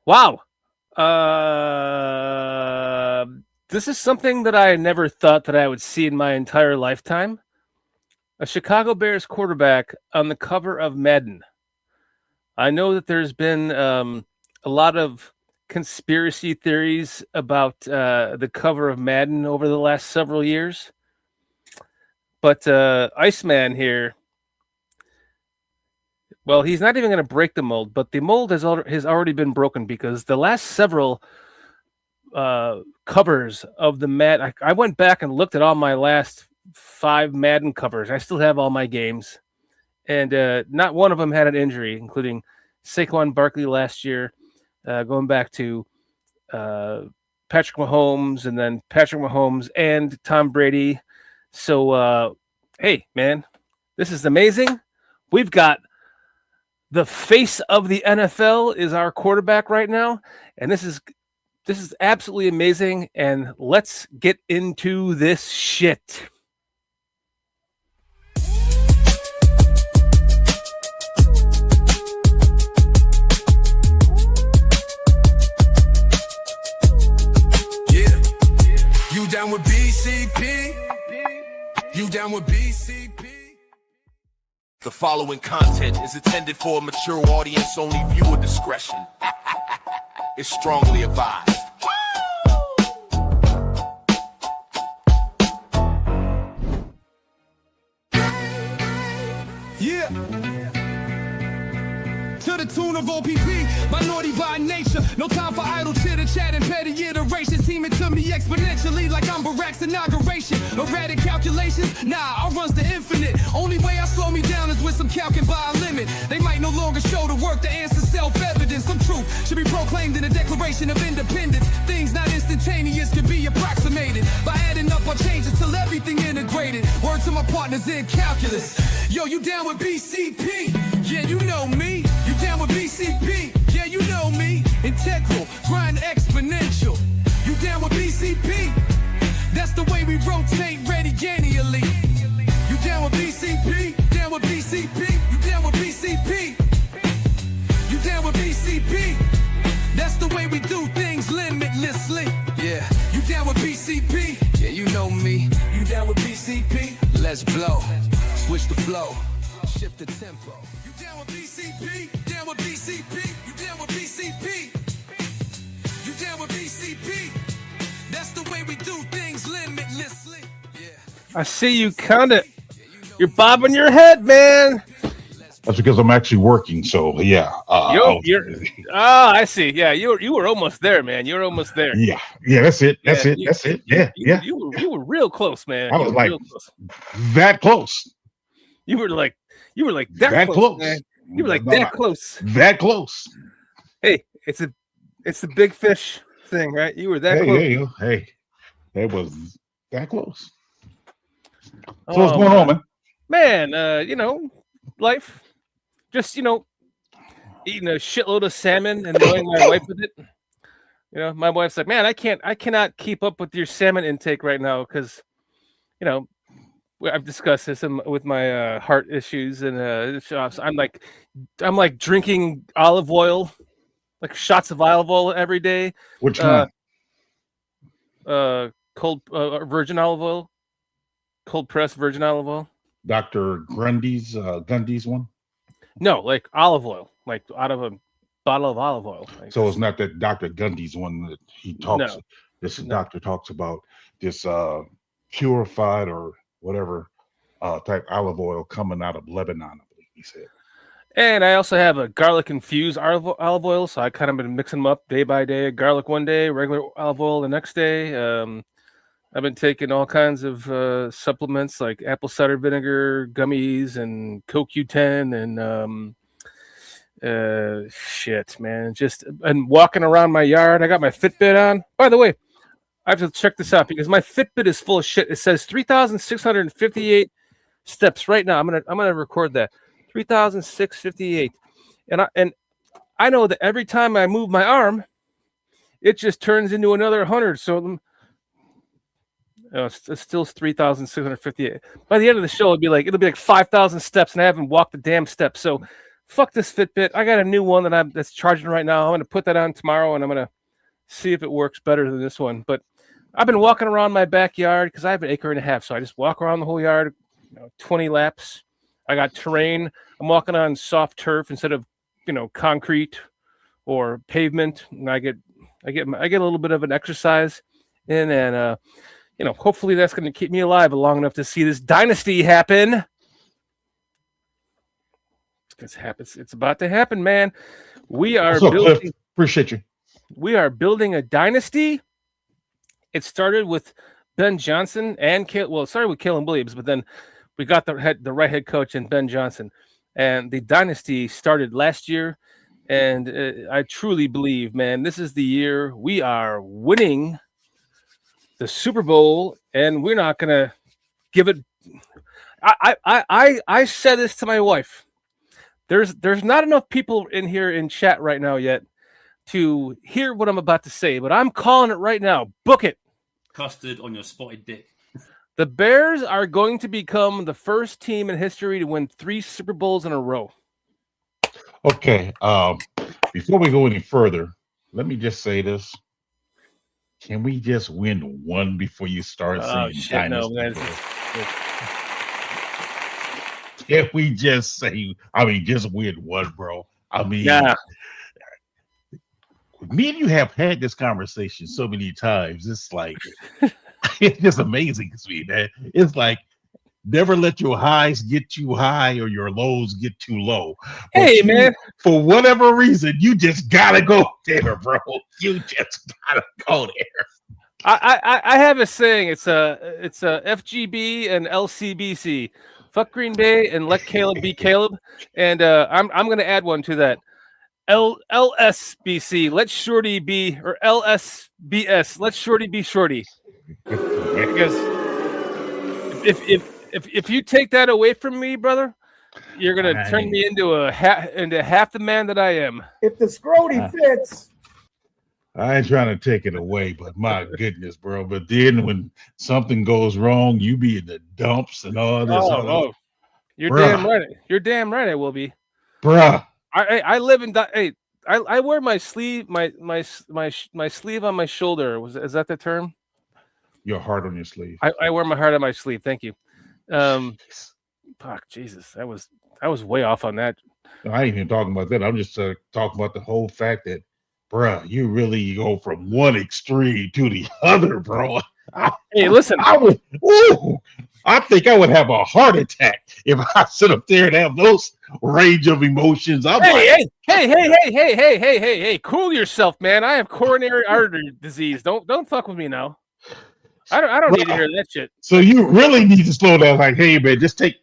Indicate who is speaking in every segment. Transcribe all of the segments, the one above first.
Speaker 1: Wow. This is something that I never thought that I would see in my entire lifetime. A Chicago Bears quarterback on the cover of Madden. I know that there's been a lot of conspiracy theories about the cover of Madden over the last several years. But Iceman here, well, he's not even going to break the mold, but the mold has already been broken because the last several covers of the Madden, I went back and looked at all my last 5 Madden covers. I still have all my games, and not one of them had an injury, including Saquon Barkley last year, going back to Patrick Mahomes, and then Patrick Mahomes and Tom Brady. So, hey, man, this is amazing. We've got the face of the NFL is our quarterback right now, and this is absolutely amazing. And let's get into this shit.
Speaker 2: You down with BCP? You down with BCP? The following content is intended for a mature audience. Only viewer discretion is strongly advised.
Speaker 3: Yeah. To the tune of OPP, minority by nature. No time for idle chitter chat and petty iterations. Teaming to me exponentially like I'm Barack's inauguration. Erratic calculations, nah, I runs the infinite. Only way I slow me down is with some calc and by a limit. They might no longer show the work to answer self-evident. Some truth should be proclaimed in the Declaration of Independence. Things not instantaneous can be approximated by adding up our changes till everything integrated. Word to my partners in calculus. Yo, you down with BCP? Yeah, you know me. You down with BCP? Yeah, you know me. Integral, grind exponential. You down with BCP? That's the way we rotate radiannually. You down with BCP? Down with BCP? You down with BCP? You down with BCP? That's the way we do things limitlessly. Yeah. You down with BCP? Yeah, you know me. You down with BCP? Let's blow. Switch the flow. Shift the tempo. You down with BCP? Down with BCP? You down with BCP? You down with BCP? That's the way we do things limitlessly. Yeah.
Speaker 1: I see you you're bobbing your head, man.
Speaker 4: That's because I'm actually working. So yeah.
Speaker 1: I see. Yeah, you were almost there, man. You were almost there.
Speaker 4: Yeah. That's it. That's it. Yeah.
Speaker 1: You were real close, man.
Speaker 4: I was like that close.
Speaker 1: You were like that close. Man. You were like that close.
Speaker 4: That close.
Speaker 1: Hey, it's the big fish thing, right? You were that close.
Speaker 4: Hey, it was that close. So what's going on, man?
Speaker 1: Man, life. Just, eating a shitload of salmon and annoying my wife with it. My wife's like, man, I cannot keep up with your salmon intake right now because, I've discussed this with my heart issues and I'm like drinking olive oil, like shots of olive oil every day.
Speaker 4: Which kind?
Speaker 1: Cold virgin olive oil, cold pressed virgin olive oil.
Speaker 4: Dr. Gundy's one.
Speaker 1: No, like olive oil, like out of a bottle of olive oil.
Speaker 4: So it's not that Dr. Gundy's one that he talks. No. This doctor talks about this purified or whatever type olive oil coming out of Lebanon, I believe he said.
Speaker 1: And I also have a garlic infused olive oil, so I kind of been mixing them up day by day. Garlic one day, regular olive oil the next day. I've been taking all kinds of supplements like apple cider vinegar, gummies, and CoQ10, and shit, man. And walking around my yard. I got my Fitbit on. By the way, I have to check this out because my Fitbit is full of shit. It says 3,658 steps right now. I'm gonna record that. 3,658, and I know that every time I move my arm, it just turns into another 100. So it's still 3,658. By the end of the show, it'll be like 5,000 steps, and I haven't walked the damn steps. So fuck this Fitbit. I got a new one that's charging right now. I'm gonna put that on tomorrow, and I'm gonna see if it works better than this one. But I've been walking around my backyard because I have an acre and a half, so I just walk around the whole yard, 20 laps. I got terrain. I'm walking on soft turf instead of concrete or pavement, and I get a little bit of an exercise in, and hopefully that's going to keep me alive long enough to see this dynasty happen. It's about to happen, man. We are building.
Speaker 4: Cliff, appreciate you.
Speaker 1: We are building a dynasty. It started with Ben Johnson and it started with Caleb Williams, but then we got the right head coach in Ben Johnson, and the dynasty started last year. And I truly believe, man, this is the year we are winning the Super Bowl, and we're not gonna give it. I said this to my wife. There's not enough people in here in chat right now yet to hear what I'm about to say, but I'm calling it right now. Book it.
Speaker 5: Custard on your spotted dick.
Speaker 1: The Bears are going to become the first team in history to win 3 Super Bowls in a row.
Speaker 4: Okay. Before we go any further, let me just say this. Can we just win one before you start saying dynasty? No, man. Can we just say, just win one, bro?
Speaker 1: Yeah.
Speaker 4: Me and you have had this conversation so many times. It's like, it's just amazing to me, man. It's like, never let your highs get too high or your lows get too low.
Speaker 1: Hey, man.
Speaker 4: For whatever reason, you just gotta go there, bro. You just gotta go there.
Speaker 1: I have a saying. It's a FGB and LCBC. Fuck Green Bay and let Caleb be Caleb. And I'm gonna add one to that. LSBC. Let Shorty be, or LSBS. Let Shorty be Shorty. Because if you take that away from me, brother, you're gonna turn me into half the man that I am.
Speaker 6: If the Scrody fits.
Speaker 4: I ain't trying to take it away, but my goodness, bro. But then when something goes wrong, you be in the dumps and all this.
Speaker 1: You're damn right. You're damn right. I will be,
Speaker 4: bruh.
Speaker 1: I live in. Hey, I wear my sleeve, my sleeve on my shoulder. Is that the term?
Speaker 4: Your heart on your sleeve.
Speaker 1: I wear my heart on my sleeve. Thank you. Fuck, Jesus, I was way off on that.
Speaker 4: No, I ain't even talking about that. I'm just talking about the whole fact that, bruh, you really go from one extreme to the other, bro.
Speaker 1: Hey, listen.
Speaker 4: I think I would have a heart attack if I sit up there and have those range of emotions.
Speaker 1: Hey, cool yourself, man. I have coronary artery disease. Don't fuck with me now. I don't need to hear that shit.
Speaker 4: So you really need to slow down. Like, hey, man, just take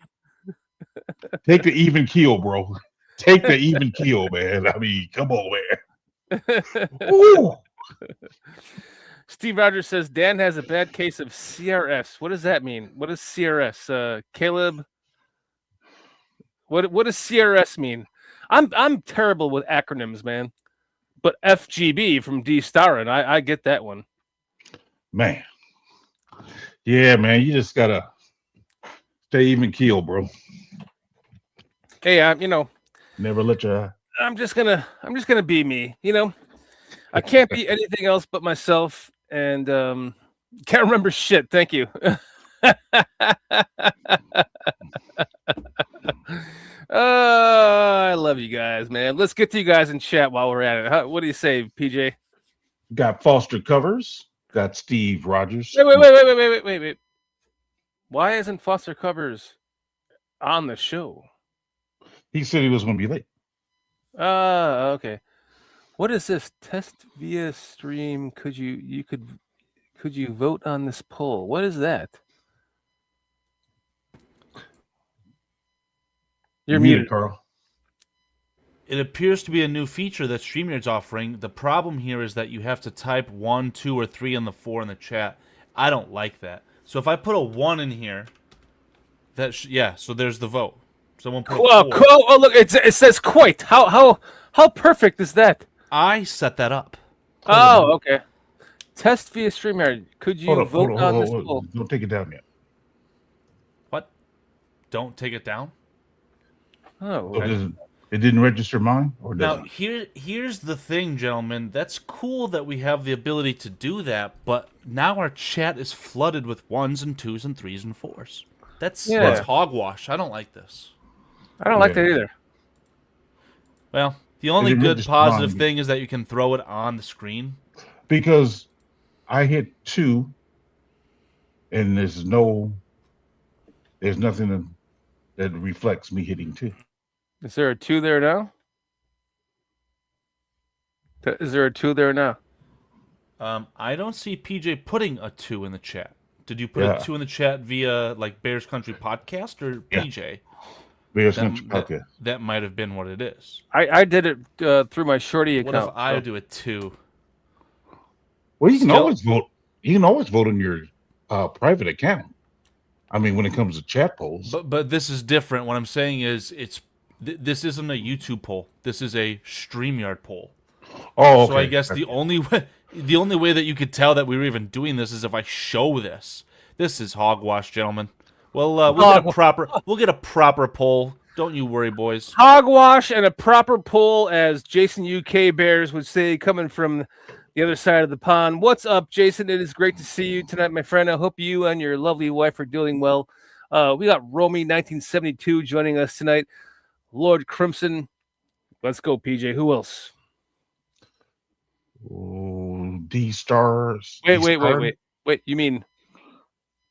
Speaker 4: the even keel, bro. Take the even keel, man. Come on, man.
Speaker 1: Steve Rogers says Dan has a bad case of CRS. What does that mean? What is CRS? Caleb, what does CRS mean? I'm terrible with acronyms, man. But FGB from D Star, and I get that one.
Speaker 4: Man. Yeah, man, you just gotta stay even keel, bro.
Speaker 1: Hey,
Speaker 4: never let your.
Speaker 1: I'm just gonna be me. I can't be anything else but myself, and can't remember shit. Thank you. I love you guys, man. Let's get to you guys in chat while we're at it. What do you say, PJ?
Speaker 4: Got Foster Covers. Got Steve Rogers.
Speaker 1: Wait. Why isn't Foster Covers on the show?
Speaker 4: He said he was going to be late.
Speaker 1: Okay. What is this? Test via stream. Could you vote on this poll? What is that? You're muted,
Speaker 4: Carl.
Speaker 7: It appears to be a new feature that StreamYard's offering. The problem here is that you have to type 1, 2, or 3 on the 4 in the chat. I don't like that. So if I put a 1 in here, so there's the vote. Someone put 4.
Speaker 1: Oh, look, it says quite. How perfect is that?
Speaker 7: I set that up.
Speaker 1: Okay. Test via StreamYard. Could you vote on this poll?
Speaker 4: Don't take it down yet.
Speaker 7: What? Don't take it down?
Speaker 1: Oh.
Speaker 4: It didn't register mine, or
Speaker 7: Now,
Speaker 4: does
Speaker 7: here's the thing, gentlemen. That's cool that we have the ability to do that, but now our chat is flooded with 1s and 2s and 3s and 4s. That's
Speaker 1: Yeah.
Speaker 7: hogwash. I don't like this.
Speaker 1: I don't like that either.
Speaker 7: Well, the only
Speaker 4: didn't
Speaker 7: good
Speaker 4: register
Speaker 7: positive
Speaker 4: mine.
Speaker 7: thing is that you can throw it on the screen.
Speaker 4: Because I hit 2, and there's nothing that reflects me hitting 2.
Speaker 1: Is there a 2 there now? Is there a 2 there now?
Speaker 7: I don't see PJ putting a 2 in the chat. Did you put
Speaker 4: Yeah.
Speaker 7: a 2 in the chat via like Bears Country Podcast or PJ?
Speaker 4: Bears Country Podcast.
Speaker 7: That might have been what it is.
Speaker 1: I did it through my Shorty
Speaker 7: What
Speaker 1: account.
Speaker 7: if I do a 2?
Speaker 4: Well, you can
Speaker 7: Still-
Speaker 4: always vote. You can always vote on your private account. I mean, when it comes to chat polls.
Speaker 7: But this is different. What I'm saying is this isn't a YouTube poll. This is a StreamYard poll.
Speaker 4: Oh, okay.
Speaker 7: So I guess the only way that you could tell that we were even doing this is if I show this. This is hogwash, gentlemen. Well, we'll get a proper poll. Don't you worry, boys.
Speaker 1: Hogwash and a proper poll, as Jason UK Bears would say, coming from the other side of the pond. What's up, Jason? It is great to see you tonight, my friend. I hope you and your lovely wife are doing well. We got Romy 1972 joining us tonight. Lord Crimson. Let's go, PJ. Who else?
Speaker 4: Oh, D stars.
Speaker 1: Wait. You mean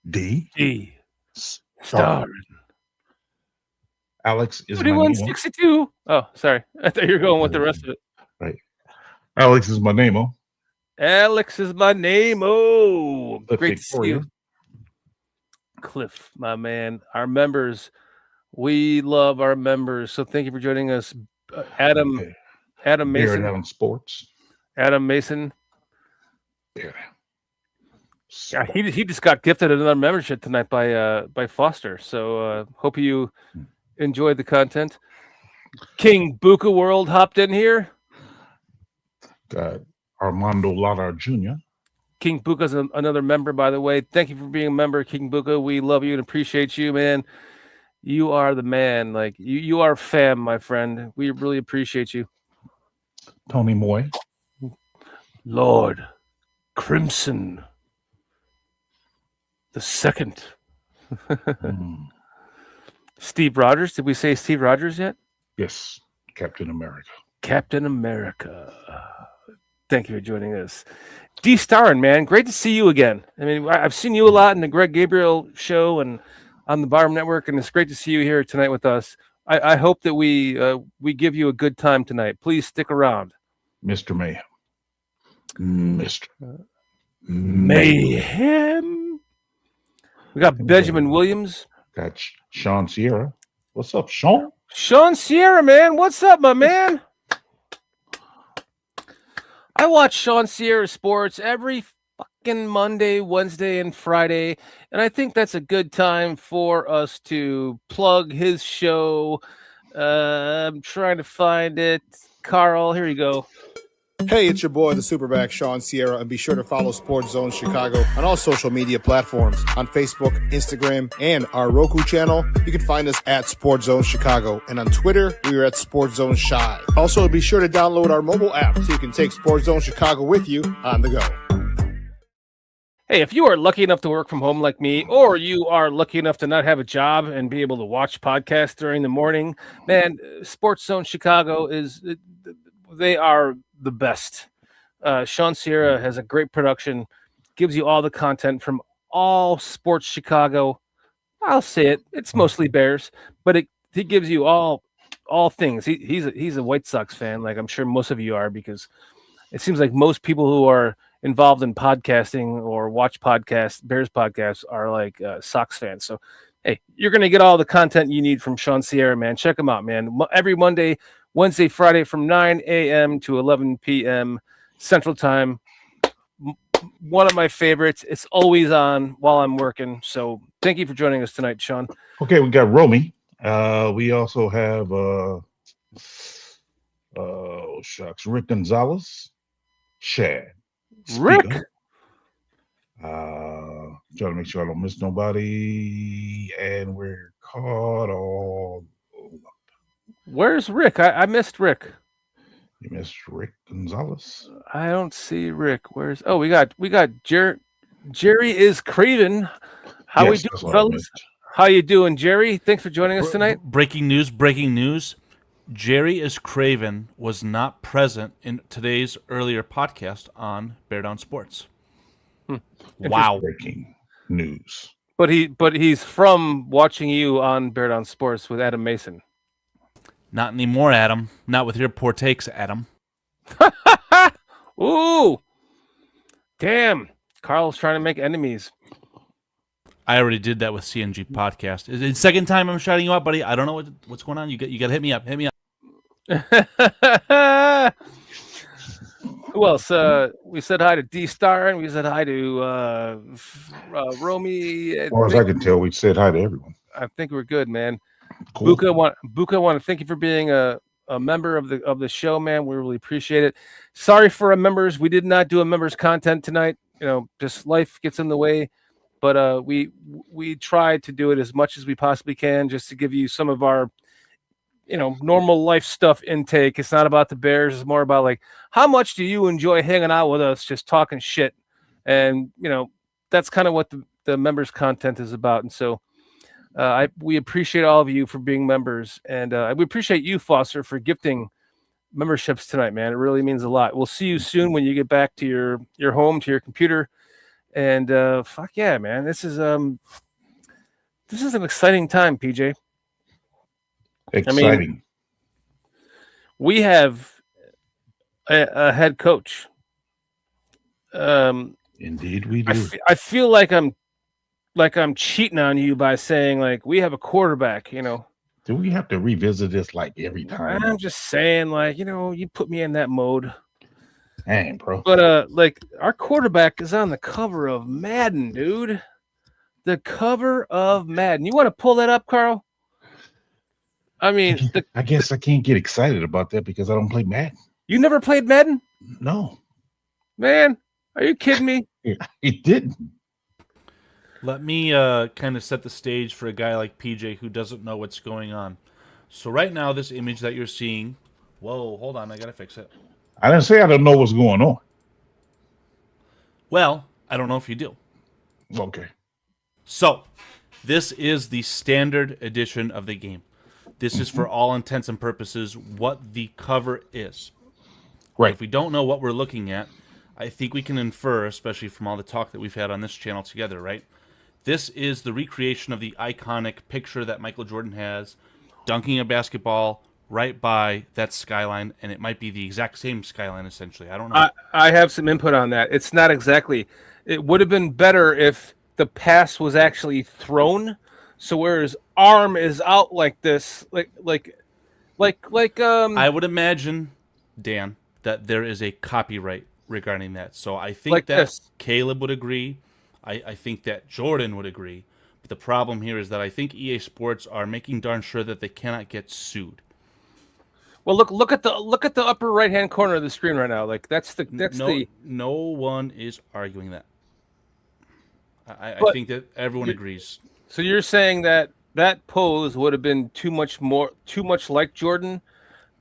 Speaker 4: D?
Speaker 1: D
Speaker 4: Star.
Speaker 1: star?
Speaker 4: Alex is my name.
Speaker 1: 2162. Oh, sorry. I thought you were going with the rest of it.
Speaker 4: Right. Alex is my name.
Speaker 1: Alex is my name. Oh,
Speaker 4: Cliff
Speaker 1: great to see you. Cliff, my man. Our members, we love our members. So thank you for joining us. Adam Mason.
Speaker 4: Adam Sports.
Speaker 1: Adam Mason.
Speaker 4: Yeah.
Speaker 1: Yeah, he just got gifted another membership tonight by Foster. So hope you enjoyed the content. King Buka World hopped in here.
Speaker 4: Got Armando Lara Jr.
Speaker 1: King Buka's another member, by the way. Thank you for being a member, King Buka. We love you and appreciate you, man. You are the man. Like you are fam, my friend. We really appreciate you.
Speaker 4: Tony Moy.
Speaker 1: Lord Crimson the second. Steve Rogers. Did we say Steve Rogers yet?
Speaker 4: Yes, Captain America.
Speaker 1: Captain America. Thank you for joining us. D Starrin, man. Great to see you again. I mean, I've seen you a lot in the Greg Gabriel show and on the Barm Network, and it's great to see you here tonight with us. I hope that we give you a good time tonight. Please stick around.
Speaker 4: Mr. Mayhem. Mr.
Speaker 1: Mayhem. We got Benjamin Williams.
Speaker 4: Got Sean Sierra. What's up, Sean?
Speaker 1: Sean Sierra, man. What's up, my man? I watch Sean Sierra Sports every fucking Monday, Wednesday, and Friday, and I think that's a good time for us to plug his show. I'm trying to find it. Carl, here you go.
Speaker 8: Hey, it's your boy, the Superback, Sean Sierra, and be sure to follow Sports Zone Chicago on all social media platforms on Facebook, Instagram, and our Roku channel. You can find us at Sports Zone Chicago, and on Twitter, we are at Sports Zone Shy. Also, be sure to download our mobile app so you can take Sports Zone Chicago with you on the go.
Speaker 1: Hey, if you are lucky enough to work from home like me, or you are lucky enough to not have a job and be able to watch podcasts during the morning, man, Sports Zone Chicago they are the best. Sean Sierra has a great production, gives you all the content from all sports Chicago. I'll say it; it's mostly Bears, but he gives you all things. He's a White Sox fan, like I'm sure most of you are, because it seems like most people who are involved in podcasting or watch podcasts, Bears podcasts, are like Sox fans. So, hey, you're gonna get all the content you need from Sean Sierra, man. Check him out, man. Every Monday, Wednesday, Friday from 9 a.m. to 11 p.m. Central Time. One of my favorites. It's always on while I'm working. So thank you for joining us tonight, Sean.
Speaker 4: Okay, we got Romy. We also have Rick Gonzalez, Shad,
Speaker 1: Rick.
Speaker 4: Trying to make sure I don't miss nobody, and we're caught all.
Speaker 1: Where's Rick? I missed Rick.
Speaker 4: You missed Rick Gonzalez.
Speaker 1: I don't see Rick. Where's? Oh, we got Jerry. Jerry is Craven. How we
Speaker 4: Yes,
Speaker 1: doing,
Speaker 4: that's what I
Speaker 1: fellas?
Speaker 4: missed.
Speaker 1: How you doing, Jerry? Thanks for joining us tonight.
Speaker 7: Breaking news. Jerry is Craven was not present in today's earlier podcast on Bear Down Sports. Wow.
Speaker 4: Breaking news.
Speaker 1: But he's from watching you on Bear Down Sports with Adam Mason.
Speaker 7: Not anymore, Adam. Not with your poor takes, Adam.
Speaker 1: Ooh, damn! Carl's trying to make enemies.
Speaker 7: I already did that with CNG podcast. Is it the second time I'm shouting you out, buddy? I don't know what's going on. You got to hit me up. Hit me up.
Speaker 1: Who else? We said hi to D Star and we said hi to Romy.
Speaker 4: As far as I can tell, we said hi to everyone.
Speaker 1: I think we're good, man.
Speaker 4: Cool.
Speaker 1: Buka want to thank you for being a member of the show, man. We really appreciate it. Sorry for our members. We did not do a members content tonight. You know, just life gets in the way. But we tried to do it as much as we possibly can, just to give you some of our, normal life stuff intake. It's not about the Bears. It's more about like, how much do you enjoy hanging out with us, just talking shit? And, that's kind of what the members content is about. And so we appreciate all of you for being members. And we appreciate you, Foster, for gifting memberships tonight, man. It really means a lot. We'll see you soon when you get back to your home, to your computer. And fuck yeah, man. This is an exciting time, PJ.
Speaker 4: Exciting.
Speaker 1: I mean, we have a head coach.
Speaker 4: Indeed, we do.
Speaker 1: I feel like I'm cheating on you by saying like we have a quarterback.
Speaker 4: Do we have to revisit this like every time?
Speaker 1: I'm just saying, like, you put me in that mode.
Speaker 4: Dang, bro.
Speaker 1: But like our quarterback is on the cover of Madden, dude. The cover of Madden. You want to pull that up, Carl? I mean,
Speaker 4: I guess I can't get excited about that because I don't play Madden.
Speaker 1: You never played Madden?
Speaker 4: No.
Speaker 1: Man, are you kidding me?
Speaker 4: It didn't.
Speaker 7: Let me kind of set the stage for a guy like PJ who doesn't know what's going on. So right now, this image that you're seeing... Whoa, hold on. I got to fix it.
Speaker 4: I didn't say I don't know what's going on.
Speaker 7: Well, I don't know if you do.
Speaker 4: Okay.
Speaker 7: So, this is the standard edition of the game. This is for all intents and purposes what the cover is.
Speaker 4: Right.
Speaker 7: If we don't know what we're looking at, I think we can infer, especially from all the talk that we've had on this channel together, right? This is the recreation of the iconic picture that Michael Jordan has, dunking a basketball right by that skyline, and it might be the exact same skyline, essentially. I don't know.
Speaker 1: I have some input on that. It's not exactly. It would have been better if the pass was actually thrown, so where his arm is out like this, like.
Speaker 7: I would imagine, Dan, that there is a copyright regarding that. So I think
Speaker 1: like
Speaker 7: that
Speaker 1: this.
Speaker 7: Caleb would agree. I think that Jordan would agree. But the problem here is that I think EA Sports are making darn sure that they cannot get sued.
Speaker 1: Well, look at the upper right hand corner of the screen right now. Like
Speaker 7: No one is arguing that. I think that everyone agrees.
Speaker 1: So you're saying that pose would have been too much like Jordan,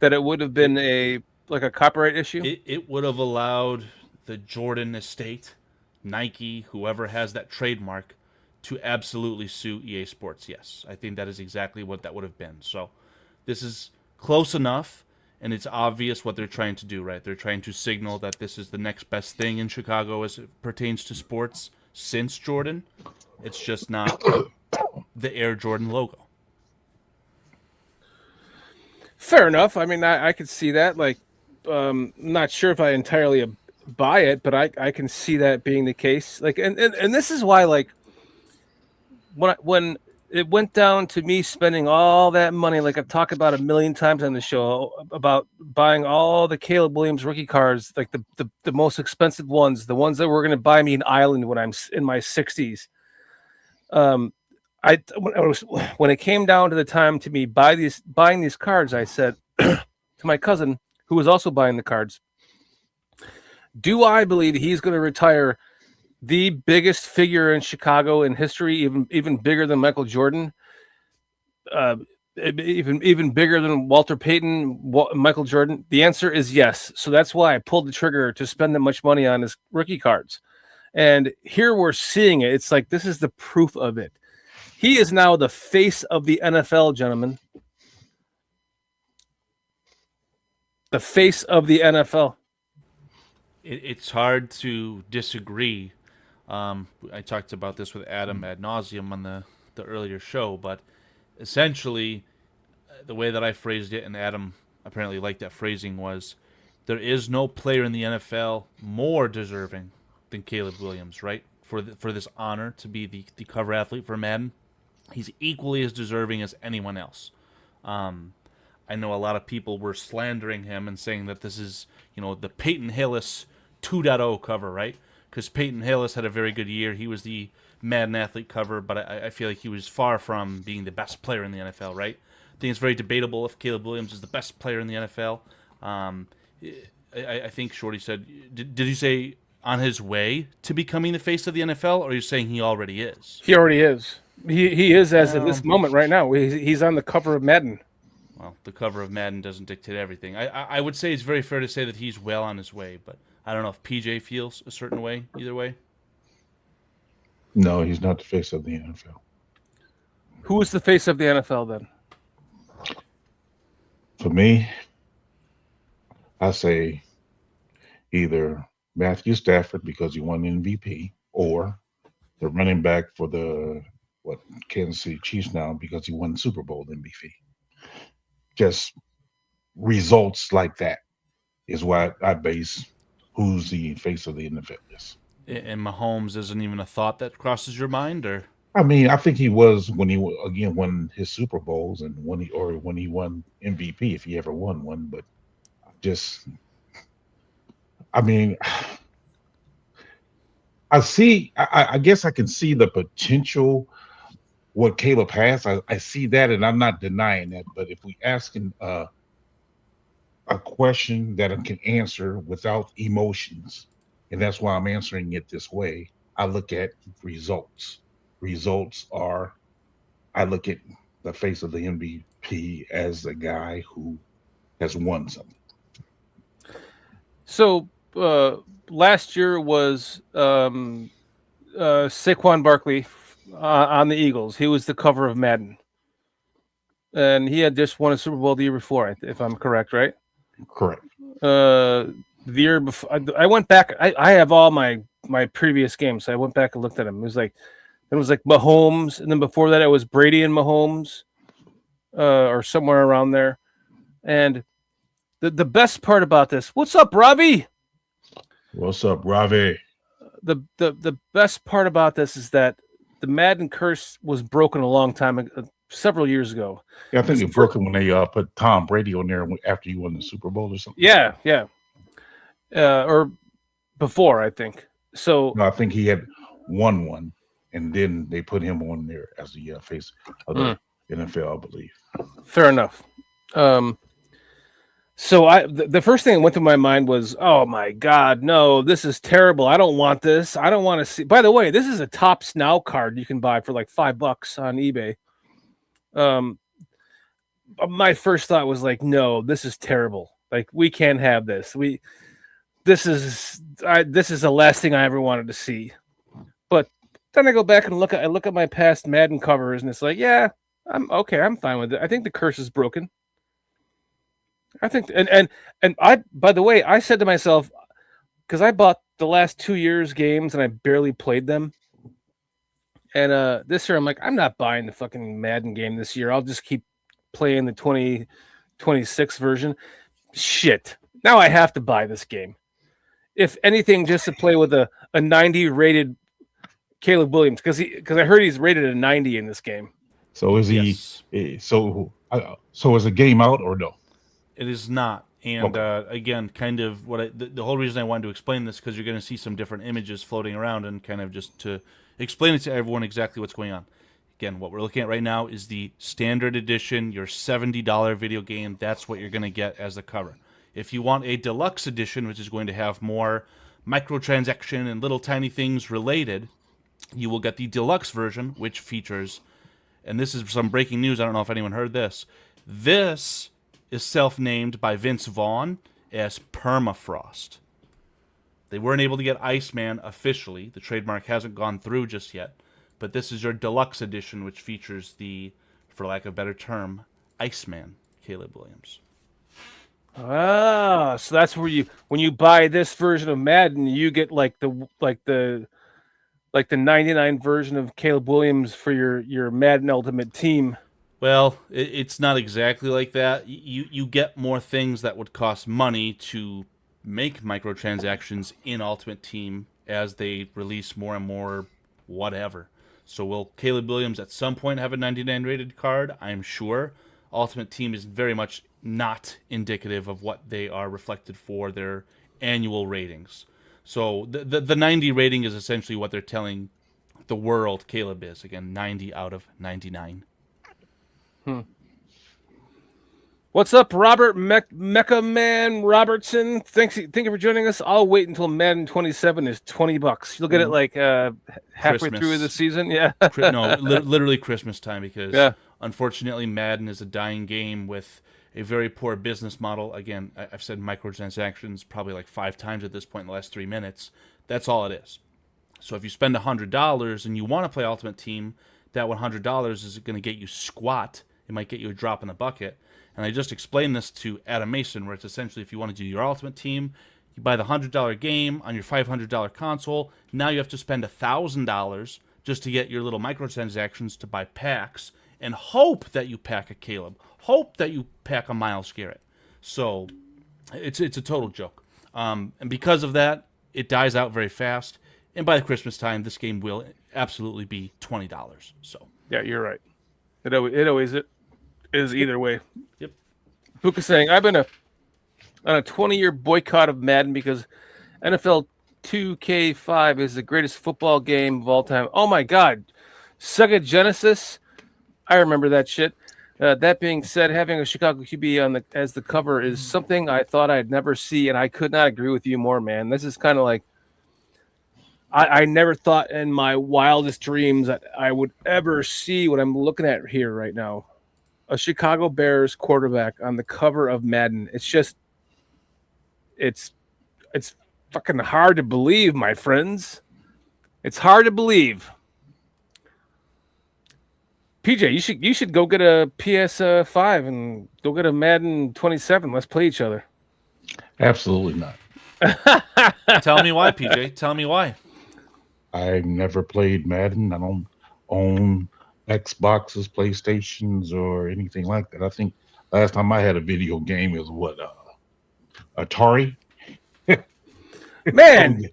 Speaker 1: that it would have been a copyright issue?
Speaker 7: It would have allowed the Jordan estate, Nike, whoever has that trademark, to absolutely sue EA Sports. Yes, I think that is exactly what that would have been. So this is close enough, and it's obvious what they're trying to do, right? They're trying to signal that this is the next best thing in Chicago as it pertains to sports since Jordan. It's just not the Air Jordan logo.
Speaker 1: Fair enough. I mean, I could see that. Like, not sure if I entirely buy it, but I can see that being the case. Like, and this is why, like, when it went down to me spending all that money, like I've talked about a million times on the show, about buying all the Caleb Williams rookie cards, like the most expensive ones, the ones that were going to buy me an island when I'm in my 60s. When it came down to the time to me buying these cards, I said to my cousin, who was also buying the cards, do I believe he's going to retire the biggest figure in Chicago in history, even bigger than Michael Jordan? even bigger than Walter Payton, Michael Jordan? The answer is yes. So that's why I pulled the trigger to spend that much money on his rookie cards. And here we're seeing it. It's like this is the proof of it. He is now the face of the NFL, gentlemen. The face of the NFL.
Speaker 7: It's hard to disagree. I talked about this with Adam ad nauseum on the earlier show, but essentially, the way that I phrased it, and Adam apparently liked that phrasing, was there is no player in the NFL more deserving than Caleb Williams, right? For this honor to be the cover athlete for Madden. He's equally as deserving as anyone else. I know a lot of people were slandering him and saying that this is, the Peyton Hillis 2.0 cover, right? Because Peyton Hillis had a very good year. He was the Madden athlete cover, but I feel like he was far from being the best player in the NFL, right? I think it's very debatable if Caleb Williams is the best player in the NFL. I think Shorty said, did you say on his way to becoming the face of the NFL, or are you saying he already is?
Speaker 1: He already is. He is as of this moment right now. He's on the cover of Madden.
Speaker 7: Well, the cover of Madden doesn't dictate everything. I would say it's very fair to say that he's well on his way, but I don't know if PJ feels a certain way either way.
Speaker 4: No, he's not the face of the NFL.
Speaker 1: Who is the face of the NFL then?
Speaker 4: For me, I say either Matthew Stafford because he won MVP, or the running back for the Kansas City Chiefs now because he won Super Bowl MVP. Just results like that is why I base who's the face of the NFL is.
Speaker 7: And Mahomes isn't even a thought that crosses your mind, or?
Speaker 4: I mean, I think he was when he again won his Super Bowls and when he won MVP, if he ever won one. But just, I mean, I guess I can see the potential what Caleb has. I see that, and I'm not denying that. But if we asking a question that I can answer without emotions, and that's why I'm answering it this way, I look at results. Results are, I look at the face of the MVP as the guy who has won something.
Speaker 1: So last year was Saquon Barkley on the Eagles. He was the cover of Madden, and he had just won a Super Bowl the year before, if I'm correct, right?
Speaker 4: Correct.
Speaker 1: The year before, I went back. I have all my previous games. So I went back and looked at them. It was like Mahomes, and then before that it was Brady and Mahomes, or somewhere around there. And the best part about this, what's up, Ravi?
Speaker 4: What's up, Ravi?
Speaker 1: The best part about this is that the Madden curse was broken a long time ago, several years ago.
Speaker 4: Yeah, I think it broke when they put Tom Brady on there after you won the Super Bowl or something.
Speaker 1: Yeah. Or before, I think. So
Speaker 4: no, I think he had won one, and then they put him on there as the face of the NFL, I believe.
Speaker 1: Fair enough. So the first thing that went through my mind was, oh my God, no, this is terrible. I don't want this. I don't want to see. By the way, this is a Topps Now card you can buy for like $5 on eBay. My first thought was like, no, this is terrible. Like, we can't have this. This is the last thing I ever wanted to see. But then I go back and look at my past Madden covers, and it's like, yeah, I'm okay. I'm fine with it. I think the curse is broken. I think, and I, by the way, I said to myself, because I bought the last 2 years games and I barely played them. And this year I'm like, I'm not buying the fucking Madden game this year. I'll just keep playing the 2026 version. Shit. Now I have to buy this game. If anything, just to play with a 90 rated Caleb Williams, because I heard he's rated a 90 in this game.
Speaker 4: So is he? Yes. So is the game out or no?
Speaker 7: It is not. And again, kind of the whole reason I wanted to explain this, because you're going to see some different images floating around, and kind of just to explain it to everyone exactly what's going on. Again, what we're looking at right now is the standard edition, your $70 video game. That's what you're going to get as the cover. If you want a deluxe edition, which is going to have more microtransaction and little tiny things related, you will get the deluxe version, which features and this is some breaking news. I don't know if anyone heard this. This is self-named by Vince Vaughn as Permafrost. They weren't able to get Iceman officially. The trademark hasn't gone through just yet. But this is your deluxe edition, which features the, for lack of a better term, Iceman, Caleb Williams.
Speaker 1: Ah, so that's where when you buy this version of Madden, you get like the 99 version of Caleb Williams for your Madden Ultimate Team.
Speaker 7: Well, it's not exactly like that. You get more things that would cost money to make microtransactions in Ultimate Team as they release more and more whatever. So will Caleb Williams at some point have a 99 rated card? I'm sure. Ultimate Team is very much not indicative of what they are reflected for their annual ratings. So the 90 rating is essentially what they're telling the world Caleb is. Again, 90 out of 99.
Speaker 1: What's up, Robert Mecha Man Robertson? Thank you for joining us. I'll wait until Madden 27 is $20. You'll get it like halfway through the season. Yeah.
Speaker 7: No, literally Christmas time, because unfortunately Madden is a dying game with a very poor business model. Again, I've said microtransactions probably like 5 times at this point in the last 3 minutes. That's all it is. So if you spend $100 and you want to play Ultimate Team, that $100 is going to get you squat. It might get you a drop in the bucket. And I just explained this to Adam Mason, where it's essentially if you want to do your Ultimate Team, you buy the $100 game on your $500 console. Now you have to spend $1,000 just to get your little microtransactions to buy packs and hope that you pack a Caleb. Hope that you pack a Myles Garrett. So it's a total joke. And because of that, it dies out very fast. And by Christmas time, this game will absolutely be $20. So
Speaker 1: yeah, you're right. It always is either way.
Speaker 7: Yep.
Speaker 1: Puka saying, I've been on a 20-year boycott of Madden because NFL 2K5 is the greatest football game of all time. Oh my God. Sega Genesis. I remember that shit. That being said, having a Chicago QB as the cover is something I thought I'd never see, and I could not agree with you more, man. This is kind of like I never thought in my wildest dreams that I would ever see what I'm looking at here right now. A Chicago Bears quarterback on the cover of Madden. It's fucking hard to believe, my friends. It's hard to believe. PJ, you should go get a PS5 and go get a Madden 27. Let's play each other.
Speaker 4: Absolutely not.
Speaker 7: Tell me why, PJ. Tell me why.
Speaker 4: I've never played Madden. I don't own Xboxes, PlayStations, or anything like that. I think last time I had a video game was Atari.
Speaker 1: Man.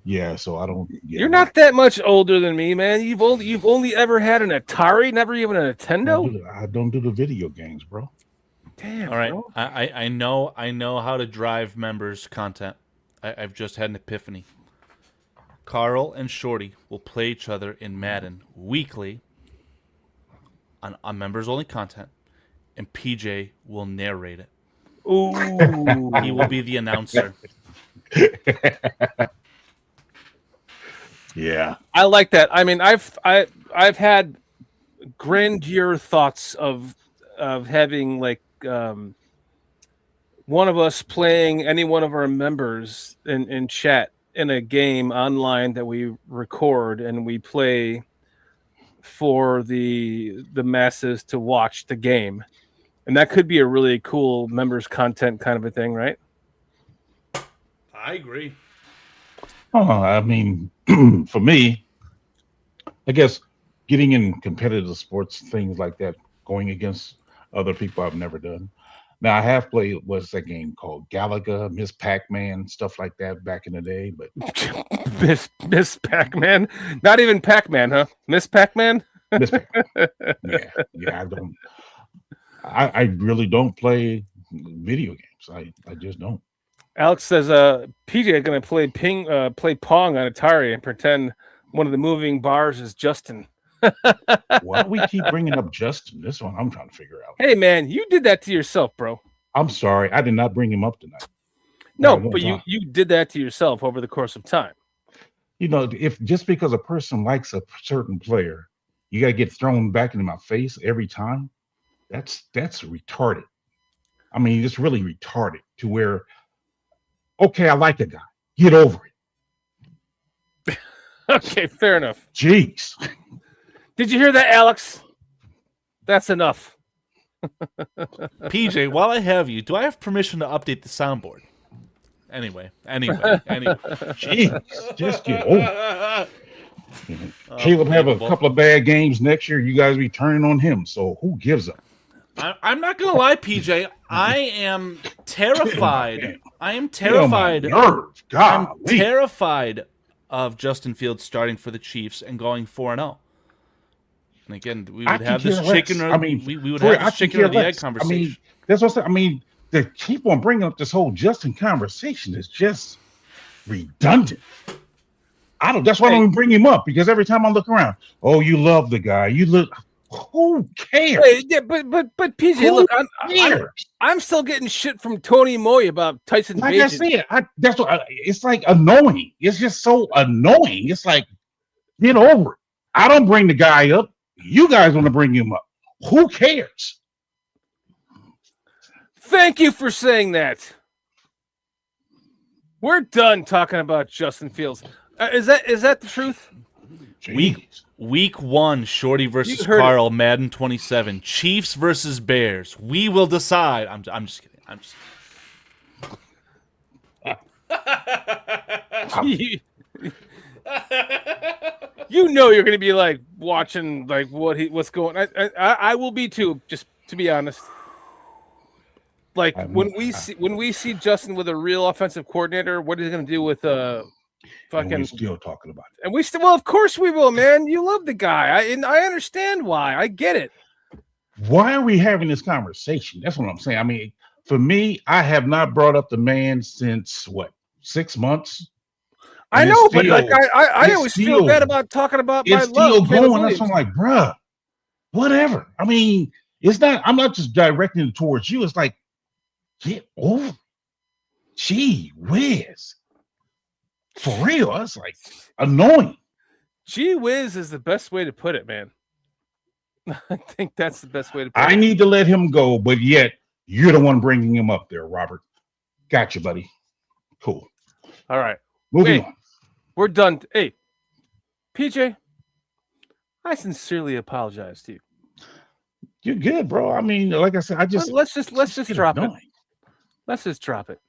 Speaker 4: Yeah, so I don't.
Speaker 1: You're not that much older than me, man. You've only ever had an Atari, never even a Nintendo.
Speaker 4: I don't do the video games, bro.
Speaker 1: Damn.
Speaker 7: All right,
Speaker 1: bro.
Speaker 7: I know how to drive members' content. I've just had an epiphany. Carl and Shorty will play each other in Madden weekly on members-only content, and PJ will narrate it.
Speaker 1: Ooh.
Speaker 7: He will be the announcer.
Speaker 4: Yeah,
Speaker 1: I like that. I mean, I've had grandeur thoughts of having like one of us playing any one of our members in chat in a game online that we record and we play for the masses to watch the game, and that could be a really cool members content kind of a thing, right?
Speaker 7: I agree.
Speaker 4: I mean, for me, I guess getting in competitive sports, things like that, going against other people I've never done. Now, I have played, what's that game called? Galaga, Miss Pac-Man, stuff like that back in the day. But
Speaker 1: Miss Pac-Man? Not even Pac-Man, huh? Miss Pac-Man?
Speaker 4: Miss Pac-Man. Yeah, I really don't play video games. I just don't.
Speaker 1: Alex says, PJ is going to play Pong on Atari and pretend one of the moving bars is Justin.
Speaker 4: Why do we keep bringing up Justin? This one I'm trying to figure out.
Speaker 1: Hey, man, you did that to yourself, bro.
Speaker 4: I'm sorry. I did not bring him up tonight.
Speaker 1: No, but you did that to yourself over the course of time.
Speaker 4: You know, if just because a person likes a certain player you got to get thrown back into my face every time. That's retarded. I mean, it's really retarded to where, okay, I like the guy. Get over it.
Speaker 1: Okay, fair enough.
Speaker 4: Jeez.
Speaker 1: Did you hear that, Alex? That's enough.
Speaker 7: PJ, while I have you, do I have permission to update the soundboard? Anyway.
Speaker 4: Jeez. Just get over it. Caleb have a couple of bad games next year. You guys be turning on him. So who gives up?
Speaker 7: I'm not gonna lie, PJ. I am terrified. I am
Speaker 4: Get on my
Speaker 7: terrified.
Speaker 4: nerve.
Speaker 7: I'm
Speaker 4: Golly.
Speaker 7: terrified of Justin Fields starting for the Chiefs and going 4-0. And again, we
Speaker 4: I
Speaker 7: would have
Speaker 4: could
Speaker 7: this
Speaker 4: care
Speaker 7: chicken.
Speaker 4: less. I mean,
Speaker 7: we would
Speaker 4: Troy,
Speaker 7: have
Speaker 4: I
Speaker 7: this
Speaker 4: could
Speaker 7: chicken
Speaker 4: care
Speaker 7: or the egg
Speaker 4: less.
Speaker 7: conversation.
Speaker 4: I mean, that's what I'm saying. I mean, to keep on bringing up this whole Justin conversation is just redundant. That's why I don't even bring him up, because every time I look around, oh, you love the guy. You look. Who cares?
Speaker 1: Hey, yeah, but PJ,
Speaker 4: Who
Speaker 1: look,
Speaker 4: cares?
Speaker 1: I'm still getting shit from Tony Moy about Tyson
Speaker 4: Like
Speaker 1: Bagent.
Speaker 4: I said, that's what it's like annoying. It's just so annoying. It's like, get over it. I don't bring the guy up. You guys want to bring him up. Who cares?
Speaker 1: Thank you for saying that. We're done talking about Justin Fields. Is that the truth?
Speaker 7: Week 1, Shorty versus
Speaker 1: You heard
Speaker 7: Carl, Madden 27. Chiefs versus Bears. We will decide. I'm just kidding. I'm just
Speaker 1: You know you're going to be like watching like what's going. I will be too. Just to be honest. Like when we see Justin with a real offensive coordinator, what is he going to do with fucking?
Speaker 4: And we're still talking about it.
Speaker 1: And we still, well, of course we will, man. You love the guy, and I understand why. I get it.
Speaker 4: Why are we having this conversation? That's what I'm saying. I mean, for me, I have not brought up the man since what, 6 months?
Speaker 1: I
Speaker 4: And
Speaker 1: know,
Speaker 4: it's
Speaker 1: but
Speaker 4: still-
Speaker 1: like I
Speaker 4: it's
Speaker 1: always feel
Speaker 4: still-
Speaker 1: bad about talking about my
Speaker 4: It's still
Speaker 1: love. Caleb
Speaker 4: going. That's
Speaker 1: Williams.
Speaker 4: why I'm like, bruh, whatever. I mean, it's not. I'm not just directing it towards you. It's like, get over it. Gee whiz. For real, that's like annoying.
Speaker 1: Gee whiz is the best way to put it, man. I think that's the best way to put
Speaker 4: I
Speaker 1: it.
Speaker 4: need to let him go, but yet you're the one bringing him up there, Robert. Gotcha, buddy. Cool.
Speaker 1: All right.
Speaker 4: Moving
Speaker 1: Wait.
Speaker 4: on.
Speaker 1: We're done. Hey, PJ, I sincerely apologize to you.
Speaker 4: You're good, bro. I mean, like I said,
Speaker 1: Let's just
Speaker 4: get
Speaker 1: drop it.
Speaker 4: annoying.
Speaker 1: Let's just drop it.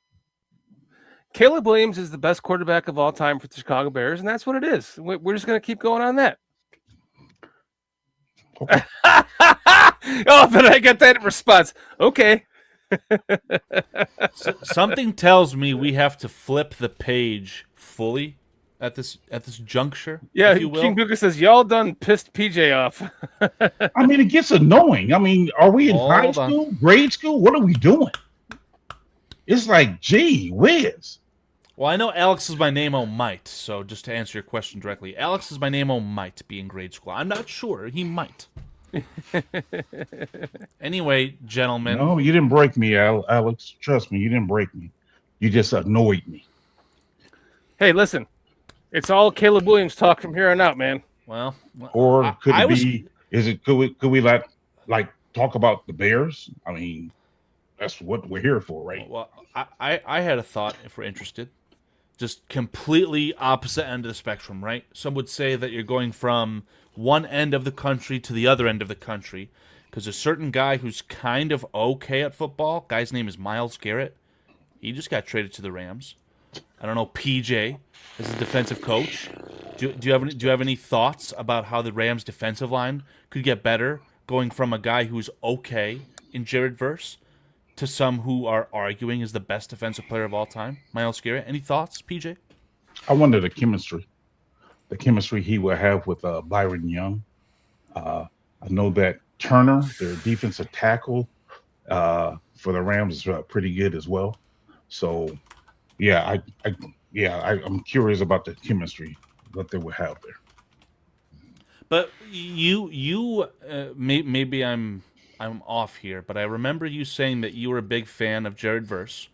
Speaker 1: Caleb Williams is the best quarterback of all time for the Chicago Bears, and that's what it is. We're just going to keep going on that.
Speaker 4: Okay.
Speaker 1: Oh, but I got that response. Okay.
Speaker 7: something tells me we have to flip the page fully at this juncture.
Speaker 1: Yeah,
Speaker 7: if you will.
Speaker 1: King Booker says, y'all done pissed PJ off.
Speaker 4: I mean, it gets annoying. I mean, are we in
Speaker 7: Hold
Speaker 4: high
Speaker 7: on.
Speaker 4: school, grade school? What are we doing? It's like, gee whiz.
Speaker 7: Well, I know Alex is my name-o might, so just to answer your question directly, Alex is my name-o might be in grade school. I'm not sure. He might. Anyway, gentlemen.
Speaker 4: No, you didn't break me, Alex. Trust me, you didn't break me. You just annoyed me.
Speaker 1: Hey, listen. It's all Caleb Williams talk from here on out, man.
Speaker 7: Well,
Speaker 4: Or could
Speaker 7: I
Speaker 4: it
Speaker 7: was-
Speaker 4: be? Is it? Could we like talk about the Bears? I mean, that's what we're here for, right?
Speaker 7: Well, I had a thought, if we're interested. Just completely opposite end of the spectrum, right? Some would say that you're going from one end of the country to the other end of the country, because a certain guy who's kind of okay at football, guy's name is Myles Garrett. He just got traded to the Rams. I don't know, PJ as a defensive coach. Do you have any thoughts about how the Rams defensive line could get better, going from a guy who's okay in Jared Verse to some who are arguing is the best defensive player of all time, Myles Garrett? Any thoughts, PJ?
Speaker 4: I wonder the chemistry he will have with Byron Young. I know that Turner, their defensive tackle for the Rams, is pretty good as well. So, yeah, I'm curious about the chemistry that they will have there.
Speaker 7: But you maybe I'm off here, but I remember you saying that you were a big fan of Jared Verse.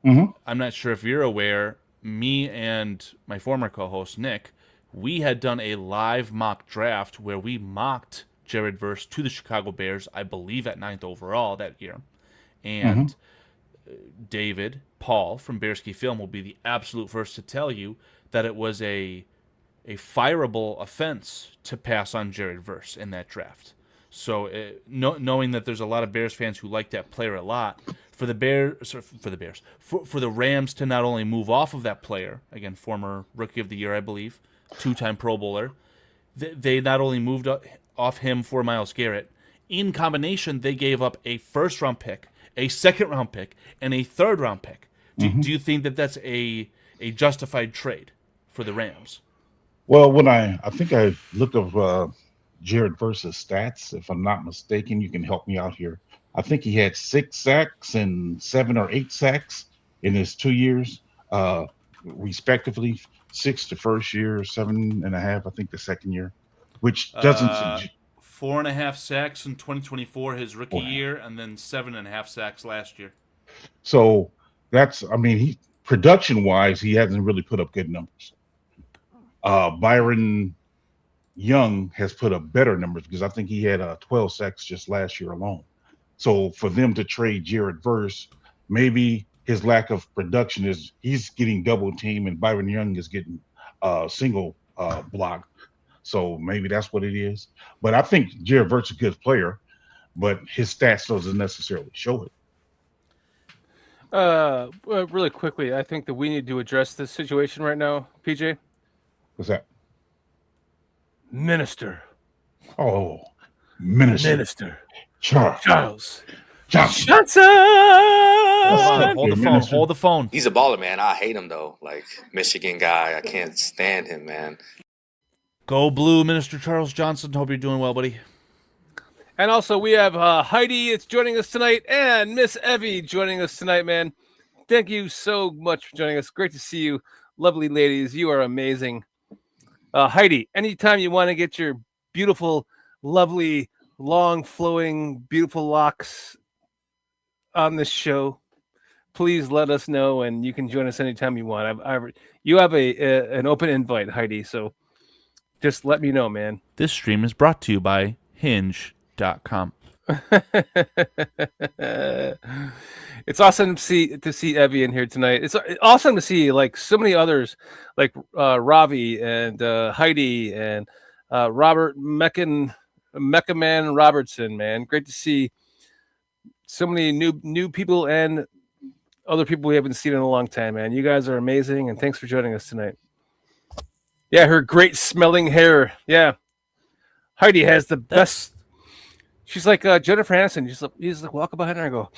Speaker 4: Mm-hmm.
Speaker 7: I'm not sure if you're aware. Me and my former co-host Nick we had done a live mock draft where we mocked Jared Verse to the Chicago Bears, I believe at 9th overall that year. And David Paul from Bearski Film will be the absolute first to tell you that it was a fireable offense to pass on Jared Verse in that draft. So knowing that there's a lot of Bears fans who like that player a lot, for the Rams to not only move off of that player, again, former Rookie of the Year, I believe, 2-time Pro Bowler, they not only moved off him for Myles Garrett, in combination, they gave up a first-round pick, a second-round pick, and a third-round pick. Do you think that that's a justified trade for the Rams?
Speaker 4: Well, when I think I looked up Jared Verse's stats, if I'm not mistaken, you can help me out here. I think he had 6 sacks and 7 or 8 sacks in his 2 years, respectively. 6 the first year, 7.5, I think, the second year, which doesn't.
Speaker 7: 4.5 sacks in 2024, his rookie year, and then 7.5 sacks last year.
Speaker 4: So that's, I mean, he production-wise, he hasn't really put up good numbers. Byron Young has put up better numbers because I think he had 12 sacks just last year alone. So for them to trade Jared Verse, maybe his lack of production is he's getting double team and Byron Young is getting single block. So maybe that's what it is. But I think Jared Verse is a good player, but his stats doesn't necessarily show it.
Speaker 1: Really quickly, I think that we need to address this situation right now, PJ.
Speaker 4: What's that?
Speaker 1: Minister.
Speaker 4: Oh, Minister. Charles Johnson.
Speaker 7: Hold the phone.
Speaker 9: He's a baller, man. I hate him, though. Like, Michigan guy. I can't stand him, man.
Speaker 7: Go Blue, Minister Charles Johnson. Hope you're doing well, buddy.
Speaker 1: And also, we have Heidi is joining us tonight, and Miss Evie joining us tonight, man. Thank you so much for joining us. Great to see you. Lovely ladies. You are amazing. Heidi, anytime you want to get your beautiful, lovely, long, flowing, beautiful locks on this show, please let us know, and you can join us anytime you want. You have an open invite, Heidi, so just let me know, man.
Speaker 7: This stream is brought to you by Hinge.com.
Speaker 1: It's awesome to see Evie in here tonight. It's awesome to see like so many others, like Ravi and Heidi and Robert Meccan Robertson. Man, great to see so many new people and other people we haven't seen in a long time. Man, you guys are amazing, and thanks for joining us tonight. Yeah, her great smelling hair. Yeah, Heidi has the best. She's like Jennifer Aniston. You just like walk behind her and go,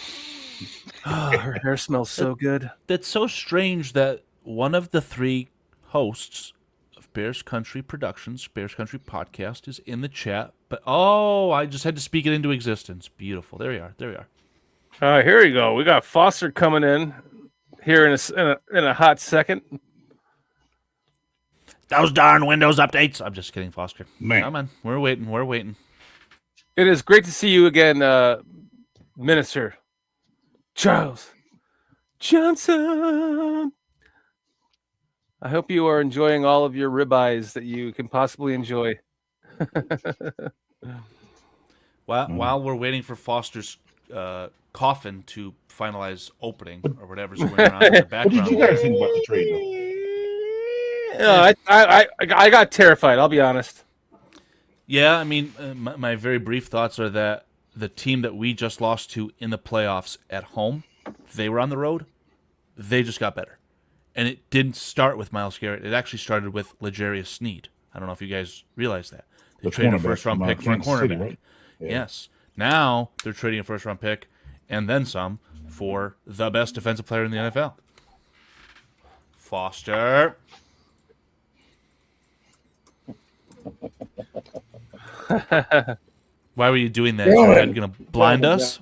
Speaker 1: oh, her hair smells so good.
Speaker 7: That's so strange that one of the 3 hosts of Bears Country Productions, Bears Country Podcast, is in the chat. But I just had to speak it into existence. Beautiful. There we are.
Speaker 1: Here we go. We got Foster coming in here in a hot second.
Speaker 7: Those darn Windows updates. I'm just kidding, Foster.
Speaker 4: Man.
Speaker 7: Come on. We're waiting.
Speaker 1: It is great to see you again, Minister Charles Johnson. I hope you are enjoying all of your ribeyes that you can possibly enjoy.
Speaker 7: While we're waiting for Foster's coffin to finalize opening or whatever's going on in the background.
Speaker 4: What did you guys think about the trade, though?
Speaker 1: I got terrified, I'll be honest.
Speaker 7: Yeah, I mean, my very brief thoughts are that the team that we just lost to in the playoffs at home, they were on the road, they just got better. And it didn't start with Myles Garrett. It actually started with L'Jarius Sneed. I don't know if you guys realize that. They traded a first-round pick for a cornerback. City, right? Yeah. Yes. Now they're trading a first-round pick and then some for the best defensive player in the NFL. Foster. Why were you doing that? Is your head going to blind us?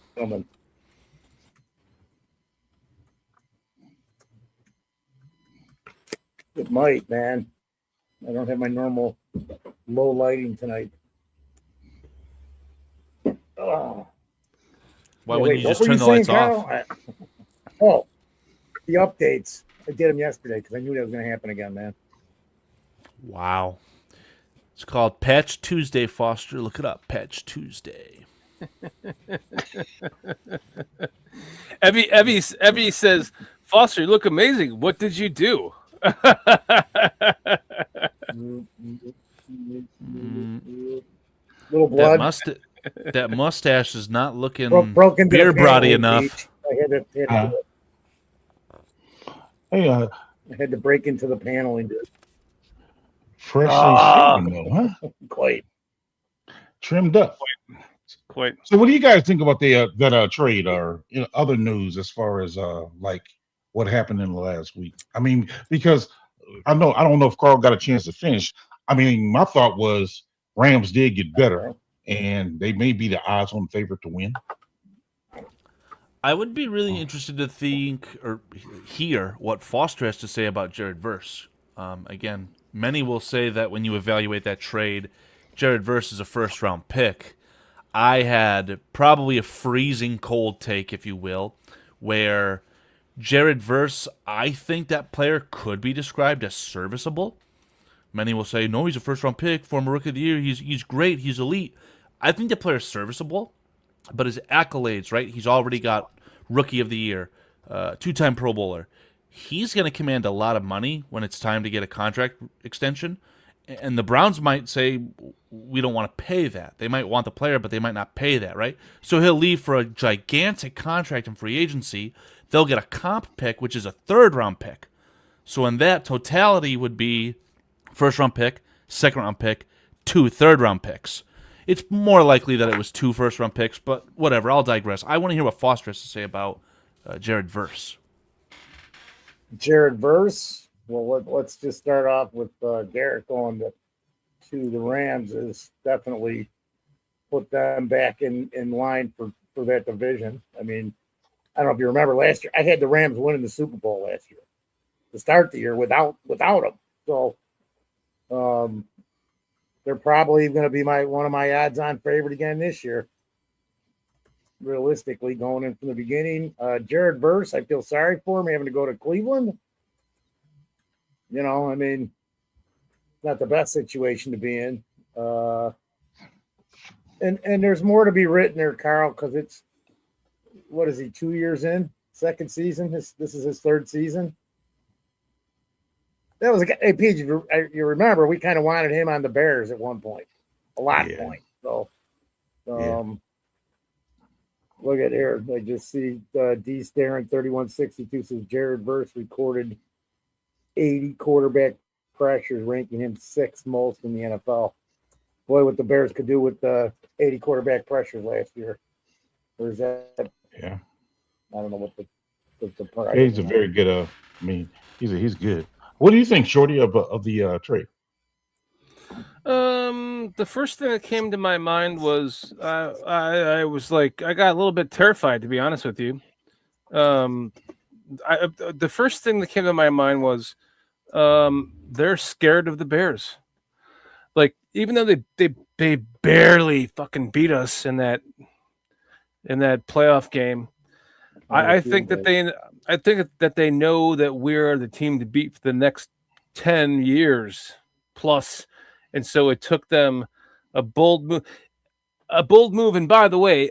Speaker 6: It might, man. I don't have my normal low lighting tonight. Oh.
Speaker 7: Why wouldn't you just turn the lights off?
Speaker 6: The updates. I did them yesterday because I knew that was going to happen again, man.
Speaker 7: Wow. It's called Patch Tuesday, Foster. Look it up, Patch Tuesday.
Speaker 1: Evie says, Foster, you look amazing. What did you do?
Speaker 6: Little blood.
Speaker 7: That mustache is not looking
Speaker 6: Broke into
Speaker 7: beer
Speaker 6: the
Speaker 7: brody
Speaker 6: paneling,
Speaker 7: enough.
Speaker 6: Beach. I had to do it.
Speaker 4: Hey,
Speaker 6: I had to break into the paneling.
Speaker 4: freshly shaven though, huh?
Speaker 6: Quite.
Speaker 4: Trimmed up.
Speaker 1: Quite.
Speaker 4: So, what do you guys think about that trade or other news as far as like what happened in the last week? I mean, because I don't know if Carl got a chance to finish. I mean, my thought was Rams did get better, and they may be the odds-on favorite to win.
Speaker 7: I would be really interested to think or hear what Foster has to say about Jared Verse. Again, many will say that when you evaluate that trade, Jared Verse is a first-round pick. I had probably a freezing cold take, if you will, where Jared Verse, I think that player could be described as serviceable. Many will say, no, he's a first-round pick, former Rookie of the Year, he's great, he's elite. I think the player's serviceable, but his accolades, right? He's already got Rookie of the Year, two-time Pro Bowler. He's going to command a lot of money when it's time to get a contract extension. And the Browns might say, we don't want to pay that. They might want the player, but they might not pay that, right? So he'll leave for a gigantic contract in free agency. They'll get a comp pick, which is a third-round pick. So in that, totality would be first-round pick, second-round pick, 2 third-round picks. It's more likely that it was 2 first-round picks, but whatever, I'll digress. I want to hear what Foster has to say about Jared Verse.
Speaker 6: Jared Verse. Well, let's just start off with Garrett going to the Rams is definitely put them back in line for that division. I mean, I don't know if you remember last year, I had the Rams winning the Super Bowl last year to start the year without them. So they're probably going to be one of my odds-on favorite again this year. Realistically, going in from the beginning, Jared Verse, I feel sorry for him having to go to Cleveland. I mean, not the best situation to be in. And there's more to be written there, Carl, because it's, what is he, 2 years in? Second season? This is his third season. That was hey, Pete, you remember, we kind of wanted him on the Bears at one point. A lot of point. So, look at here. I just see D. Starren 3162 says Jared Verse recorded 80 quarterback pressures, ranking him 6th most in the NFL. Boy, what the Bears could do with 80 quarterback pressures last year. Or is that?
Speaker 4: Yeah.
Speaker 6: I don't know what the price.
Speaker 4: He's a very good. I mean, he's good. What do you think, Shorty, of the trade?
Speaker 1: The first thing that came to my mind was I was like, I got a little bit terrified, to be honest with you. The first thing that came to my mind was they're scared of the Bears. Like, even though they barely fucking beat us in that playoff game, I think that they know that we're the team to beat for the next 10 years plus. And so it took them a bold move. And by the way,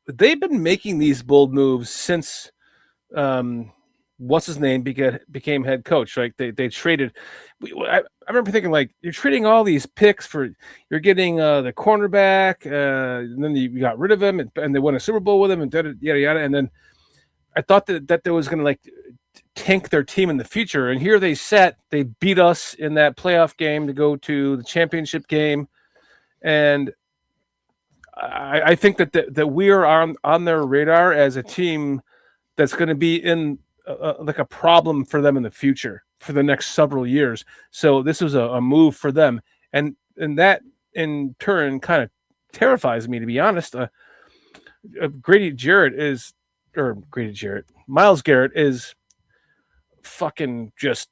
Speaker 1: they've been making these bold moves since what's his name became head coach. Right? They traded. I remember thinking, like, you're trading all these picks you're getting the cornerback, and then you got rid of him, and they won a Super Bowl with him, and yada yada. And then I thought that there was going to, like, tank their team in the future, and here they beat us in that playoff game to go to the championship game, and I think that we are on their radar as a team that's going to be in like a problem for them in the future for the next several years. So this was a move for them, and that in turn kind of terrifies me, to be honest. Myles Garrett is fucking just,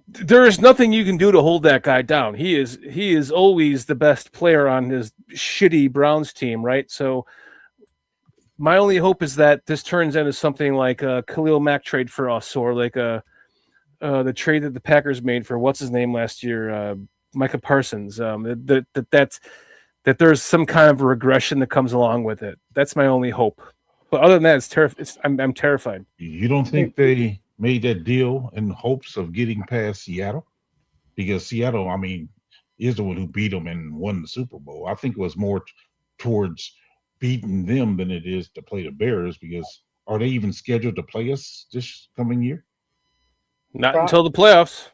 Speaker 1: there is nothing you can do to hold that guy down. He is always the best player on his shitty Browns team, right? So my only hope is that this turns into something like a Khalil Mack trade for us, or like a the trade that the Packers made for what's his name last year, Micah Parsons. That there's some kind of regression that comes along with it. That's my only hope. But other than that, I'm terrified.
Speaker 4: You don't think they made that deal in hopes of getting past Seattle? Because Seattle, I mean, is the one who beat them and won the Super Bowl. I think it was more towards beating them than it is to play the Bears, because are they even scheduled to play us this coming year?
Speaker 1: Not until the playoffs.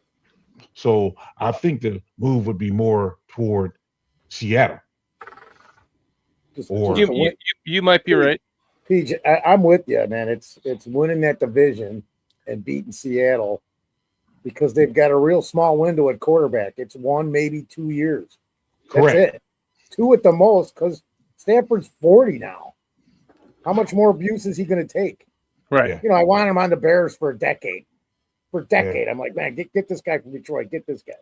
Speaker 4: So I think the move would be more toward Seattle. Or
Speaker 1: you might be right.
Speaker 6: PJ, I'm with you, man. It's winning that division and beating Seattle, because they've got a real small window at quarterback. It's 1, maybe 2 years.
Speaker 4: Correct.
Speaker 6: That's it. 2 at the most, because Stanford's 40 now. How much more abuse is he going to take?
Speaker 1: Right.
Speaker 4: Yeah.
Speaker 6: You know, I want him on the Bears for a decade.
Speaker 4: Yeah.
Speaker 6: I'm like, man, get this guy from Detroit. Get this guy.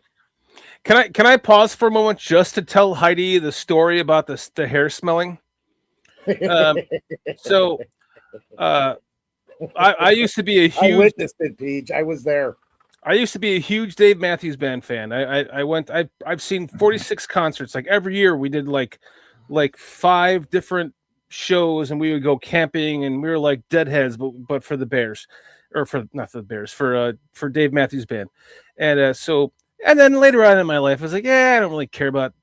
Speaker 1: Can I pause for a moment just to tell Heidi the story about the hair smelling? I used to be a huge.
Speaker 6: I witnessed it, Peach. I was there.
Speaker 1: I used to be a huge Dave Matthews Band fan. I've seen 46 concerts. Like every year we did like 5 different shows, and we would go camping, and we were like deadheads, but for the Bears, or for not for the Bears, for Dave Matthews Band. And and then later on in my life I was like, yeah, I don't really care about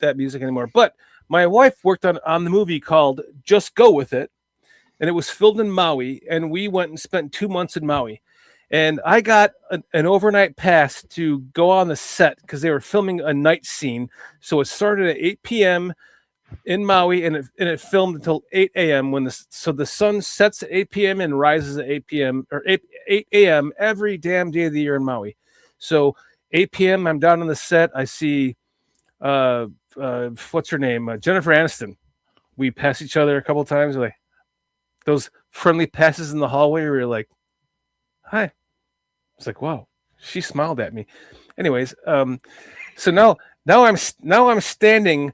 Speaker 1: that music anymore. But my wife worked on the movie called Just Go With It, and it was filmed in Maui, and we went and spent 2 months in Maui. And I got an overnight pass to go on the set because they were filming a night scene. So it started at 8 p.m. in Maui, and it filmed until 8 a.m. So the sun sets at 8 p.m. and rises at 8 p.m. or 8 a.m. every damn day of the year in Maui. So 8 p.m. I'm down on the set. I see what's her name? Jennifer Aniston. We pass each other a couple times, like those friendly passes in the hallway where you're like, hi. It's like, wow, she smiled at me. Anyways, so now I'm standing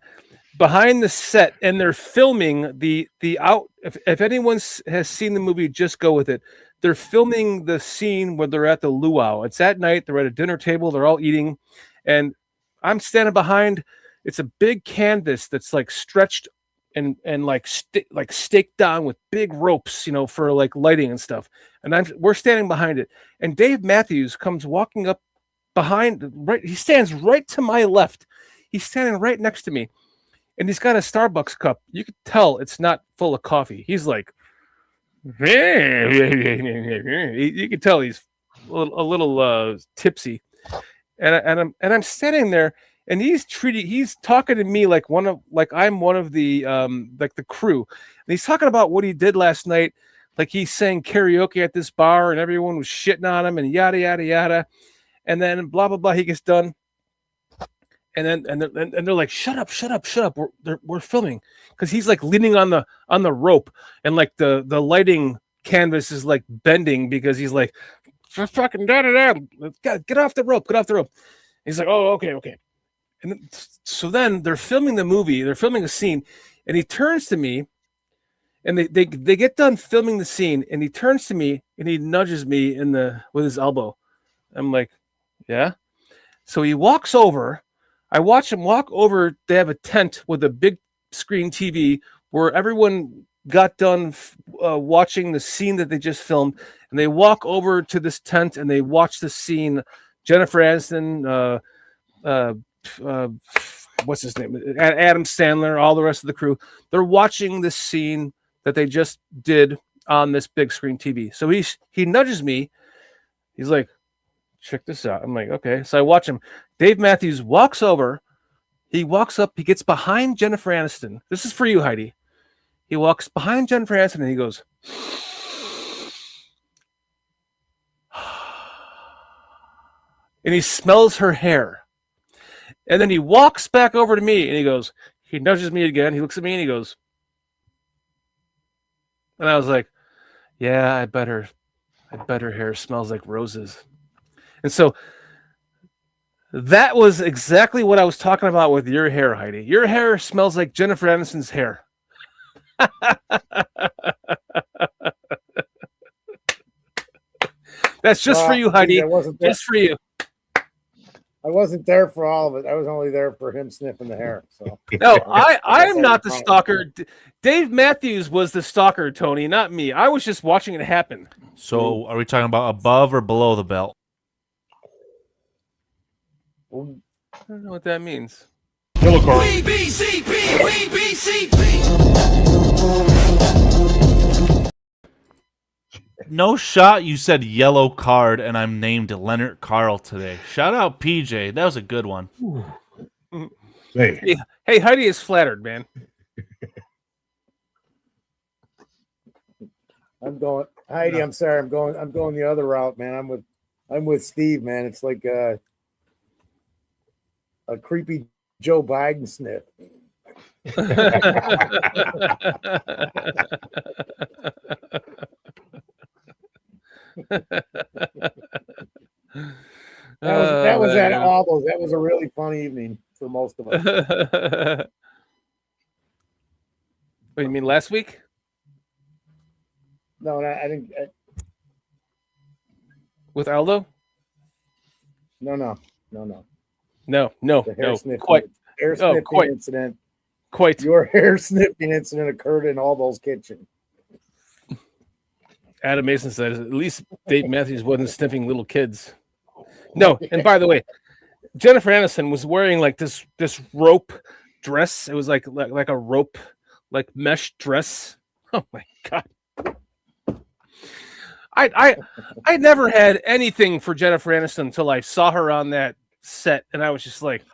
Speaker 1: behind the set, and they're filming the out. If anyone has seen the movie, Just Go With It. They're filming the scene where they're at the luau. It's at night. They're at a dinner table. They're all eating, and I'm standing behind. It's a big canvas that's like stretched and like staked down with big ropes, you know, for like lighting and stuff. And we're standing behind it. And Dave Matthews comes walking up behind. Right, he stands right to my left. He's standing right next to me, and he's got a Starbucks cup. You could tell it's not full of coffee. He's like, you could tell he's a little tipsy. And I'm standing there, and he's talking to me like I'm one of the like the crew. And he's talking about what he did last night. Like he sang karaoke at this bar, and everyone was shitting on him, and yada yada yada. And then blah blah blah. He gets done, and they're like, shut up. We're filming, because he's like leaning on the rope, and like the lighting canvas is like bending because he's like, fucking da da da, get off the rope. He's like, oh, okay. And so then they're filming the movie. They're filming a scene, and he turns to me, and they get done filming the scene, and he turns to me and he nudges me with his elbow. I'm like, yeah. So he walks over. I watch him walk over. They have a tent with a big screen TV where everyone got done watching the scene that they just filmed, and they walk over to this tent and they watch the scene. Jennifer Aniston, what's his name? Adam Sandler, all the rest of the crew. They're watching this scene that they just did on this big screen TV. So he nudges me. He's like, check this out. I'm like, okay. So I watch him. Dave Matthews walks over. He walks up. He gets behind Jennifer Aniston. This is for you, Heidi. He walks behind Jennifer Aniston and he goes, and he smells her hair. And then he walks back over to me and he nudges me again. He looks at me and he goes, and I was like, yeah, I bet her hair smells like roses. And so that was exactly what I was talking about with your hair, Heidi. Your hair smells like Jennifer Aniston's hair. That's just for you, Heidi. Just for you.
Speaker 6: I wasn't there for all of it. I was only there for him sniffing the hair. So
Speaker 1: no, I am not the stalker. Dave Matthews was the stalker, Tony, not me. I was just watching it happen.
Speaker 7: So, are we talking about above or below the belt?
Speaker 1: I don't know what that means.
Speaker 4: Yellow card.
Speaker 7: No shot you said yellow card and I'm named Leonard Carl today. Shout out PJ. That was a good one.
Speaker 4: Hey,
Speaker 1: Heidi is flattered, man.
Speaker 6: I'm going Heidi, I'm sorry. I'm going the other route, man. I'm with Steve, man. It's like a creepy Joe Biden sniff. That was at all those. That was a really fun evening for most of us.
Speaker 1: What, you mean last week?
Speaker 6: No, I didn't.
Speaker 1: With Aldo?
Speaker 6: No.
Speaker 1: The
Speaker 6: hair sniffing, hair sniffing incident. Your hair sniffing incident occurred in all those kitchens.
Speaker 1: Adam Mason says at least Dave Matthews wasn't sniffing little kids. No, and by the way, Jennifer Aniston was wearing like this rope dress. It was like a rope, like mesh dress. Oh my god! I never had anything for Jennifer Aniston until I saw her on that set, and I was just like,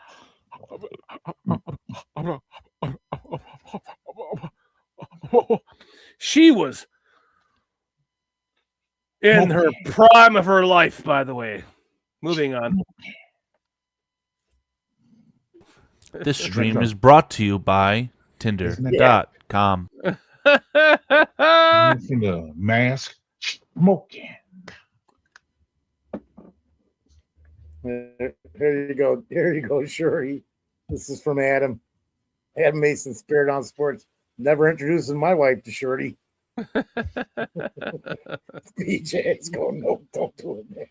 Speaker 1: she was in her prime of her life, by the way. Moving on.
Speaker 7: This stream is brought to you by Tinder.com.
Speaker 4: the mask smoking.
Speaker 6: Here you go, Shuri. This is from Adam. Adam Mason, Spirit on Sports. Never introducing my wife to Shorty. BJ is going, no, don't do it, man.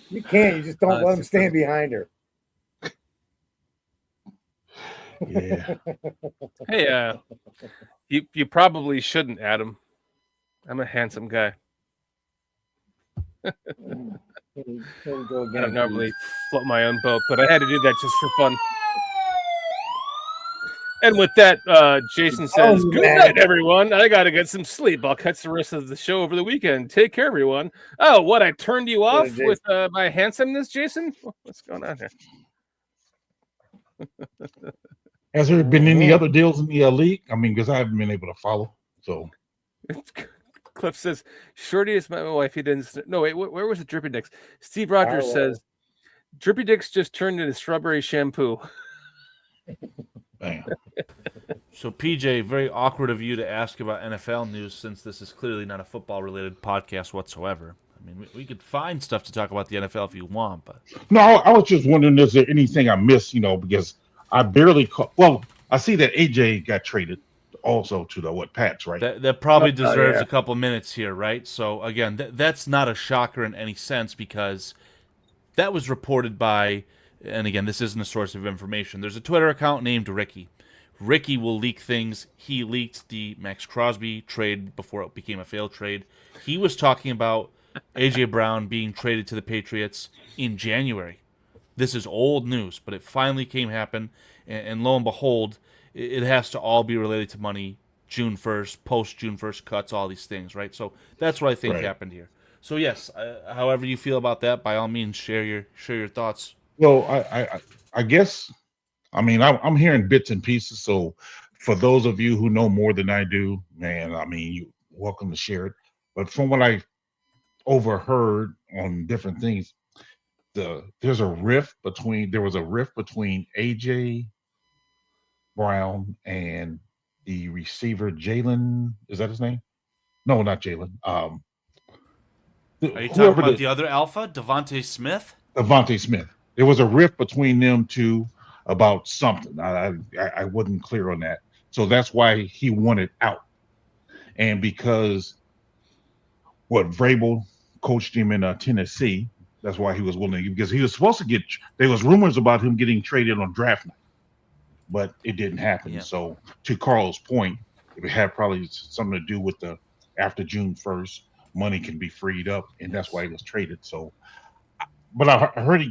Speaker 6: You can't. You just don't let him stand behind her.
Speaker 4: Yeah.
Speaker 1: Hey, you probably shouldn't, Adam. I'm a handsome guy. I don't normally float my own boat, but I had to do that just for fun. And with that, Jason says, good night, everyone. I got to get some sleep. I'll catch the rest of the show over the weekend. Take care, everyone. Oh, what? I turned you off with my handsomeness, Jason? What's going on here?
Speaker 4: Has there been any other deals in the league? I mean, because I haven't been able to follow. So
Speaker 1: Cliff says, Shorty is my wife. He didn't. No, wait, where was the Drippy Dicks? Steve Rogers says, Drippy Dicks just turned into strawberry shampoo.
Speaker 4: Bam.
Speaker 7: So, PJ, very awkward of you to ask about NFL news since this is clearly not a football-related podcast whatsoever. I mean, we could find stuff to talk about the NFL if you want, but
Speaker 4: no, I was just wondering, is there anything I missed? Because I barely caught. Well, I see that AJ got traded also to the Pats, right?
Speaker 7: That probably deserves a couple minutes here, right? So again, that's not a shocker in any sense because that was reported by, and again, this isn't a source of information. There's a Twitter account named Ricky. Ricky will leak things. He leaked the Max Crosby trade before it became a failed trade. He was talking about AJ Brown being traded to the Patriots in January. This is old news, but it finally happen, and lo and behold, it has to all be related to money, June 1st, post-June 1st cuts, all these things, right? So that's what I think happened here. So yes, however you feel about that, by all means, share your thoughts.
Speaker 4: Well, I guess, I mean, I'm hearing bits and pieces, so for those of you who know more than I do, man, I mean, you're welcome to share it. But from what I overheard on different things, there was a rift between AJ Brown and the receiver Jalen. Is that his name? No, not Jalen.
Speaker 7: Are you talking about the other alpha, Devontae Smith?
Speaker 4: Devontae Smith. There was a rift between them two about something. I wasn't clear on that. So that's why he wanted out. And because what Vrabel coached him in Tennessee. That's why he was willing to, because he was supposed to get. There was rumors about him getting traded on draft night, but it didn't happen.
Speaker 7: Yeah.
Speaker 4: So to Carl's point, it had probably something to do with the after June 1st, money can be freed up, and that's why he was traded. So, but I heard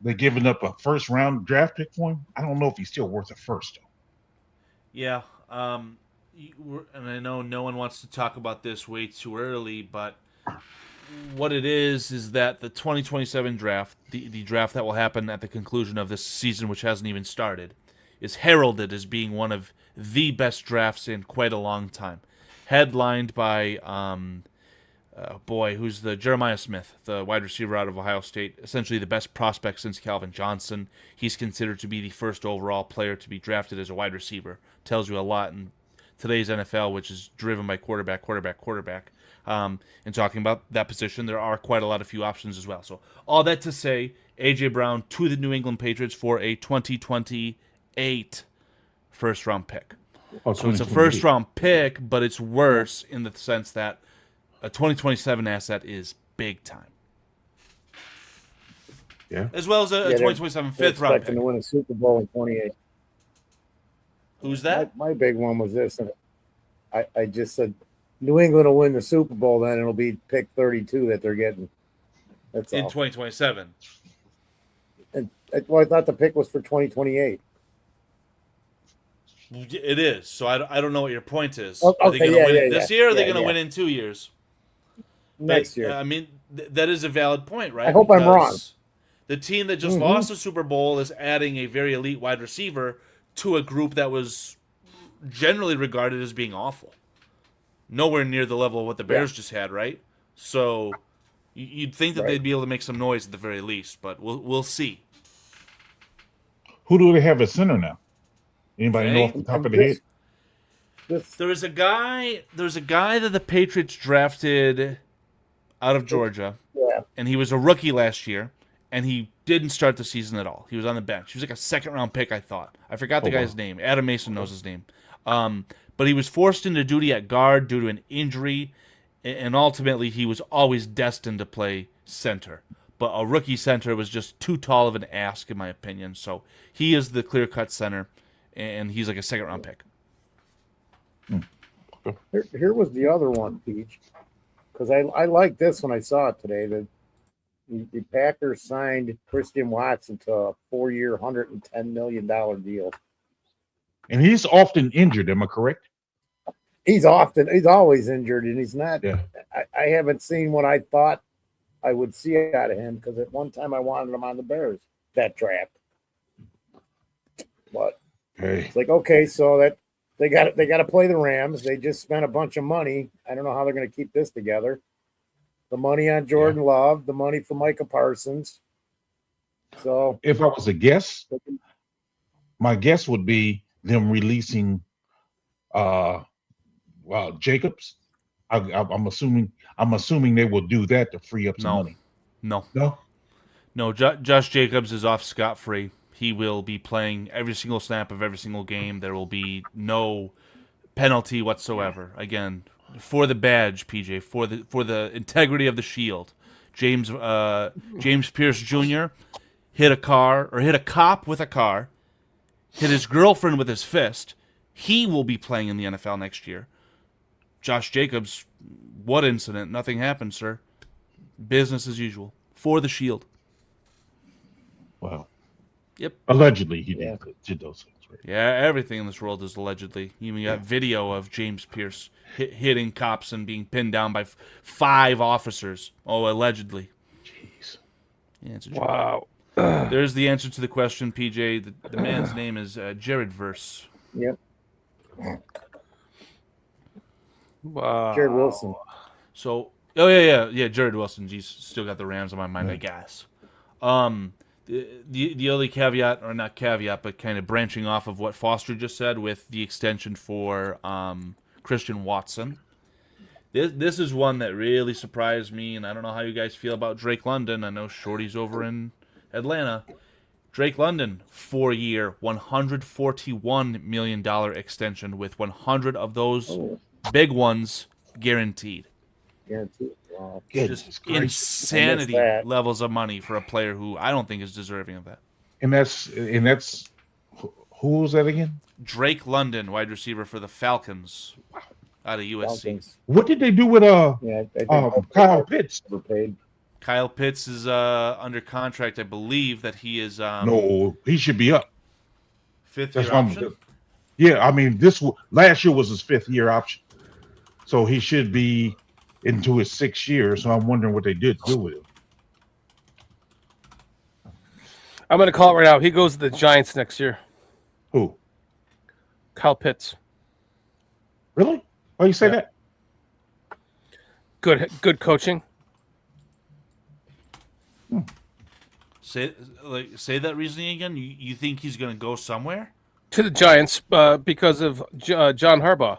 Speaker 4: they're giving up a first round draft pick for him. I don't know if he's still worth a first though.
Speaker 7: Yeah. And I know no one wants to talk about this way too early, but what it is that the 2027 draft, the draft that will happen at the conclusion of this season, which hasn't even started, is heralded as being one of the best drafts in quite a long time. Headlined by, who's the Jeremiah Smith, the wide receiver out of Ohio State, essentially the best prospect since Calvin Johnson. He's considered to be the first overall player to be drafted as a wide receiver. Tells you a lot in today's NFL, which is driven by quarterback. And talking about that position, there are quite a lot of few options as well. So all that to say, A.J. Brown to the New England Patriots for a 2028 first-round pick.
Speaker 4: Oh,
Speaker 7: So it's a first-round pick, but it's worse in the sense that a 2027 asset is big time.
Speaker 4: Yeah.
Speaker 7: As well as a 2027 fifth-round pick.
Speaker 6: Expecting to win a Super Bowl in 28.
Speaker 7: Who's that?
Speaker 6: My big one was this. And I just said New England will win the Super Bowl, then it'll be pick 32 that they're getting. That's
Speaker 7: In
Speaker 6: all.
Speaker 7: 2027.
Speaker 6: And I thought the pick was for 2028.
Speaker 7: It is. So I don't know what your point is.
Speaker 6: Oh,
Speaker 7: Are they going to win it
Speaker 6: yeah.
Speaker 7: this year, or are they
Speaker 6: Yeah,
Speaker 7: going to
Speaker 6: yeah.
Speaker 7: win in 2 years?
Speaker 6: Next
Speaker 7: But,
Speaker 6: year.
Speaker 7: I mean, that is a valid point, right?
Speaker 6: I hope I'm wrong.
Speaker 7: Because the team that just lost the Super Bowl is adding a very elite wide receiver to a group that was generally regarded as being awful. Nowhere near the level of what the Bears just had, right? So you'd think that they'd be able to make some noise at the very least, but we'll see.
Speaker 4: Who do they have at center now? Anybody know off the top of the head?
Speaker 7: There's a guy that the Patriots drafted out of Georgia, and he was a rookie last year, and he didn't start the season at all. He was on the bench. He was like a second-round pick, I thought. I forgot the guy's name. Adam Mason knows his name. But he was forced into duty at guard due to an injury, and ultimately he was always destined to play center. But a rookie center was just too tall of an ask, in my opinion. So he is the clear-cut center, and he's like a second-round pick.
Speaker 6: Here was the other one, Peach, because I like this when I saw it today. The Packers signed Christian Watson to a 4-year, $110 million deal.
Speaker 4: And he's often injured. Am I correct?
Speaker 6: He's always injured, and he's not.
Speaker 4: Yeah.
Speaker 6: I haven't seen what I thought I would see out of him, because at one time I wanted him on the Bears that draft. But it's like, okay, so that they got to play the Rams. They just spent a bunch of money. I don't know how they're going to keep this together. The money on Jordan Love, the money for Micah Parsons. So
Speaker 4: if I was a guess, my guess would be them releasing Jacobs. I'm assuming they will do that to free up some money.
Speaker 7: No. Josh Jacobs is off scot-free. He will be playing every single snap of every single game. There will be no penalty whatsoever. Again, for the badge, PJ, for the integrity of the shield. James Pierce Jr. hit a cop with a car, hit his girlfriend with his fist. He will be playing in the NFL next year. Josh Jacobs, what incident? Nothing happened, sir. Business as usual. For the shield.
Speaker 4: Wow.
Speaker 7: Yep.
Speaker 4: Allegedly, he did those things, right?
Speaker 7: Yeah, everything in this world is allegedly. You even got video of James Pierce hitting cops and being pinned down by 5 officers. Oh, allegedly.
Speaker 4: Jeez.
Speaker 7: Yeah, it's a joke.
Speaker 1: Wow.
Speaker 7: There's the answer to the question, PJ. The man's name is Jared Verse.
Speaker 6: Yep.
Speaker 1: Wow.
Speaker 6: Jared Wilson.
Speaker 7: So, yeah, Jared Wilson. He's still got the Rams on my mind, I guess. The only caveat, or not caveat, but kind of branching off of what Foster just said with the extension for Christian Watson. This is one that really surprised me, and I don't know how you guys feel about Drake London. I know Shorty's over in Atlanta. Drake London, 4-year, $141 million extension with 100 of those big ones guaranteed.
Speaker 6: Guaranteed.
Speaker 4: Goodness
Speaker 7: Just
Speaker 4: gracious.
Speaker 7: insanity
Speaker 6: I missed that.
Speaker 7: levels of money for a player who I don't think is deserving of that.
Speaker 4: And that's who was that again?
Speaker 7: Drake London, wide receiver for the Falcons out of USC.
Speaker 6: Falcons.
Speaker 4: What did they do with
Speaker 6: Yeah, I think
Speaker 4: Kyle Pitts?
Speaker 6: overpaid.
Speaker 7: Kyle Pitts is under contract. I believe that he is
Speaker 4: No, he should be up.
Speaker 7: fifth
Speaker 4: That's
Speaker 7: year
Speaker 4: what I'm-
Speaker 7: option.
Speaker 4: Yeah, I mean, last year was his 5th-year option, so he should be into his 6th year. So I'm wondering what they did do with him.
Speaker 1: I'm going to call it right now. He goes to the Giants next year.
Speaker 4: Who?
Speaker 1: Kyle Pitts.
Speaker 4: Really? Why you say that?
Speaker 1: Good coaching.
Speaker 7: Say that reasoning again. You think he's going to go somewhere?
Speaker 1: To the Giants because of John Harbaugh.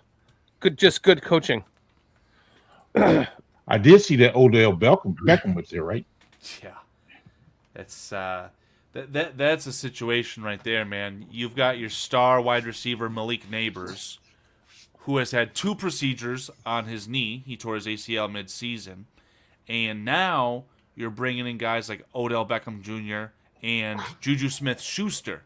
Speaker 1: Good coaching.
Speaker 4: I did see that Odell Beckham was there, right?
Speaker 7: Yeah, that's that's a situation right there, man. You've got your star wide receiver Malik Neighbors, who has had 2 procedures on his knee. He tore his ACL mid-season, and now you're bringing in guys like Odell Beckham Jr. and Juju Smith-Schuster.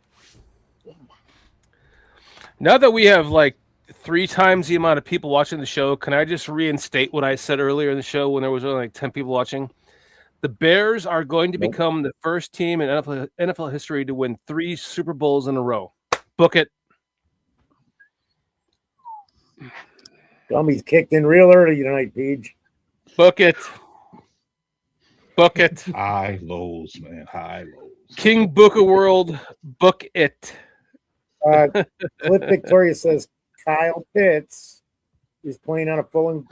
Speaker 1: Now that we have like 3 times the amount of people watching the show, can I just reinstate what I said earlier in the show when there was only like 10 people watching? The Bears are going to become the first team in NFL history to win 3 Super Bowls in a row. Book it.
Speaker 6: Gummy's kicked in real early tonight, Peach.
Speaker 1: Book it. Book it.
Speaker 4: High lows, man. High lows.
Speaker 1: King Book of World. Book it.
Speaker 6: Cliff Victoria says Kyle Pitts is playing on a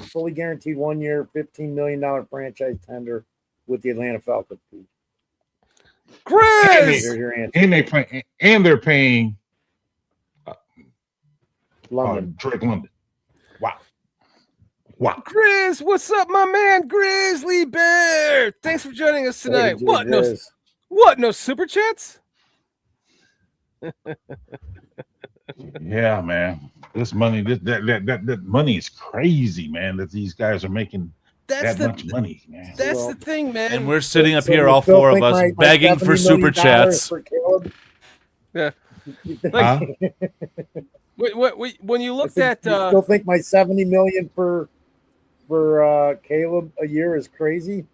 Speaker 6: fully guaranteed 1-year, $15 million franchise tender with the Atlanta Falcons.
Speaker 1: Chris!
Speaker 6: Here's your answer.
Speaker 4: And they're paying
Speaker 6: London.
Speaker 4: Drake London. Wow.
Speaker 1: Grizz, what's up, my man? Grizzly Bear. Thanks for joining us tonight. What? No super chats?
Speaker 4: Yeah, man. This money, that money is crazy, man. That these guys are making that much money, man.
Speaker 1: That's the thing, man.
Speaker 7: And we're sitting up
Speaker 6: So
Speaker 7: here,
Speaker 6: you
Speaker 7: all
Speaker 6: still
Speaker 7: 4 of
Speaker 6: think
Speaker 7: us,
Speaker 6: my
Speaker 7: begging for
Speaker 6: $70
Speaker 7: super
Speaker 6: million
Speaker 7: chats.
Speaker 6: for Caleb?
Speaker 1: Yeah.
Speaker 4: Huh?
Speaker 1: When you
Speaker 6: I
Speaker 1: looked
Speaker 6: said,
Speaker 1: at
Speaker 6: you still think my $70 million for Caleb a year is crazy?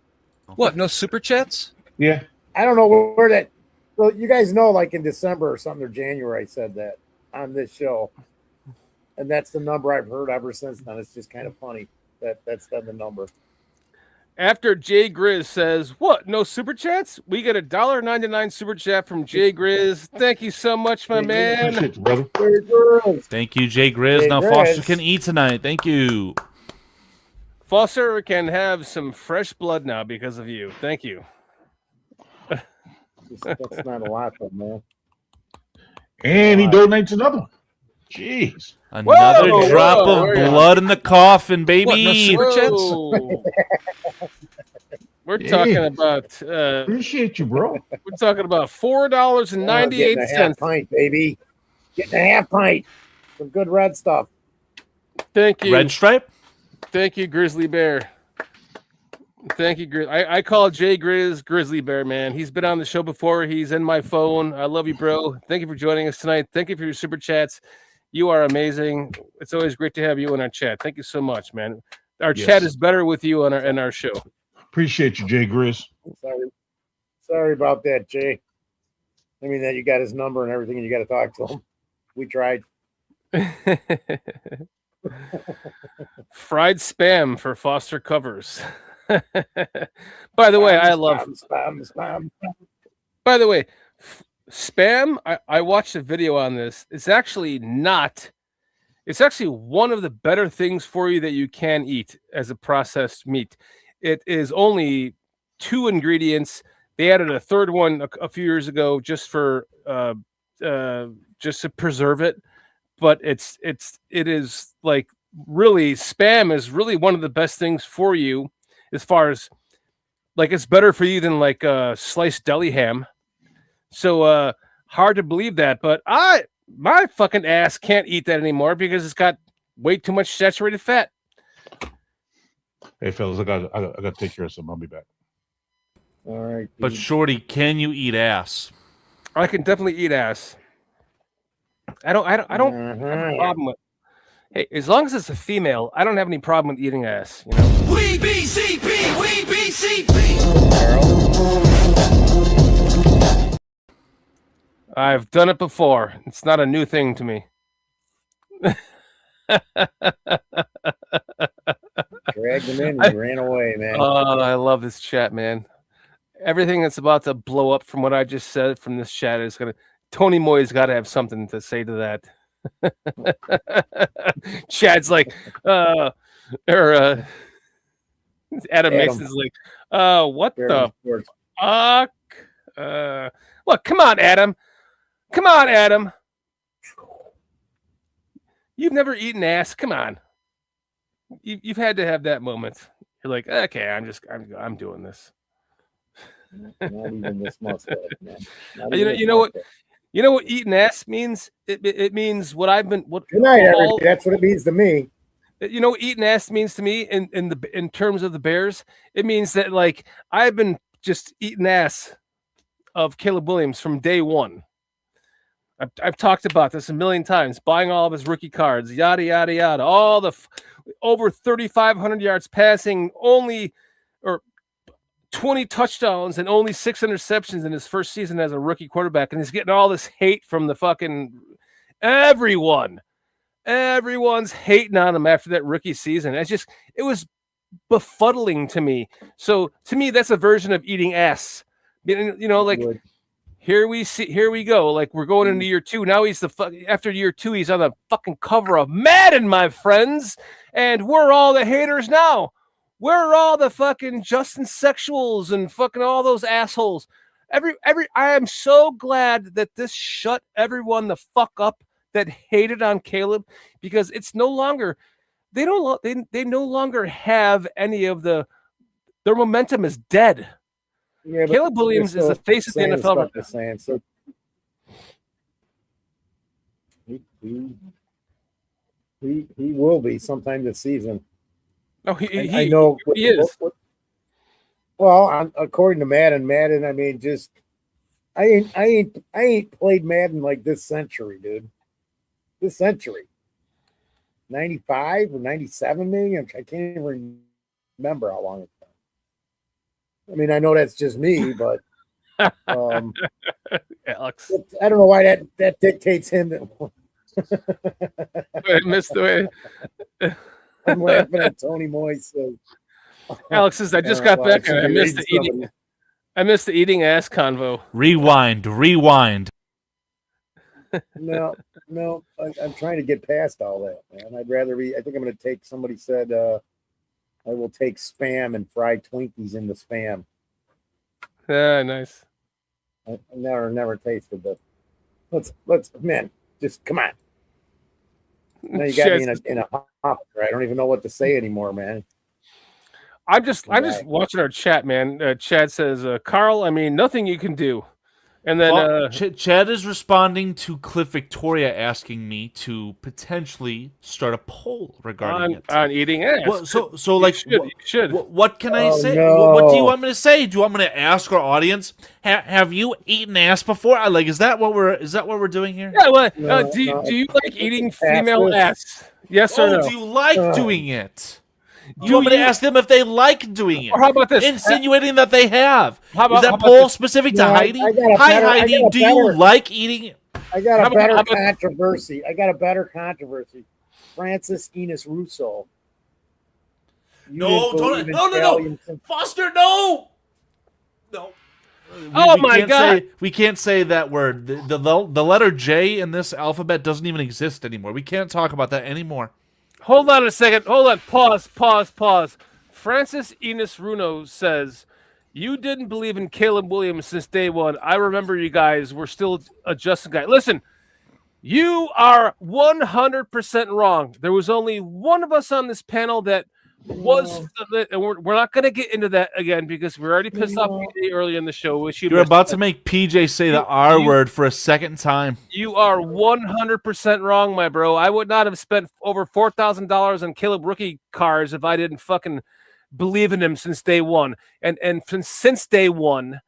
Speaker 10: What? No super chats?
Speaker 4: Yeah.
Speaker 6: I don't know where that. Well, you guys know, like in December or something, or January, I said that on this show, and that's the number I've heard ever since then. It's just kind of funny that that's the number.
Speaker 1: after Jay Grizz says, "What? No super chats?" We get a $1.99 super chat from Jay Grizz. Thank you so much, my man.
Speaker 4: Appreciate you, brother.
Speaker 7: Thank you, Jay Grizz.
Speaker 6: Jay
Speaker 7: Now
Speaker 6: Grizz.
Speaker 7: Foster can eat tonight. Thank you.
Speaker 1: Foster can have some fresh blood now because of you. Thank you.
Speaker 6: That's not a lot, though, man.
Speaker 4: And he donates another one. Jeez.
Speaker 7: Another
Speaker 1: Whoa,
Speaker 7: drop
Speaker 1: whoa,
Speaker 7: of
Speaker 1: whoa.
Speaker 7: blood in the coffin, baby.
Speaker 10: What, no super chats?
Speaker 1: Whoa. We're
Speaker 4: Yeah.
Speaker 1: talking about
Speaker 4: Appreciate you, bro.
Speaker 1: we're talking about $4.98.
Speaker 6: Getting a half pint, baby. Getting a half pint. Some good red stuff.
Speaker 1: Thank you.
Speaker 7: Red stripe?
Speaker 1: Thank you, Grizzly Bear. Thank you, Grizz. I call Jay Grizz Grizzly Bear, man. He's been on the show before. He's in my phone. I love you, bro. Thank you for joining us tonight. Thank you for your super chats. You are amazing. It's always great to have you in our chat. Thank you so much, man. Our
Speaker 4: Yes.
Speaker 1: chat is better with you on our show.
Speaker 4: Appreciate you, Jay Grizz.
Speaker 6: Sorry about that, Jay. I mean, that you got his number and everything, and you got to talk to him. We tried.
Speaker 1: Fried spam for Foster covers. By the way, I love.
Speaker 6: Spam.
Speaker 1: By the way, spam. I watched a video on this. It's actually not. It's actually one of the better things for you that you can eat as a processed meat. It is only 2 ingredients. They added a third one a few years ago just for just to preserve it. But it is like really spam is really one of the best things for you as far as like it's better for you than like sliced deli ham. So hard to believe that, but my fucking ass can't eat that anymore because it's got way too much saturated fat.
Speaker 4: Hey, fellas, I got to take care of some. I'll be back.
Speaker 6: All right.
Speaker 7: But Shorty, can you eat ass?
Speaker 1: I can definitely eat ass. I don't have a problem with. Hey, as long as it's a female, I don't have any problem with eating ass. You know.
Speaker 3: We BCP, we BCP.
Speaker 1: I've done it before. It's not a new thing to me.
Speaker 6: Dragged him in and ran away, man.
Speaker 1: Oh, I love this chat, man. Everything that's about to blow up from what I just said from this chat is gonna. Tony Moy's got to have something to say to that. Chad's like, Adam Mason's like, what the fuck? Look, come on, Adam. Come on, Adam. You've never eaten ass. Come on. You've had to have that moment. You're like, okay, I'm doing this.
Speaker 6: Not even this mustache, man.
Speaker 1: You know what? You know what eating ass means? It means what I've been. What
Speaker 6: Good night, everybody. That's what it means to me.
Speaker 1: You know what eating ass means to me in terms of the Bears? It means that like I've been just eating ass of Caleb Williams from day one. I've talked about this a million times. Buying all of his rookie cards, yada yada yada. All the over 3,500 yards passing, only or 20 touchdowns and only 6 interceptions in his first season as a rookie quarterback, and he's getting all this hate from the fucking everyone. Everyone's hating on him after that rookie season. It was befuddling to me. So to me, that's a version of eating ass. You know, like here we go. Like we're going into year 2. Now after year 2, he's on the fucking cover of Madden, my friends, and we're all the haters now. We're all the fucking Justin Sexuals and fucking all those assholes. I am so glad that this shut everyone the fuck up that hated on Caleb, because it's no longer they no longer have any of their momentum is dead. Yeah, Caleb Williams is the face of the NFL.
Speaker 6: So he will be sometime this season.
Speaker 1: No,
Speaker 6: I know
Speaker 1: he is.
Speaker 6: Well, according to Madden, I mean, just I ain't played Madden like this century, dude. This century, 95 or 97, maybe. I can't even remember how long it's been. I mean, I know that's just me, but
Speaker 1: Alex,
Speaker 6: I don't know why that dictates him.
Speaker 1: I missed the way.
Speaker 6: I'm laughing at Tony Moy. So.
Speaker 1: Alex says, I just got back and I missed the eating. I missed the eating ass convo.
Speaker 7: Rewind.
Speaker 6: No, I'm trying to get past all that, man. I'd rather be. I think I'm going to take. Somebody said I will take Spam and fried Twinkies into Spam.
Speaker 1: Yeah, nice.
Speaker 6: I never tasted that. Let's man, just come on. Now you got me in a hop. I don't even know what to say anymore, man.
Speaker 1: I'm just watching our chat, man. Chad says, Carl, I mean, nothing you can do. And then
Speaker 7: Chad is responding to Cliff Victoria asking me to potentially start a poll regarding
Speaker 1: on eating ass.
Speaker 7: Well, so like,
Speaker 1: you should.
Speaker 7: What can I say?
Speaker 6: No.
Speaker 7: What do you want me to say? Do you want me to ask our audience? Have you eaten ass before? Is that what we're doing here?
Speaker 1: Yeah. Well, do you like eating female ass? Yes or no?
Speaker 7: Do you like doing it? Do you want me to ask them if they like doing it?
Speaker 1: Or how about this?
Speaker 7: Insinuating that they have. Is that
Speaker 1: how
Speaker 7: poll specific to Heidi? Hi, Heidi. Do you like eating it?
Speaker 6: I got a better controversy. Francis Enos Russo.
Speaker 7: No. Foster, no.
Speaker 1: My God.
Speaker 7: We can't say that word. The letter J in this alphabet doesn't even exist anymore. We can't talk about that anymore.
Speaker 1: Hold on a second. Hold on. Pause. Francis Enos Runo says, you didn't believe in Caleb Williams since day one. I remember you guys were still a Justin guy. Listen, you are 100% wrong. There was only one of us on this panel that was, and we're not going to get into that again because we already pissed off PJ early in the show.
Speaker 7: You're about to make PJ say the R word for a second time.
Speaker 1: You are 100% wrong, my bro. I would not have spent over $4,000 on Caleb rookie cars if I didn't fucking believe in him since day one, and since day one,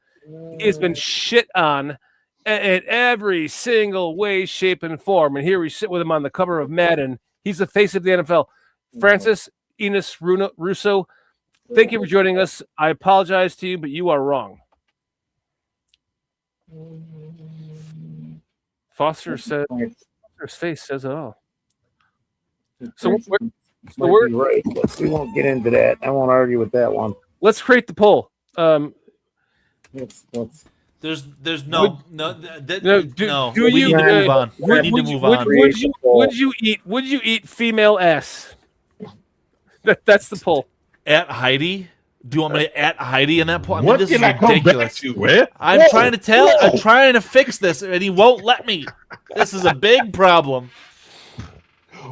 Speaker 1: he's been shit on in every single way, shape, and form. And here we sit with him on the cover of Madden. He's the face of the NFL. Francis Enos Russo, thank you for joining us. I apologize to you, but you are wrong. Foster said, Foster's face says it all. So we're
Speaker 6: right. We won't get into that. I won't argue with that one.
Speaker 1: Let's create the poll.
Speaker 6: Let's
Speaker 7: There's no.
Speaker 1: We need
Speaker 7: to move on. We need to move on.
Speaker 1: Would you eat female ass? That's the poll.
Speaker 7: At Heidi? Do you want me to at Heidi in that poll? I mean,
Speaker 4: What
Speaker 7: this
Speaker 4: did
Speaker 7: is
Speaker 4: I come back
Speaker 7: ridiculous.
Speaker 4: to, man?
Speaker 7: I'm trying to fix this, and he won't let me. This is a big problem.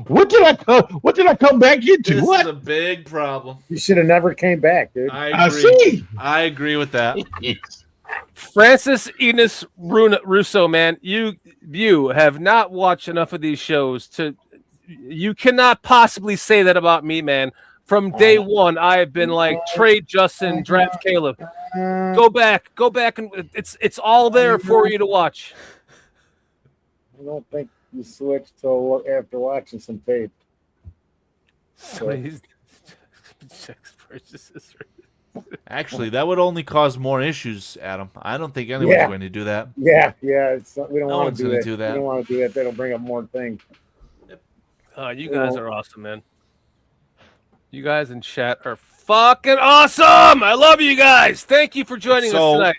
Speaker 4: What did I come back into?
Speaker 7: This
Speaker 4: What?
Speaker 7: is a big problem.
Speaker 6: You should have never came back, dude.
Speaker 7: I agree.
Speaker 4: see.
Speaker 7: I agree with that.
Speaker 1: Francis Enos Russo, man, you have not watched enough of these shows you cannot possibly say that about me, man. From day one, I have been like trade Justin, draft Caleb. Go back, and it's all there for you to watch.
Speaker 6: I don't think you switched till after watching some tape.
Speaker 7: Actually, that would only cause more issues, Adam. I don't think anyone's going to do that.
Speaker 6: Yeah. We don't
Speaker 7: No
Speaker 6: want
Speaker 7: one's
Speaker 6: to
Speaker 7: gonna
Speaker 6: do
Speaker 7: do
Speaker 6: that.
Speaker 7: that.
Speaker 6: We don't want to do that. That'll bring up more things.
Speaker 1: You guys are awesome, man. You guys in chat are fucking awesome. I love you guys. Thank you for joining us tonight.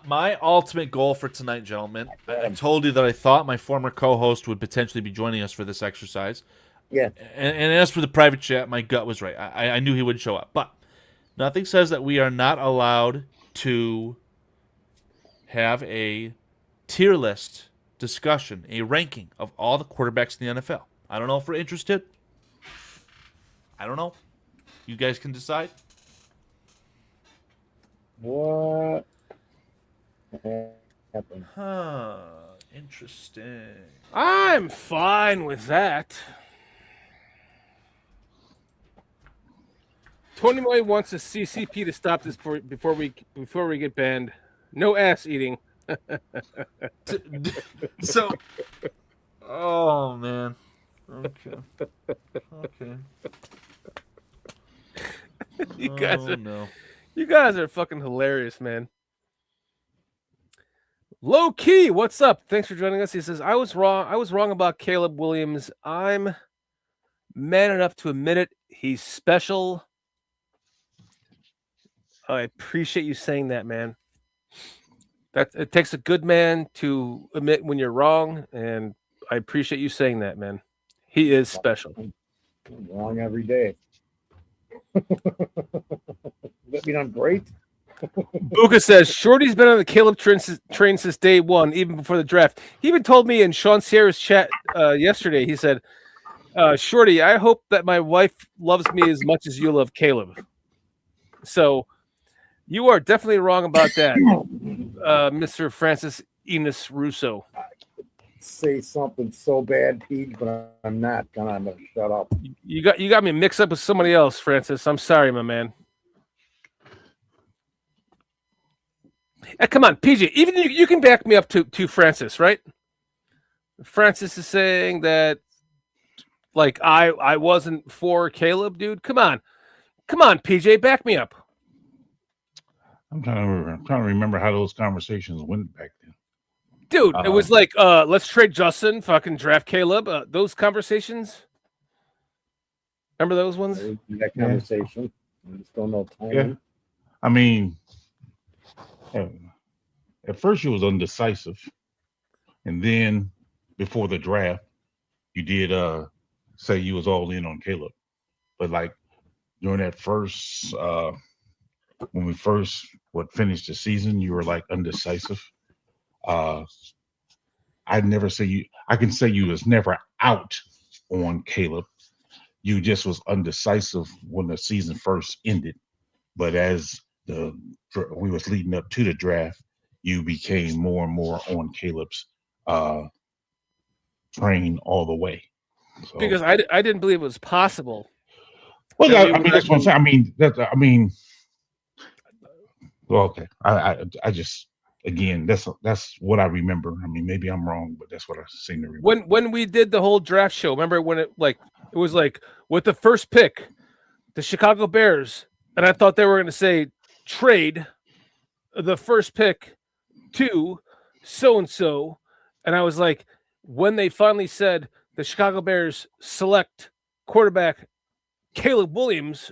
Speaker 7: My ultimate goal for tonight, gentlemen, I told you that I thought my former co-host would potentially be joining us for this exercise.
Speaker 6: Yeah.
Speaker 7: And as for the private chat, my gut was right. I knew he would show up. But nothing says that we are not allowed to have a tier list discussion, a ranking of all the quarterbacks in the NFL. I don't know if we're interested. I don't know. You guys can decide.
Speaker 6: What happened?
Speaker 7: Huh. Interesting.
Speaker 1: I'm fine with that. Tony Moy wants a CCP to stop this before we get banned. No ass eating.
Speaker 7: So, oh man. Okay.
Speaker 1: You guys are fucking hilarious, man. Low key, what's up? Thanks for joining us. He says, I was wrong about Caleb Williams. I'm man enough to admit it. He's special. I appreciate you saying that, man. It takes a good man to admit when you're wrong, and I appreciate you saying that, man. He is special.
Speaker 6: I'm wrong every day. That mean I'm great?
Speaker 1: Buka says, Shorty's been on the Caleb train since day one, even before the draft. He even told me in Sean Sierra's chat yesterday, he said, Shorty, I hope that my wife loves me as much as you love Caleb. So you are definitely wrong about that, Mr. Francis Enos Russo.
Speaker 6: Say something so bad, Pete, but I'm not. I'm gonna shut up.
Speaker 1: You got me mixed up with somebody else, Francis. I'm sorry, my man. Hey, come on, PJ. Even you can back me up to Francis, right? Francis is saying that, like, I wasn't for Caleb, dude. Come on, PJ, back me up.
Speaker 4: I'm trying to remember how those conversations went back then.
Speaker 1: Dude, it was like, let's trade Justin, fucking draft Caleb. Those conversations. Remember those ones?
Speaker 6: That conversation. I just don't know timing.
Speaker 4: Yeah. I mean, at first you was undecisive, and then before the draft, you did say you was all in on Caleb. But like during that first, when we first finished the season, you were like undecisive. I'd never say you. I can say you was never out on Caleb. You just was undecisive when the season first ended. But as we was leading up to the draft, you became more and more on Caleb's train all the way. So,
Speaker 1: because I didn't believe it was possible
Speaker 4: Well,
Speaker 1: And we
Speaker 4: I
Speaker 1: would
Speaker 4: mean, that's what I'm
Speaker 1: actually-
Speaker 4: saying. I mean, well, okay. I just again, that's what I remember. I mean, maybe I'm wrong, but that's what I seem to remember.
Speaker 1: when we did the whole draft show, remember when it was like with the first pick, the Chicago Bears, and I thought they were going to say trade the first pick to so and so, and I was like, when they finally said the Chicago Bears select quarterback Caleb Williams,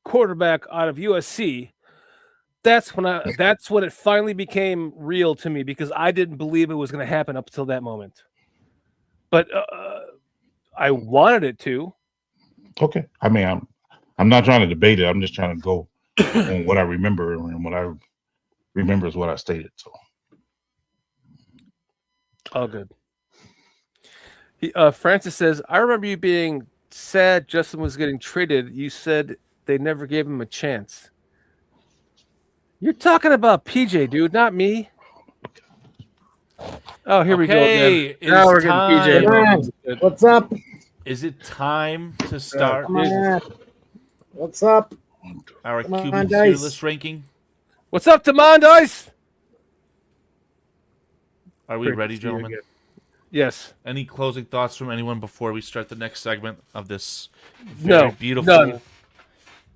Speaker 1: quarterback out of USC. That's when it finally became real to me because I didn't believe it was going to happen up until that moment. But I wanted it to.
Speaker 4: Okay. I mean, I'm not trying to debate it. I'm just trying to go on what I remember, and what I remember is what I stated. So,
Speaker 1: All good. Francis says, I remember you being sad Justin was getting traded. You said they never gave him a chance. You're talking about PJ, dude, not me. Oh, here we go again.
Speaker 7: It
Speaker 1: Now
Speaker 7: is
Speaker 1: we're getting PJ.
Speaker 6: Come on. What's up?
Speaker 7: Is it time to start
Speaker 6: Come on. What's up?
Speaker 7: our
Speaker 6: Come on,
Speaker 7: QB tier
Speaker 6: Dice.
Speaker 7: list ranking?
Speaker 1: What's up, Damon Dice?
Speaker 7: Are we ready, gentlemen?
Speaker 1: Yes.
Speaker 7: Any closing thoughts from anyone before we start the next segment of this very
Speaker 1: No.
Speaker 7: beautiful?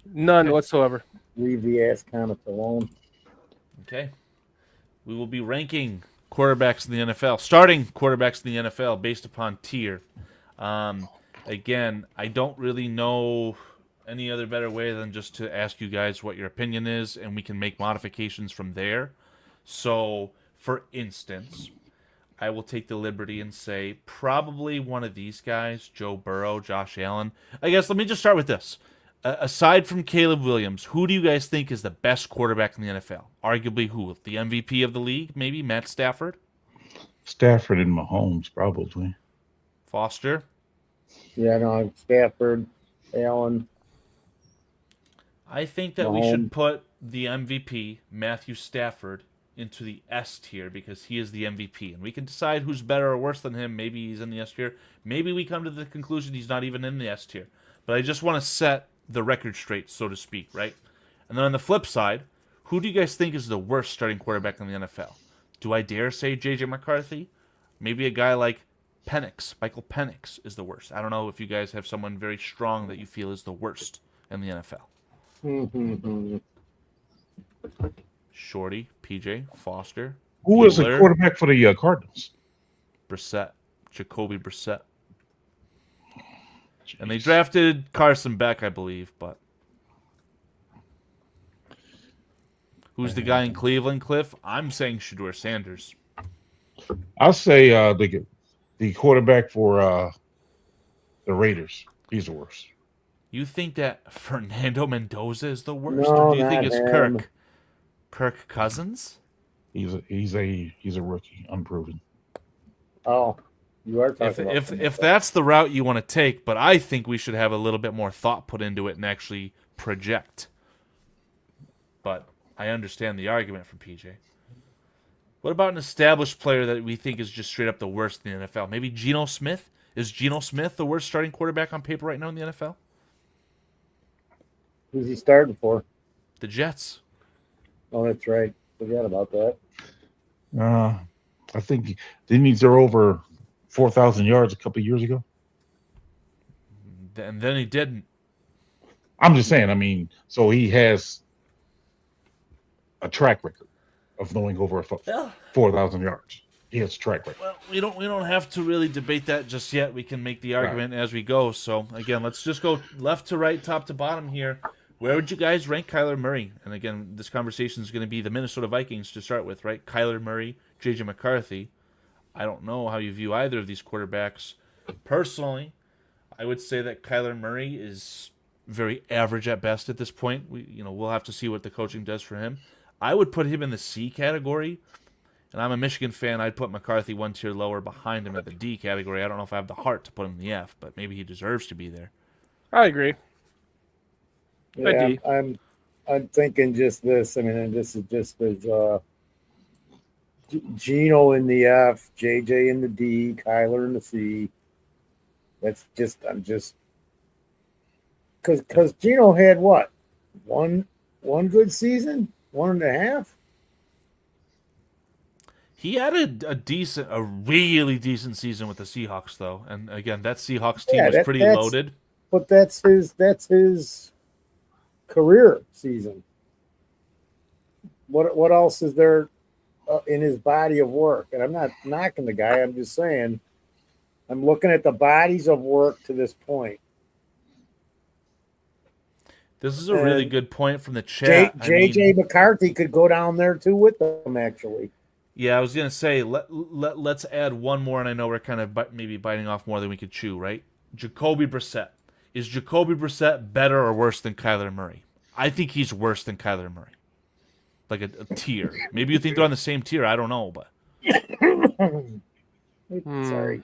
Speaker 1: None whatsoever.
Speaker 6: Leave the ass comments alone.
Speaker 7: Okay. We will be ranking quarterbacks in the NFL, starting quarterbacks in the NFL based upon tier. Again, I don't really know any other better way than just to ask you guys what your opinion is, and we can make modifications from there. So, for instance, I will take the liberty and say probably one of these guys, Joe Burrow, Josh Allen. I guess let me just start with this. Aside from Caleb Williams, who do you guys think is the best quarterback in the NFL? Arguably who? The MVP of the league? Maybe Matt Stafford?
Speaker 4: Stafford and Mahomes, probably.
Speaker 7: Foster?
Speaker 6: Yeah, no, Stafford, Allen.
Speaker 7: I think that we should put the MVP, Matthew Stafford, into the S tier because he is the MVP. And we can decide who's better or worse than him. Maybe he's in the S tier. Maybe we come to the conclusion he's not even in the S tier. But I just want to set the record straight, so to speak, right? And then on the flip side, who do you guys think is the worst starting quarterback in the NFL? Do I dare say J.J. McCarthy? Maybe a guy like Michael Penix is the worst. I don't know if you guys have someone very strong that you feel is the worst in the NFL. Shorty, PJ, Foster.
Speaker 4: Who is the
Speaker 7: Bueller,
Speaker 4: quarterback for the Cardinals?
Speaker 7: Brissett, Jacoby Brissett. And they drafted Carson Beck, I believe, but who's the guy in Cleveland, Cliff? I'm saying Shedeur Sanders.
Speaker 4: I'll say the quarterback for the Raiders. He's the worst.
Speaker 7: You think that Fernando Mendoza is the worst,
Speaker 6: No,
Speaker 7: or do you think
Speaker 6: not
Speaker 7: it's
Speaker 6: him.
Speaker 7: Kirk Cousins?
Speaker 4: He's a rookie, unproven.
Speaker 6: Oh, you are talking about
Speaker 7: If that's the route you want to take, but I think we should have a little bit more thought put into it and actually project. But I understand the argument from PJ. What about an established player that we think is just straight up the worst in the NFL? Maybe Geno Smith? Is Geno Smith the worst starting quarterback on paper right now in the NFL?
Speaker 6: Who's he starting for?
Speaker 7: The Jets.
Speaker 6: Oh, that's right. Forgot about that.
Speaker 4: I think didn't he throw over 4,000 yards a couple of years ago?
Speaker 7: And then he didn't.
Speaker 4: I'm just saying. I mean, so he has a track record of throwing over 4,000 yards. He has a track record.
Speaker 7: Well, we don't have to really debate that just yet. We can make the argument as we go. So again, let's just go left to right, top to bottom here. Where would you guys rank Kyler Murray? And again, this conversation is going to be the Minnesota Vikings to start with, right? Kyler Murray, J.J. McCarthy. I don't know how you view either of these quarterbacks. Personally, I would say that Kyler Murray is very average at best at this point. We'll have to see what the coaching does for him. I would put him in the C category. And I'm a Michigan fan. I'd put McCarthy one tier lower behind him at the D category. I don't know if I have the heart to put him in the F, but maybe he deserves to be there.
Speaker 1: I agree.
Speaker 6: Yeah, I'm thinking just this. I mean, and this is just as Geno in the F, JJ in the D, Kyler in the C. I'm just because Gino had what? One good season? 1.5?
Speaker 7: He had a really decent season with the Seahawks, though. And again, that Seahawks team was pretty loaded.
Speaker 6: But that's his career season. What else is there in his body of work? And I'm not knocking the guy. I'm just saying I'm looking at the bodies of work to this point.
Speaker 7: This is a really good point from the chat.
Speaker 6: JJ McCarthy could go down there too with them, actually.
Speaker 7: Yeah, I was gonna say let's add one more, and I know we're kind of maybe biting off more than we could chew, right? Jacoby Brissett. Is Jacoby Brissett better or worse than Kyler Murray? I think he's worse than Kyler Murray. Like a tier. Maybe you think they're on the same tier. I don't know, but
Speaker 6: Sorry.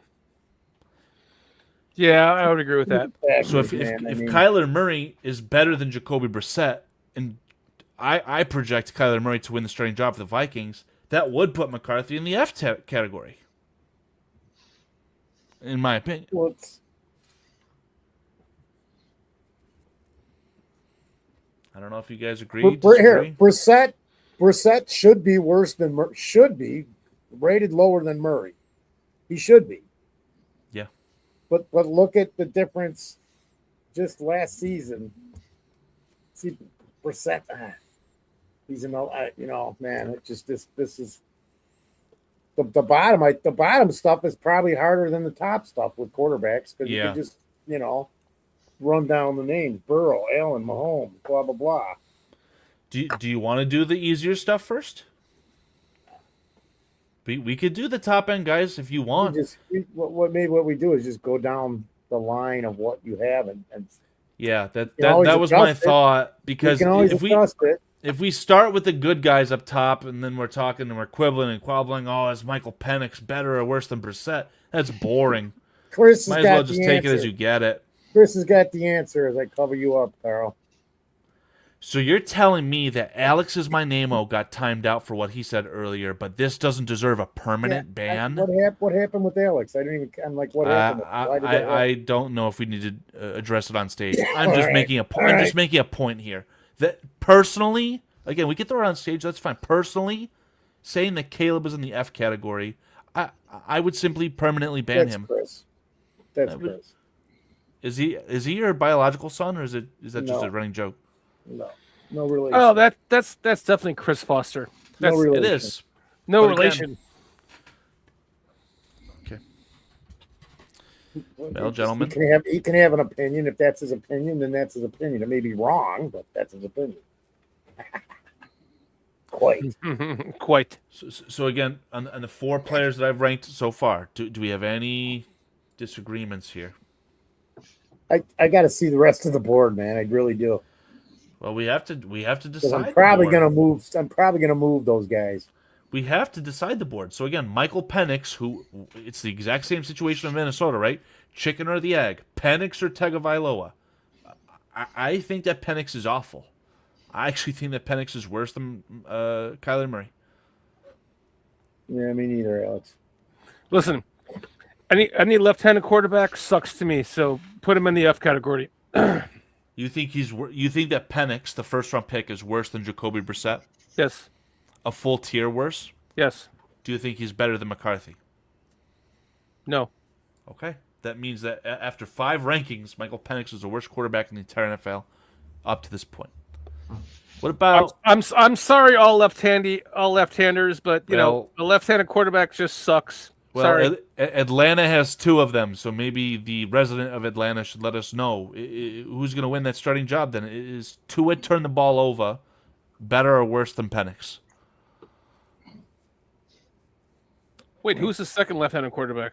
Speaker 1: Yeah, I would agree with that.
Speaker 7: So if Kyler Murray is better than Jacoby Brissett, and I project Kyler Murray to win the starting job for the Vikings, that would put McCarthy in the F category, in my opinion. I don't know if you guys agree.
Speaker 6: Here, Brissett should be worse than should be rated lower than Murray. He should be.
Speaker 7: Yeah.
Speaker 6: But look at the difference just last season. See, Brissett, he's man. It just this is the bottom. The bottom stuff is probably harder than the top stuff with quarterbacks because you can just run down the names: Burrow, Allen, Mahomes, blah blah blah.
Speaker 7: Do you want to do the easier stuff first? We could do the top end guys if you want.
Speaker 6: What we do is just go down the line of what you have and
Speaker 7: yeah, that was my thought, because if we start with the good guys up top and then we're talking and we're quibbling and quabbling, is Michael Penix better or worse than Brissett? That's boring.
Speaker 6: Chris
Speaker 7: might as well just take it as you get it.
Speaker 6: Chris has got the answer as I cover you up, Carl.
Speaker 7: So you're telling me that Alex's My Name-O got timed out for what he said earlier, but this doesn't deserve a permanent ban?
Speaker 6: What happened with Alex? I'm like, what happened?
Speaker 7: I don't know if we need to address it on stage. I'm just making a point. I'm just making a point here that personally, again, we can throw it on stage. That's fine. Personally, saying that Caleb is in the F category, I would simply permanently ban him.
Speaker 6: Chris. That's Chris.
Speaker 7: Is he your biological son, or is that just a running joke?
Speaker 6: No relation.
Speaker 1: Oh, that's definitely Chris Foster.
Speaker 6: No relation.
Speaker 7: It is.
Speaker 1: No relation.
Speaker 7: Okay. Well, gentlemen,
Speaker 6: he can have an opinion. If that's his opinion, then that's his opinion. It may be wrong, but that's his opinion.
Speaker 1: Quite.
Speaker 7: So again, on the 4 players that I've ranked so far, do we have any disagreements here?
Speaker 6: I got to see the rest of the board, man. I really do.
Speaker 7: Well, we have to decide.
Speaker 6: I'm probably gonna move those guys.
Speaker 7: We have to decide the board. So again, Michael Penix, who it's the exact same situation in Minnesota, right? Chicken or the egg, Penix or Tagovailoa. I think that Penix is awful. I actually think that Penix is worse than Kyler Murray.
Speaker 6: Yeah, me neither, Alex.
Speaker 1: Listen, any left-handed quarterback sucks to me, so put him in the F category.
Speaker 7: You think that Penix, the first-round pick, is worse than Jacoby Brissett?
Speaker 1: Yes.
Speaker 7: A full tier worse?
Speaker 1: Yes.
Speaker 7: Do you think he's better than McCarthy?
Speaker 1: No.
Speaker 7: Okay. That means that after 5 rankings, Michael Penix is the worst quarterback in the entire NFL up to this point. What about?
Speaker 1: I'm sorry, all left-handers, but a left-handed quarterback just sucks.
Speaker 7: Well,
Speaker 1: sorry.
Speaker 7: Atlanta has 2 of them, so maybe the resident of Atlanta should let us know who's going to win that starting job. Then is Tua turn the ball over better or worse than Penix?
Speaker 1: Wait, who's the second left-handed quarterback?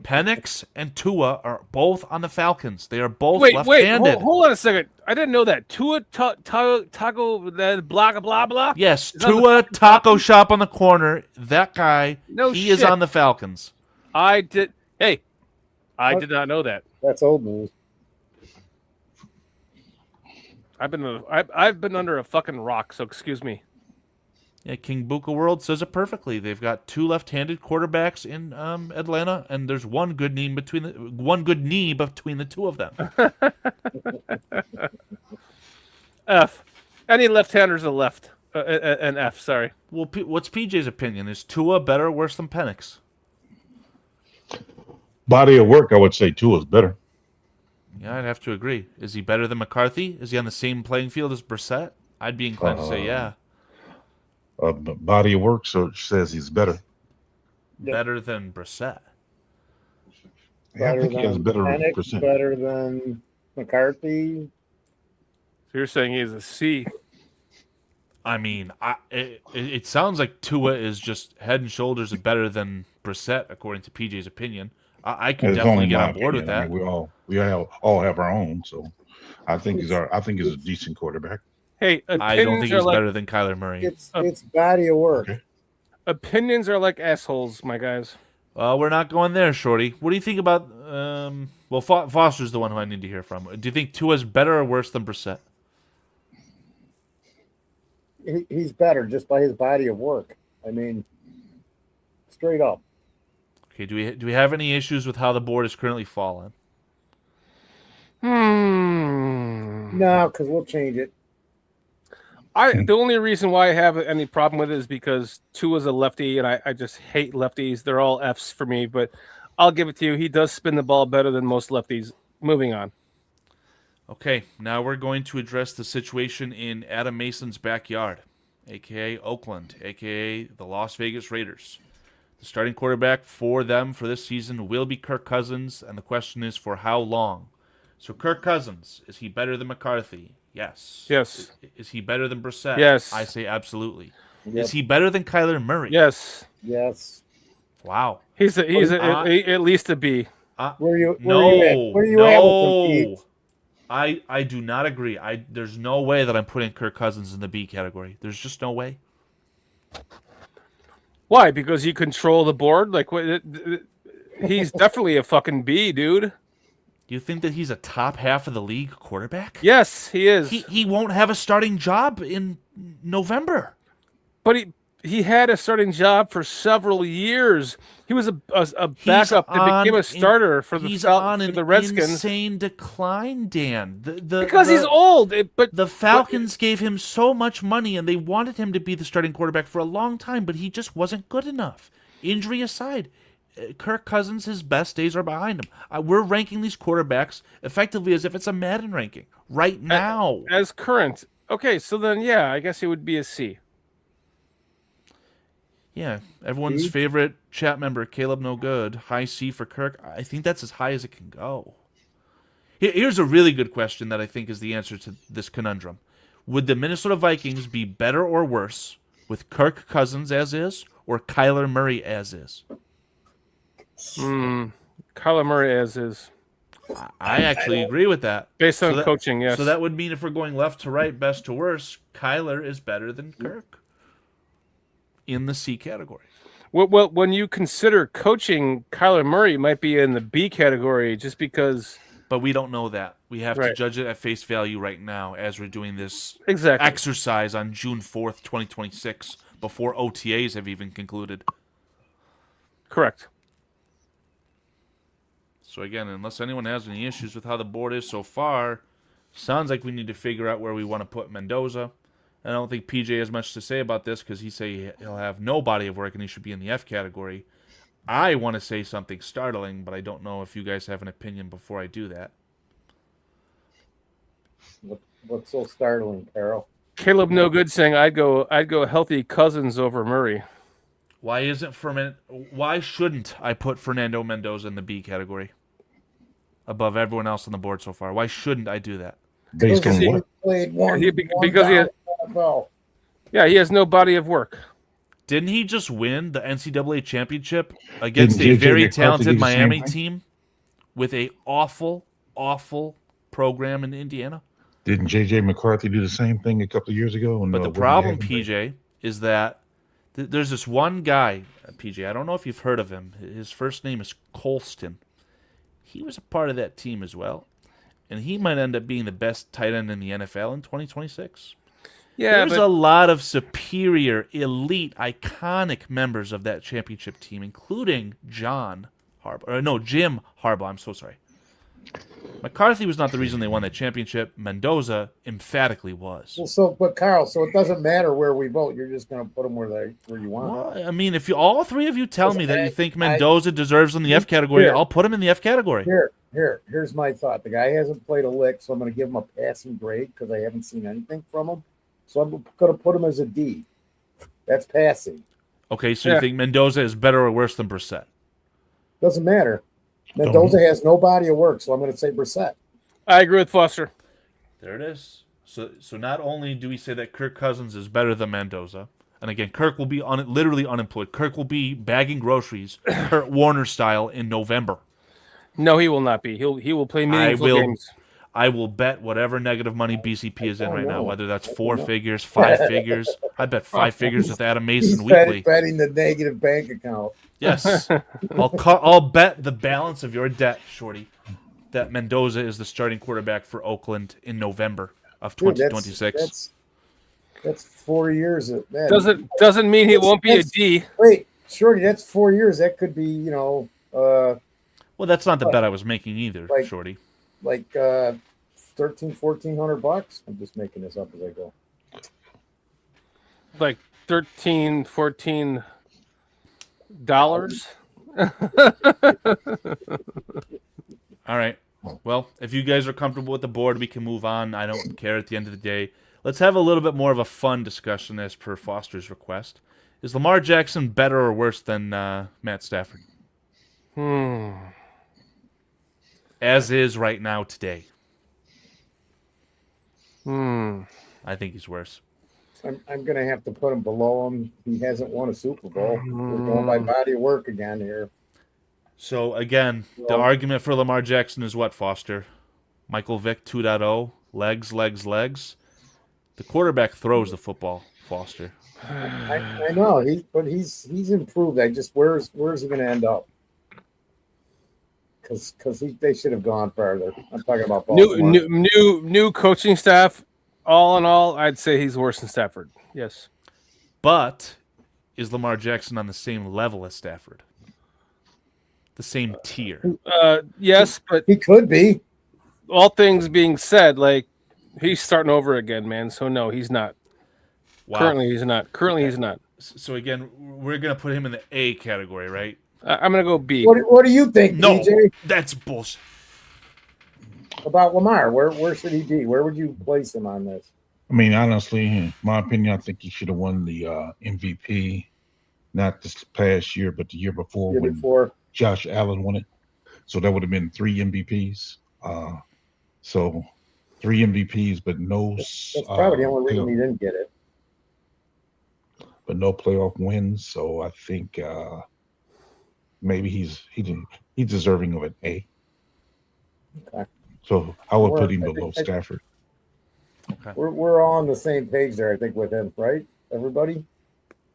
Speaker 7: Penix and Tua are both on the Falcons. They are both
Speaker 1: left-handed.
Speaker 7: left-handed.
Speaker 1: Hold on a second. I didn't know that. Tua Taco blah blah blah.
Speaker 7: Yes, Tua Taco Shop on the corner. That guy. He is on the Falcons.
Speaker 1: I did not know that.
Speaker 6: That's old news.
Speaker 1: I've been under a fucking rock, so excuse me.
Speaker 7: Yeah, King Buka World says it perfectly. They've got 2 left-handed quarterbacks in Atlanta, and there's one good knee between the two of them.
Speaker 1: F. Any left-handers are left. An F. Sorry.
Speaker 7: Well, what's PJ's opinion? Is Tua better or worse than Penix?
Speaker 4: Body of work, I would say Tua is better.
Speaker 7: Yeah, I'd have to agree. Is he better than McCarthy? Is he on the same playing field as Brissett? I'd be inclined to say yeah.
Speaker 4: Body of work says he's better.
Speaker 7: Better than Brissett.
Speaker 4: Yeah, I think he has better
Speaker 6: Penix,
Speaker 4: percent.
Speaker 6: better than McCarthy.
Speaker 1: So you're saying he's a C.
Speaker 7: I mean, it sounds like Tua is just head and shoulders better than Brissett, according to PJ's opinion. I could definitely get on board with that.
Speaker 4: I mean, we all have our own, so I think he's a decent quarterback.
Speaker 1: Hey,
Speaker 7: I don't think he's better than Kyler Murray.
Speaker 6: It's body of work.
Speaker 4: Okay.
Speaker 1: Opinions are like assholes, my guys.
Speaker 7: Well, we're not going there, Shorty. What do you think about? Well, Foster's the one who I need to hear from. Do you think Tua's better or worse than Brissett?
Speaker 6: He's better just by his body of work. I mean, straight up.
Speaker 7: Okay. Do we have any issues with how the board is currently falling?
Speaker 6: No, because we'll change it.
Speaker 1: The only reason why I have any problem with it is because Tua's a lefty, and I just hate lefties. They're all Fs for me, but I'll give it to you. He does spin the ball better than most lefties. Moving on.
Speaker 7: Okay, now we're going to address the situation in Adam Mason's backyard, a.k.a. Oakland, a.k.a. the Las Vegas Raiders. The starting quarterback for them for this season will be Kirk Cousins, and the question is for how long? So Kirk Cousins, is he better than McCarthy? Yes.
Speaker 1: Yes.
Speaker 7: Is he better than Brissett?
Speaker 1: Yes.
Speaker 7: I say absolutely.
Speaker 6: Yep.
Speaker 7: Is he better than Kyler Murray?
Speaker 1: Yes.
Speaker 6: Yes.
Speaker 7: Wow.
Speaker 1: He's at least a B.
Speaker 6: Where you at
Speaker 7: No.
Speaker 6: with them, Pete?
Speaker 7: I do not agree. There's no way that I'm putting Kirk Cousins in the B category. There's just no way.
Speaker 1: Why? Because you control the board? Like, he's definitely a fucking B, dude.
Speaker 7: Do you think that he's a top half of the league quarterback?
Speaker 1: Yes, he is.
Speaker 7: He won't have a starting job in November.
Speaker 1: But he had a starting job for several years. He was a backup that became a starter for the Redskins.
Speaker 7: Insane decline, Dan.
Speaker 1: Because he's old. But
Speaker 7: the Falcons gave him so much money, and they wanted him to be the starting quarterback for a long time, but he just wasn't good enough. Injury aside, Kirk Cousins, his best days are behind him. We're ranking these quarterbacks effectively as if it's a Madden ranking right now.
Speaker 1: As current. Okay, so then, yeah, I guess it would be a C.
Speaker 7: Yeah, everyone's favorite chat member, Caleb No Good, high C for Kirk. I think that's as high as it can go. Here's a really good question that I think is the answer to this conundrum. Would the Minnesota Vikings be better or worse with Kirk Cousins as is or Kyler Murray as is?
Speaker 1: Kyler Murray as is.
Speaker 7: I actually agree with that.
Speaker 1: Based on coaching, yes.
Speaker 7: So that would mean if we're going left to right, best to worst, Kyler is better than Kirk in the C category.
Speaker 1: Well, when you consider coaching, Kyler Murray might be in the B category just because...
Speaker 7: But we don't know that. We have to judge it at face value right now as we're doing this exercise on June 4th, 2026, before OTAs have even concluded.
Speaker 1: Correct.
Speaker 7: So again, unless anyone has any issues with how the board is so far, sounds like we need to figure out where we want to put Mendoza. I don't think PJ has much to say about this because he'll have no body of work and he should be in the F category. I want to say something startling, but I don't know if you guys have an opinion before I do that.
Speaker 6: What's so startling, Carol?
Speaker 1: Caleb No Good saying I'd go healthy Cousins over Murray.
Speaker 7: Why shouldn't I put Fernando Mendoza in the B category above everyone else on the board so far? Why shouldn't I do that?
Speaker 4: Based on what?
Speaker 1: He has no body of work.
Speaker 7: Didn't he just win the NCAA championship against a very talented Miami team with a awful program in Indiana?
Speaker 4: Didn't J.J. McCarthy do the same thing a couple of years ago?
Speaker 7: But the problem, PJ, is that there's this one guy, PJ, I don't know if you've heard of him. His first name is Colston. He was a part of that team as well. And he might end up being the best tight end in the NFL in 2026.
Speaker 1: Yeah,
Speaker 7: There's a lot of superior, elite, iconic members of that championship team, including Jim Harbaugh. I'm so sorry. McCarthy was not the reason they won that championship. Mendoza emphatically was.
Speaker 6: Well, but Carl, so it doesn't matter where we vote. You're just going to put them where you want.
Speaker 7: Well, I mean, if all three of you tell me that you think Mendoza deserves in the F category, I'll put him in the F category.
Speaker 6: Here's my thought. The guy hasn't played a lick, so I'm going to give him a passing grade because I haven't seen anything from him. So I'm going to put him as a D. That's passing.
Speaker 7: Okay, so you think Mendoza is better or worse than Brissett?
Speaker 6: Doesn't matter. Mendoza has no body of work, so I'm going to say Brissett.
Speaker 1: I agree with Foster.
Speaker 7: There it is. So not only do we say that Kirk Cousins is better than Mendoza, and again, Kirk will be literally unemployed. Kirk will be bagging groceries, Kurt Warner style, in November.
Speaker 1: No, he will not be. He will play meaningful games.
Speaker 7: I will bet whatever negative money BCP is in right now, whether that's 4 figures, 5 figures. I bet 5 figures with Adam Mason weekly.
Speaker 6: He's betting the negative bank account.
Speaker 7: Yes. I'll bet the balance of your debt, Shorty, that Mendoza is the starting quarterback for Oakland in November of 2026.
Speaker 6: That's 4 years.
Speaker 1: Doesn't mean he won't be a D.
Speaker 6: Wait, Shorty, that's 4 years. That could be,
Speaker 7: well, that's not the bet I was making either, Shorty.
Speaker 6: Like $1,400. I'm just making this up as I go.
Speaker 1: Like $14
Speaker 7: All right. Well, if you guys are comfortable with the board, we can move on. I don't care at the end of the day. Let's have a little bit more of a fun discussion as per Foster's request. Is Lamar Jackson better or worse than Matt Stafford? As is right now today. I think he's worse.
Speaker 6: I'm going to have to put him below him. He hasn't won a Super Bowl. We're going by body of work again here.
Speaker 7: So, again, the argument for Lamar Jackson is what, Foster? Michael Vick 2.0, legs, legs, legs. The quarterback throws the football, Foster.
Speaker 6: I know, he's improved. Where's he going to end up? Because they should have gone further. I'm talking about
Speaker 1: new coaching staff. All in all, I'd say he's worse than Stafford. Yes,
Speaker 7: but is Lamar Jackson on the same level as Stafford? The same tier?
Speaker 1: Yes, but
Speaker 6: he could be.
Speaker 1: All things being said, like he's starting over again, man. So no, he's not. Wow. Currently, he's not.
Speaker 7: So again, we're gonna put him in the A category, right?
Speaker 1: I'm gonna go B.
Speaker 6: What do you think,
Speaker 7: No,
Speaker 6: DJ?
Speaker 7: that's bullshit.
Speaker 6: About Lamar, where should he be? Where would you place him on this?
Speaker 4: I mean, honestly, in my opinion, I think he should have won the MVP, not this past year, but the year before Josh Allen won it. So that would have been 3 MVPs. So 3 MVPs, but no.
Speaker 6: That's probably the only reason he didn't get it.
Speaker 4: But no playoff wins. So I think maybe he's deserving of an A.
Speaker 6: Okay.
Speaker 4: So I would put him below Stafford.
Speaker 7: Okay.
Speaker 6: We're all on the same page there, I think, with him, right? Everybody?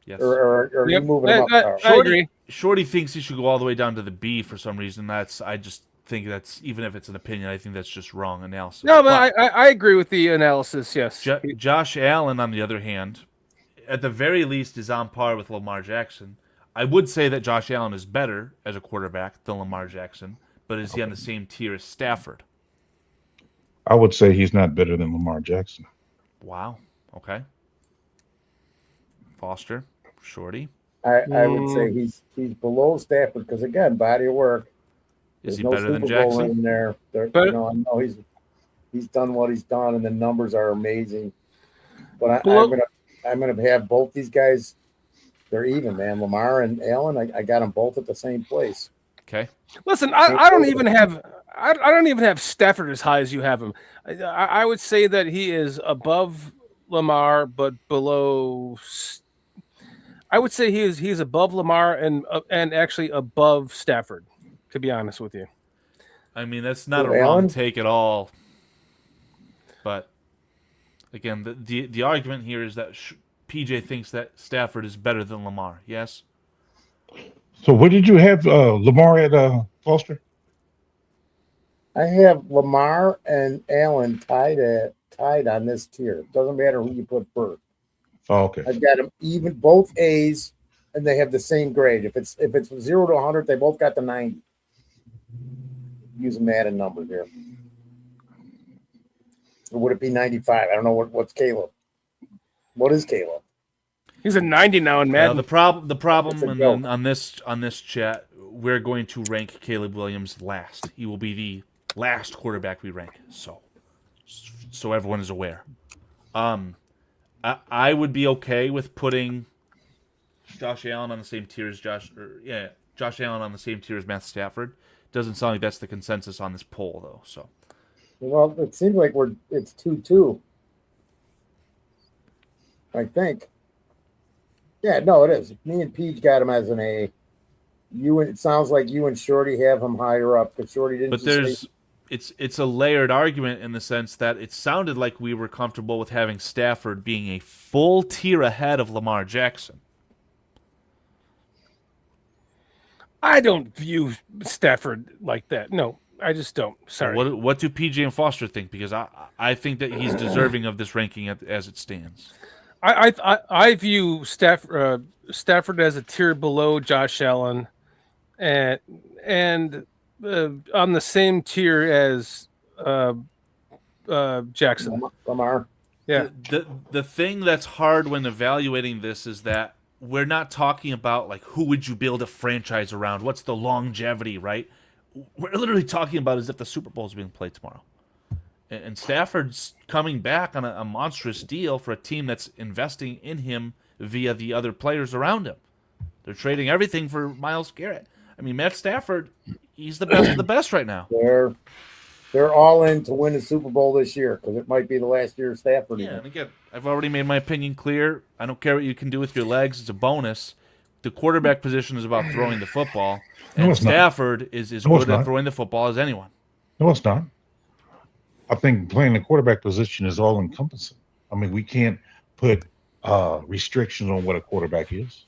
Speaker 7: Yes.
Speaker 6: Or are you moving him up?
Speaker 1: I agree.
Speaker 7: Shorty thinks he should go all the way down to the B for some reason. I just think that's, even if it's an opinion, I think that's just wrong analysis.
Speaker 1: No, but I agree with the analysis, yes.
Speaker 7: Josh Allen, on the other hand, at the very least is on par with Lamar Jackson. I would say that Josh Allen is better as a quarterback than Lamar Jackson, but is he on the same tier as Stafford?
Speaker 4: I would say he's not better than Lamar Jackson.
Speaker 7: Wow. Okay. Foster, Shorty.
Speaker 6: I would say he's below Stafford because, again, body of work.
Speaker 7: Is he better than Jackson?
Speaker 6: In there. I know he's done what he's done, and the numbers are amazing. But I'm gonna have both these guys. They're even, man. Lamar and Allen. I got them both at the same place.
Speaker 7: Okay.
Speaker 1: Listen, I don't even have Stafford as high as you have him. I would say that he is above Lamar, but below. I would say he's above Lamar and actually above Stafford. To be honest with you,
Speaker 7: I mean that's not a wrong take at all. But again, the argument here is that PJ thinks that Stafford is better than Lamar. Yes.
Speaker 4: So what did you have Lamar at, Foster?
Speaker 6: I have Lamar and Allen tied at tied on this tier. Doesn't matter who you put first.
Speaker 4: Oh, okay.
Speaker 6: I've got them even, both A's, and they have the same grade. If it's 0 to 100, they both got the 90. Using Madden numbers here. Or would it be 95? I don't know what's Caleb. What is Caleb?
Speaker 1: He's a 90 now in Madden.
Speaker 7: The problem and on this chat, we're going to rank Caleb Williams last. He will be the last quarterback we rank. So everyone is aware. I would be okay with putting Josh Allen on the same tier as Josh Allen on the same tier as Matthew Stafford. Doesn't sound like that's the consensus on this poll though. So,
Speaker 6: well, it seems like it's 2-2. I think. Yeah, no, it is. Me and Peach got him as an A. It sounds like you and Shorty have him higher up because Shorty didn't.
Speaker 7: But it's a layered argument in the sense that it sounded like we were comfortable with having Stafford being a full tier ahead of Lamar Jackson.
Speaker 1: I don't view Stafford like that. No, I just don't. Sorry.
Speaker 7: What do PJ and Foster think? Because I think that he's deserving of this ranking as it stands.
Speaker 1: I view Stafford as a tier below Josh Allen, and on the same tier as Jackson.
Speaker 6: Lamar.
Speaker 1: Yeah.
Speaker 7: The thing that's hard when evaluating this is that we're not talking about like who would you build a franchise around? What's the longevity, right? We're literally talking about as if the Super Bowl is being played tomorrow. And Stafford's coming back on a monstrous deal for a team that's investing in him via the other players around him. They're trading everything for Myles Garrett. I mean, Matt Stafford, he's the best of the best right now.
Speaker 6: They're all in to win the Super Bowl this year because it might be the last year of Stafford.
Speaker 7: Yeah, and again, I've already made my opinion clear. I don't care what you can do with your legs. It's a bonus. The quarterback position is about throwing the football. And Stafford is as good at throwing the football as anyone.
Speaker 4: No, it's not. I think playing the quarterback position is all encompassing. I mean, we can't put restrictions on what a quarterback is.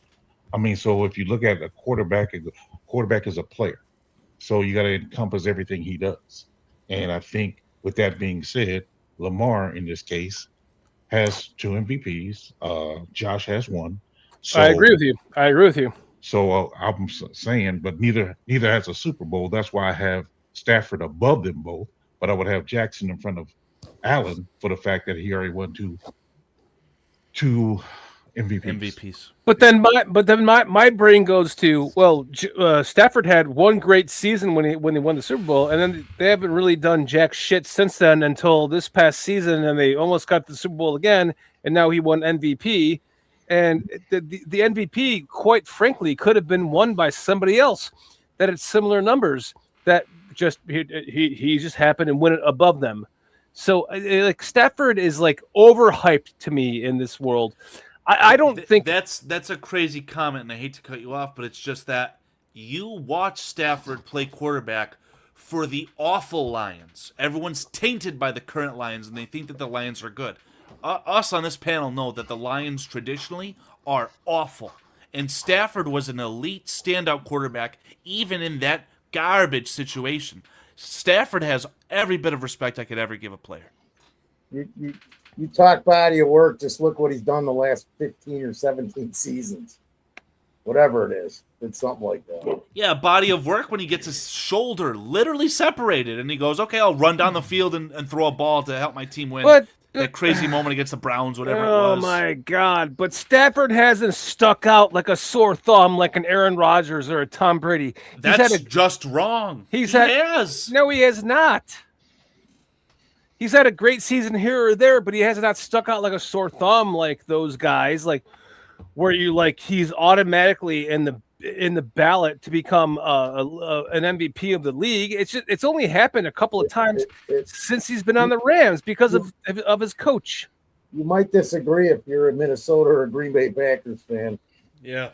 Speaker 4: I mean, so if you look at a quarterback is a player. So you got to encompass everything he does. And I think with that being said, Lamar in this case has 2 MVPs. Josh has 1. So,
Speaker 1: I agree with you.
Speaker 4: So I'm saying, but neither has a Super Bowl. That's why I have Stafford above them both. But I would have Jackson in front of Allen for the fact that he already won two MVPs.
Speaker 1: But then my brain goes to, well, Stafford had one great season when he won the Super Bowl, and then they haven't really done jack shit since then until this past season, and they almost got the Super Bowl again, and now he won MVP. And the MVP, quite frankly, could have been won by somebody else that had similar numbers. That just he just happened and win it above them. So like Stafford is like overhyped to me in this world. I don't think
Speaker 7: that's a crazy comment, and I hate to cut you off, but it's just that you watch Stafford play quarterback for the awful Lions. Everyone's tainted by the current Lions, and they think that the Lions are good. Us on this panel know that the Lions traditionally are awful, and Stafford was an elite standout quarterback even in that garbage situation. Stafford has every bit of respect I could ever give a player.
Speaker 6: You talk body of work, just look what he's done the last 15 or 17 seasons. Whatever it is. It's something like that.
Speaker 7: Yeah, body of work when he gets his shoulder literally separated and he goes, okay, I'll run down the field and throw a ball to help my team win.
Speaker 1: But
Speaker 7: that crazy moment against the Browns, whatever it
Speaker 1: oh
Speaker 7: was.
Speaker 1: my God. But Stafford hasn't stuck out like a sore thumb like an Aaron Rodgers or a Tom Brady.
Speaker 7: That's just wrong.
Speaker 1: He has. No, he has not. He's had a great season here or there, but he has not stuck out like a sore thumb like those guys, like where you like he's automatically in the ballot to become an MVP of the league. It's only happened a couple of times since he's been on the Rams because of his coach.
Speaker 6: You might disagree if you're a Minnesota or a Green Bay Packers fan.
Speaker 7: Yeah,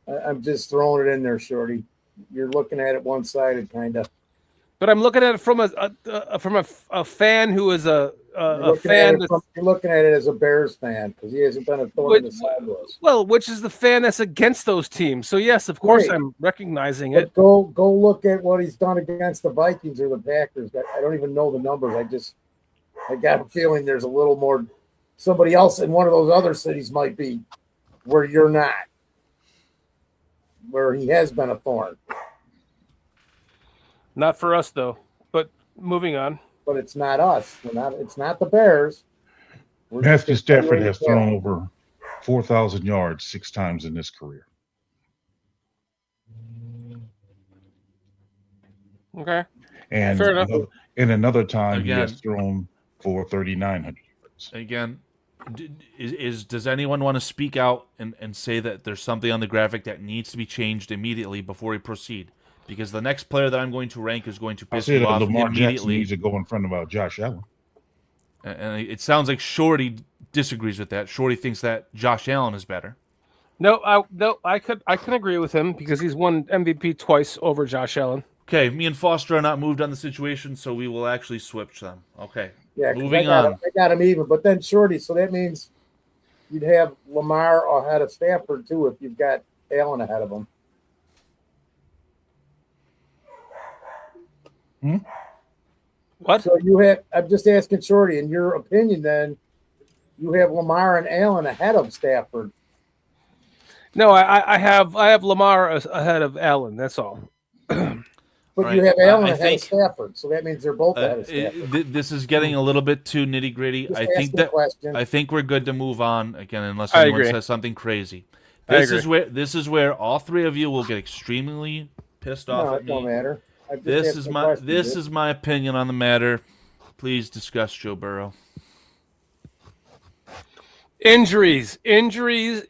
Speaker 6: I'm just throwing it in there, Shorty. You're looking at it one-sided, kind of.
Speaker 1: But I'm looking at it from a fan who is a fan.
Speaker 6: You're looking at it as a Bears fan because he hasn't been a thorn in the side with us.
Speaker 1: Well, which is the fan that's against those teams. So yes, of course, I'm recognizing it.
Speaker 6: Go look at what he's done against the Vikings or the Packers. I don't even know the numbers. I got a feeling there's a little more. Somebody else in one of those other cities might be where you're not, where he has been a thorn.
Speaker 1: Not for us though. But moving on.
Speaker 6: But it's not us. We're not. It's not the Bears.
Speaker 4: Matthew Stafford has thrown over 4,000 yards 6 times in his career.
Speaker 1: Okay.
Speaker 4: And
Speaker 1: fair enough.
Speaker 4: Another time he has thrown for 3,900 yards.
Speaker 7: Again, does anyone want to speak out and say that there's something on the graphic that needs to be changed immediately before we proceed? Because the next player that I'm going to rank is going to piss you off
Speaker 4: Lamar Jackson
Speaker 7: immediately.
Speaker 4: needs to go in front of Josh Allen.
Speaker 7: And it sounds like Shorty disagrees with that. Shorty thinks that Josh Allen is better.
Speaker 1: No, I can agree with him because he's won MVP twice over Josh Allen.
Speaker 7: Okay, me and Foster are not moved on the situation, so we will actually switch them. Okay.
Speaker 6: Yeah,
Speaker 7: moving on.
Speaker 6: I got him even, but then Shorty. So that means you'd have Lamar ahead of Stafford too if you've got Allen ahead of him.
Speaker 1: What?
Speaker 6: So you have? I'm just asking Shorty. In your opinion, then you have Lamar and Allen ahead of Stafford.
Speaker 1: No, I have Lamar ahead of Allen. That's all.
Speaker 6: But you have Allen ahead of Stafford, so that means they're both ahead of Stafford.
Speaker 7: This is getting a little bit too nitty gritty. I think we're good to move on again, unless anyone says something crazy. This is where all three of you will get extremely pissed off at me.
Speaker 6: No, it don't matter.
Speaker 7: This is my opinion on the matter. Please discuss Joe Burrow.
Speaker 1: Injuries. You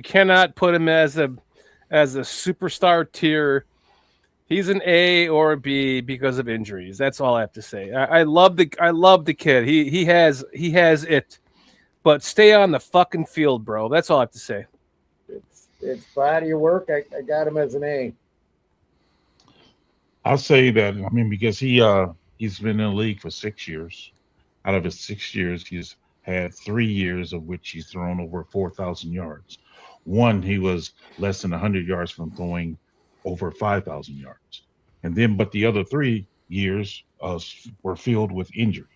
Speaker 1: cannot put him as a superstar tier. He's an A or a B because of injuries. That's all I have to say. I love the kid. He has it. But stay on the fucking field, bro. That's all I have to say.
Speaker 6: It's body of work. I got him as an A.
Speaker 4: I'll say that. I mean, because he's been in the league for 6 years. Out of his 6 years, he's had 3 years of which he's thrown over 4,000 yards. One, he was less than 100 yards from throwing over 5,000 yards. And then, but the other 3 years were filled with injury.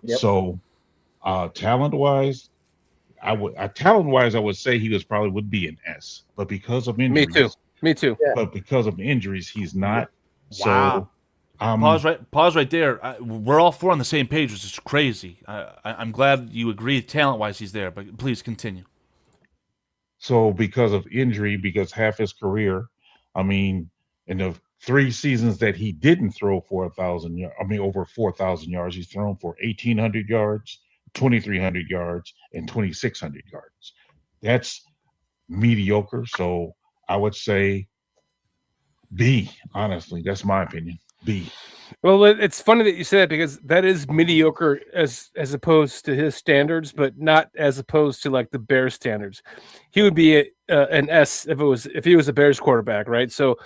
Speaker 4: Yep. So, talent-wise, I would say he would be an S. But because of injuries,
Speaker 1: me too. Yeah.
Speaker 4: But because of injuries, he's not.
Speaker 7: Wow.
Speaker 4: So,
Speaker 7: pause right there. We're all four on the same page, which is crazy. I'm glad you agree talent-wise he's there, but please continue.
Speaker 4: So because of injury, because half his career, I mean, in the 3 seasons that he didn't throw over 4,000 yards, he's thrown for 1,800 yards, 2,300 yards, and 2,600 yards. That's mediocre. So I would say B, honestly. That's my opinion. B.
Speaker 1: Well, it's funny that you say that because that is mediocre as opposed to his standards, but not as opposed to like the Bears standards. He would be an S if he was a Bears quarterback, right? So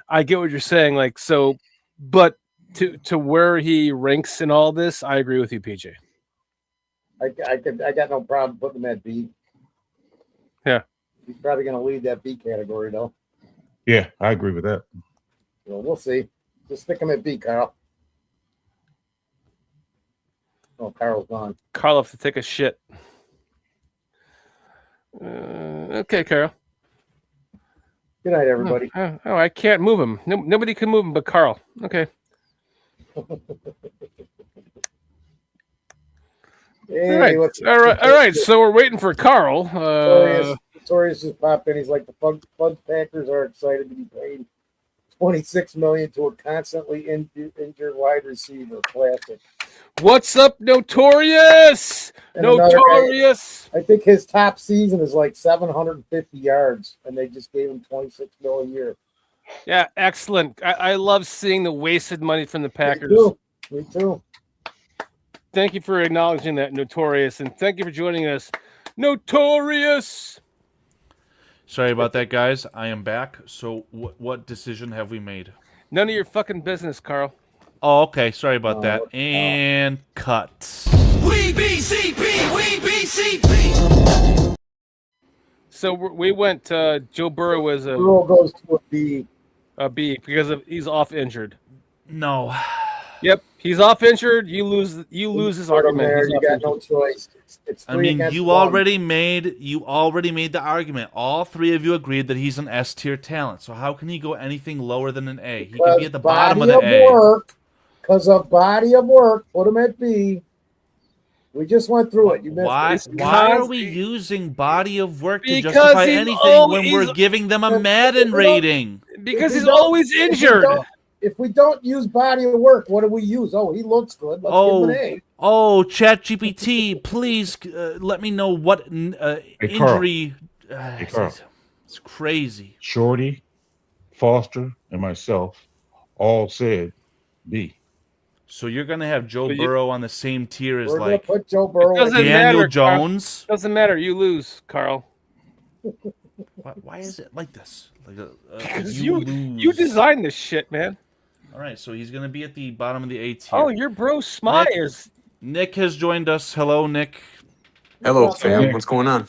Speaker 1: I get what you're saying, like so, but to where he ranks in all this, I agree with you, PJ.
Speaker 6: I got no problem putting him at B.
Speaker 1: Yeah,
Speaker 6: he's probably going to lead that B category though.
Speaker 4: Yeah, I agree with that.
Speaker 6: Well, we'll see. Just stick him at B, Carl. Oh, Carl's gone.
Speaker 1: Carl have to take a shit. Okay, Carl.
Speaker 6: Good night, everybody.
Speaker 1: Oh, I can't move him. Nobody can move him but Carl. Okay.
Speaker 6: Hey,
Speaker 1: all right. So we're waiting for Carl.
Speaker 6: Notorious just popped in. He's like, the Fudge Packers are excited to be paid $26 million to a constantly injured wide receiver. Classic.
Speaker 1: What's up, Notorious? Notorious.
Speaker 6: Guy, I think his top season is like 750 yards, and they just gave him $26 million a year.
Speaker 1: Yeah, excellent. I love seeing the wasted money from the Packers.
Speaker 6: Me too.
Speaker 1: Thank you for acknowledging that, Notorious, and thank you for joining us, Notorious.
Speaker 7: Sorry about that, guys. I am back. So what decision have we made?
Speaker 1: None of your fucking business, Carl.
Speaker 7: Oh, okay. Sorry about that. And cut.
Speaker 3: We BCP. We BCP.
Speaker 1: So we went. Joe Burrow was
Speaker 6: Burrow goes to a B.
Speaker 1: A B because he's off injured.
Speaker 7: No.
Speaker 1: Yep, he's off injured. You lose his argument.
Speaker 6: There,
Speaker 1: He's
Speaker 6: you
Speaker 1: off
Speaker 6: got
Speaker 1: injured.
Speaker 6: no choice. It's
Speaker 7: I
Speaker 6: three
Speaker 7: mean,
Speaker 6: against
Speaker 7: you
Speaker 6: one.
Speaker 7: already made the argument. All three of you agreed that he's an S tier talent. So how can he go anything lower than an A? He can be at the bottom of the A.
Speaker 6: Because of body of work, put him at B. We just went through it. You missed it.
Speaker 7: Why are we using body of work to
Speaker 1: Because
Speaker 7: justify
Speaker 1: he's
Speaker 7: anything when we're giving them a Madden rating?
Speaker 1: Because he's always injured.
Speaker 6: If we don't use body of work, what do we use? Oh, he looks good. Let's give him an A.
Speaker 7: Oh, ChatGPT, please let me know what injury. It's crazy.
Speaker 4: Shorty, Foster, and myself all said B.
Speaker 7: So you're gonna have Joe Burrow on the same tier as
Speaker 6: We're gonna
Speaker 7: like
Speaker 6: put Joe Burrow.
Speaker 7: Daniel Jones.
Speaker 1: Doesn't matter. You lose, Carl.
Speaker 7: Why is it like this?
Speaker 1: Because you designed this shit, man.
Speaker 7: All right, so he's gonna be at the bottom of the A tier.
Speaker 1: Oh, your bro Smyers.
Speaker 7: Nick has joined us. Hello, Nick.
Speaker 11: Hello, fam. What's going on?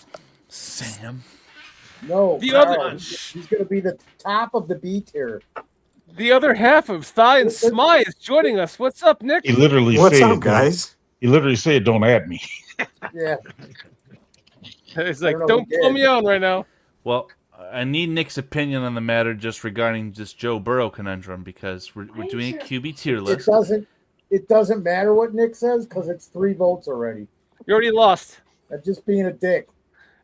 Speaker 7: Sam.
Speaker 6: No,
Speaker 1: The
Speaker 6: Carl,
Speaker 1: other-
Speaker 6: he's going to be the top of the B tier.
Speaker 1: The other half of Thigh and Smy is joining us. What's up, Nick?
Speaker 4: He literally
Speaker 11: What's
Speaker 4: said,
Speaker 11: up, guys?
Speaker 4: He literally said, "Don't add me."
Speaker 6: Yeah.
Speaker 1: He's like,
Speaker 6: know
Speaker 1: don't
Speaker 6: who
Speaker 1: pull
Speaker 6: did.
Speaker 1: me on right now.
Speaker 7: Well, I need Nick's opinion on the matter just regarding this Joe Burrow conundrum because we're doing a QB tier list.
Speaker 6: It doesn't matter what Nick says because it's 3 votes already.
Speaker 1: You already lost.
Speaker 6: I'm just being a dick.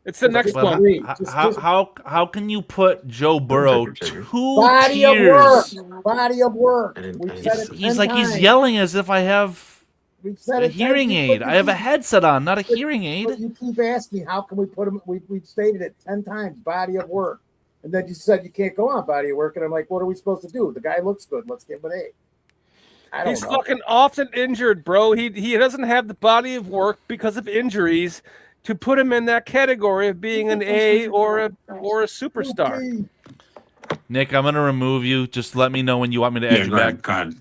Speaker 1: It's the next
Speaker 7: But
Speaker 1: one.
Speaker 7: how can you put Joe Burrow 2
Speaker 6: Body
Speaker 7: tiers?
Speaker 6: of work. Body of work. We've said it 10
Speaker 7: He's like he's
Speaker 6: times.
Speaker 7: yelling as if I have
Speaker 6: We've said
Speaker 7: a
Speaker 6: it 10
Speaker 7: hearing
Speaker 6: times,
Speaker 7: aid.
Speaker 6: but
Speaker 7: I have a
Speaker 6: you
Speaker 7: headset on, not a
Speaker 6: but-
Speaker 7: hearing aid.
Speaker 6: But you keep asking, how can we put him? We've stated it 10 times. Body of work, and then you said you can't go on body of work, and I'm like, what are we supposed to do? The guy looks good. Let's give him an A. I don't
Speaker 1: He's
Speaker 6: know.
Speaker 1: fucking often injured, bro. He doesn't have the body of work because of injuries to put him in that category of being an A or a superstar.
Speaker 7: Nick, I'm gonna remove you. Just let me know when you want me to add you back.
Speaker 11: God.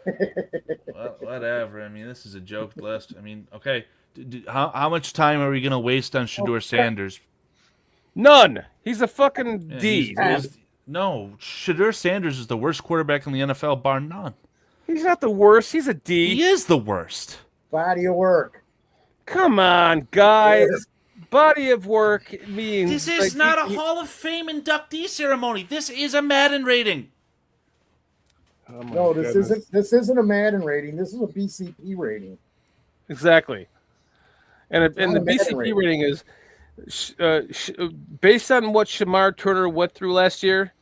Speaker 7: Well, whatever. I mean, this is a joke list. I mean, okay. How much time are we gonna waste on Shador Sanders?
Speaker 1: None. He's a fucking
Speaker 7: Yeah,
Speaker 1: D.
Speaker 7: No, Shador Sanders is the worst quarterback in the NFL, bar none.
Speaker 1: He's not the worst. He's a D.
Speaker 7: He is the worst.
Speaker 6: Body of work.
Speaker 1: Come on, guys. Body of work means
Speaker 7: This is not a Hall of Fame inductee ceremony. This is a Madden rating.
Speaker 1: Oh my
Speaker 6: No, this
Speaker 1: goodness.
Speaker 6: isn't a Madden rating. This is a BCP rating.
Speaker 1: Exactly. And
Speaker 6: not
Speaker 1: the
Speaker 6: a Madden
Speaker 1: BCP rating
Speaker 6: rating.
Speaker 1: is based on what Shamar Turner went through last year,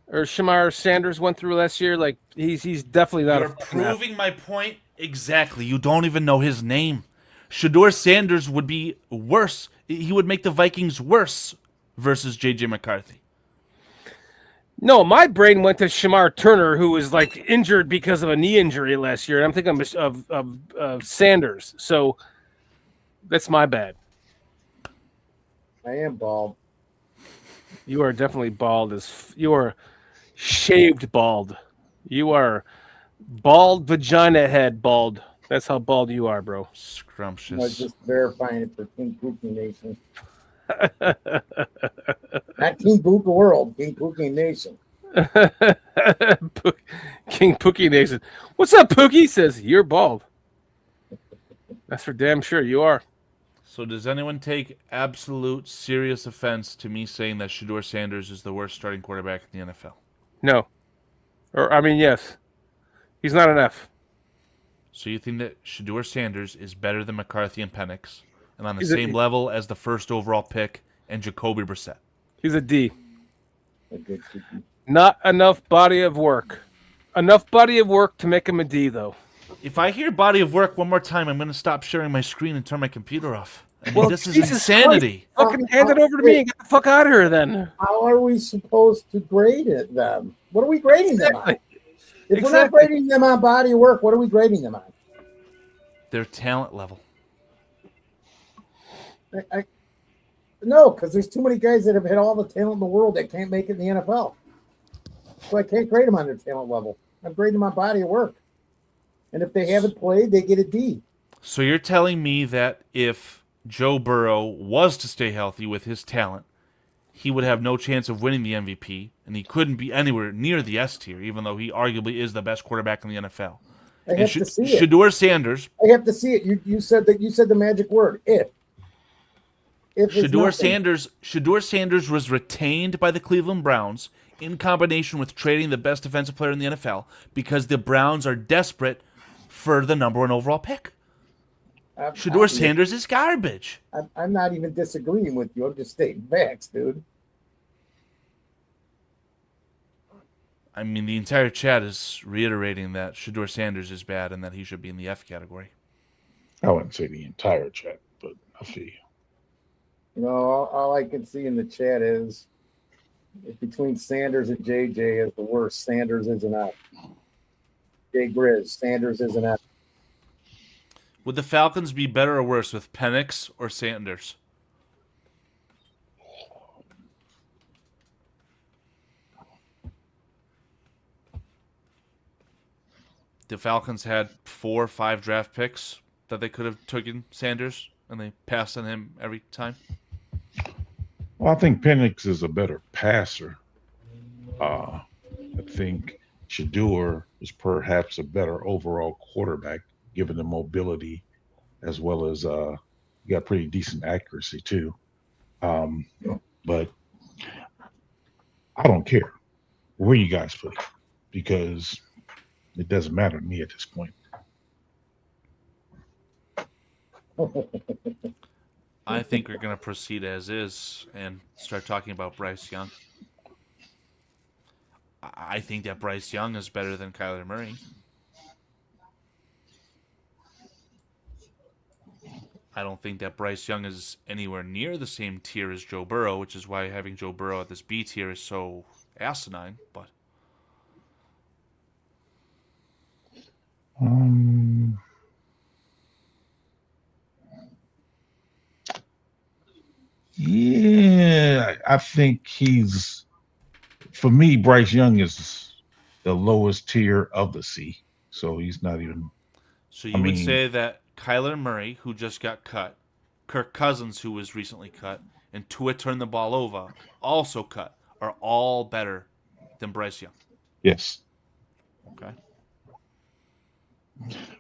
Speaker 1: or Shamar Sanders went through last year. Like he's definitely not
Speaker 7: You're
Speaker 1: a fucking F.
Speaker 7: proving my point exactly. You don't even know his name. Shador Sanders would be worse. He would make the Vikings worse versus J.J. McCarthy.
Speaker 1: No, my brain went to Shamar Turner, who was like injured because of a knee injury last year, and I'm thinking of Sanders. So that's my bad.
Speaker 6: I am bald.
Speaker 1: You are definitely bald you are shaved bald. You are bald vagina head bald. That's how bald you are, bro.
Speaker 6: I'm
Speaker 7: Scrumptious.
Speaker 6: just verifying it for King Pookie Nation. Not King Pookie World, King Pookie Nation.
Speaker 1: King Pookie Nation. What's up, Pookie? Says you're bald. That's for damn sure. You are.
Speaker 7: So does anyone take absolute serious offense to me saying that Shador Sanders is the worst starting quarterback in the NFL?
Speaker 1: No. Or I mean, yes. He's not an F.
Speaker 7: So you think that Shador Sanders is better than McCarthy and Penix and on the
Speaker 1: He's a-
Speaker 7: same level as the first overall pick and Jacoby Brissett?
Speaker 1: He's a D.
Speaker 6: A good Pookie.
Speaker 1: Not enough body of work. Enough body of work to make him a D, though.
Speaker 7: If I hear body of work one more time, I'm going to stop sharing my screen and turn my computer off. I mean,
Speaker 1: Well,
Speaker 7: this is
Speaker 1: Jesus
Speaker 7: insanity.
Speaker 1: Fucking hand it over to me and get the fuck out of here, then.
Speaker 6: How are we supposed to grade it then? What are we grading them on? If we're not
Speaker 1: Exactly.
Speaker 6: grading them on body of work, what are we grading them on?
Speaker 7: Their talent level.
Speaker 6: No, because there's too many guys that have had all the talent in the world that can't make it in the NFL. So I can't grade them on their talent level. I'm grading them on body of work. And if they haven't played, they get a D.
Speaker 7: So you're telling me that if Joe Burrow was to stay healthy with his talent, he would have no chance of winning the MVP, and he couldn't be anywhere near the S tier, even though he arguably is the best quarterback in the NFL.
Speaker 6: I have to see it.
Speaker 7: Shedeur Sanders.
Speaker 6: I have to see it. You said that. You said the magic word. If
Speaker 7: Shedeur Sanders was retained by the Cleveland Browns in combination with trading the best defensive player in the NFL because the Browns are desperate for the number 1 overall pick. Shedeur Sanders is garbage.
Speaker 6: I'm not even disagreeing with you. I'm just stating facts, dude.
Speaker 7: I mean, the entire chat is reiterating that Shedeur Sanders is bad and that he should be in the F category.
Speaker 4: I wouldn't say the entire chat, but I feel you.
Speaker 6: You know, all I can see in the chat is between Sanders and JJ is the worst. Sanders is an F. Jay Grizz, Sanders is an F.
Speaker 7: Would the Falcons be better or worse with Penix or Sanders? The Falcons had 4 or 5 draft picks that they could have taken Sanders, and they passed on him every time.
Speaker 4: Well, I think Penix is a better passer. I think Shedeur is perhaps a better overall quarterback, given the mobility as well as got pretty decent accuracy too. But I don't care where you guys put it because it doesn't matter to me at this point.
Speaker 7: I think we're going to proceed as is and start talking about Bryce Young. I think that Bryce Young is better than Kyler Murray. I don't think that Bryce Young is anywhere near the same tier as Joe Burrow, which is why having Joe Burrow at this B tier is so asinine. But
Speaker 4: yeah, I think he's, for me, Bryce Young is the lowest tier of the C. So he's not even.
Speaker 7: So you would say that Kyler Murray, who just got cut, Kirk Cousins, who was recently cut, and Tua turned the ball over, also cut, are all better than Bryce Young.
Speaker 4: Yes.
Speaker 7: Okay.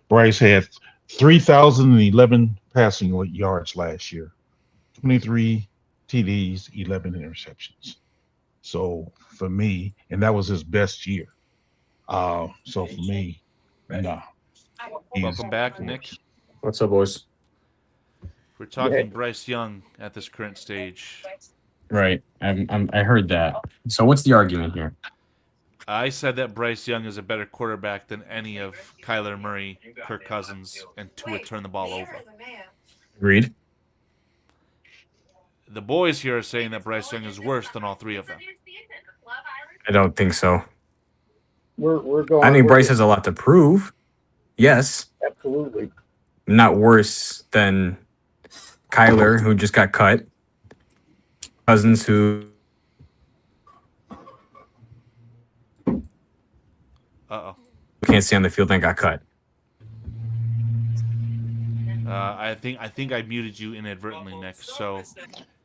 Speaker 4: Bryce had 3,011 passing yards last year, 23 TDs, 11 interceptions. So for me, and that was his best year. So for me, nah.
Speaker 7: Welcome back, Nick.
Speaker 11: What's up, boys?
Speaker 7: We're talking Bryce Young at this current stage.
Speaker 10: Right. I heard that. So what's the argument here?
Speaker 7: I said that Bryce Young is a better quarterback than any of Kyler Murray, Kirk Cousins, and Tua turn the ball over.
Speaker 10: Agreed.
Speaker 7: The boys here are saying that Bryce Young is worse than all 3 of them.
Speaker 10: I don't think so.
Speaker 6: We're going.
Speaker 10: I think Bryce has a lot to prove. Yes.
Speaker 6: Absolutely.
Speaker 10: Not worse than Kyler, who just got cut. Cousins, who.
Speaker 7: Uh-oh.
Speaker 10: Can't stay on the field and got cut.
Speaker 7: I think I muted you inadvertently, Nick. So.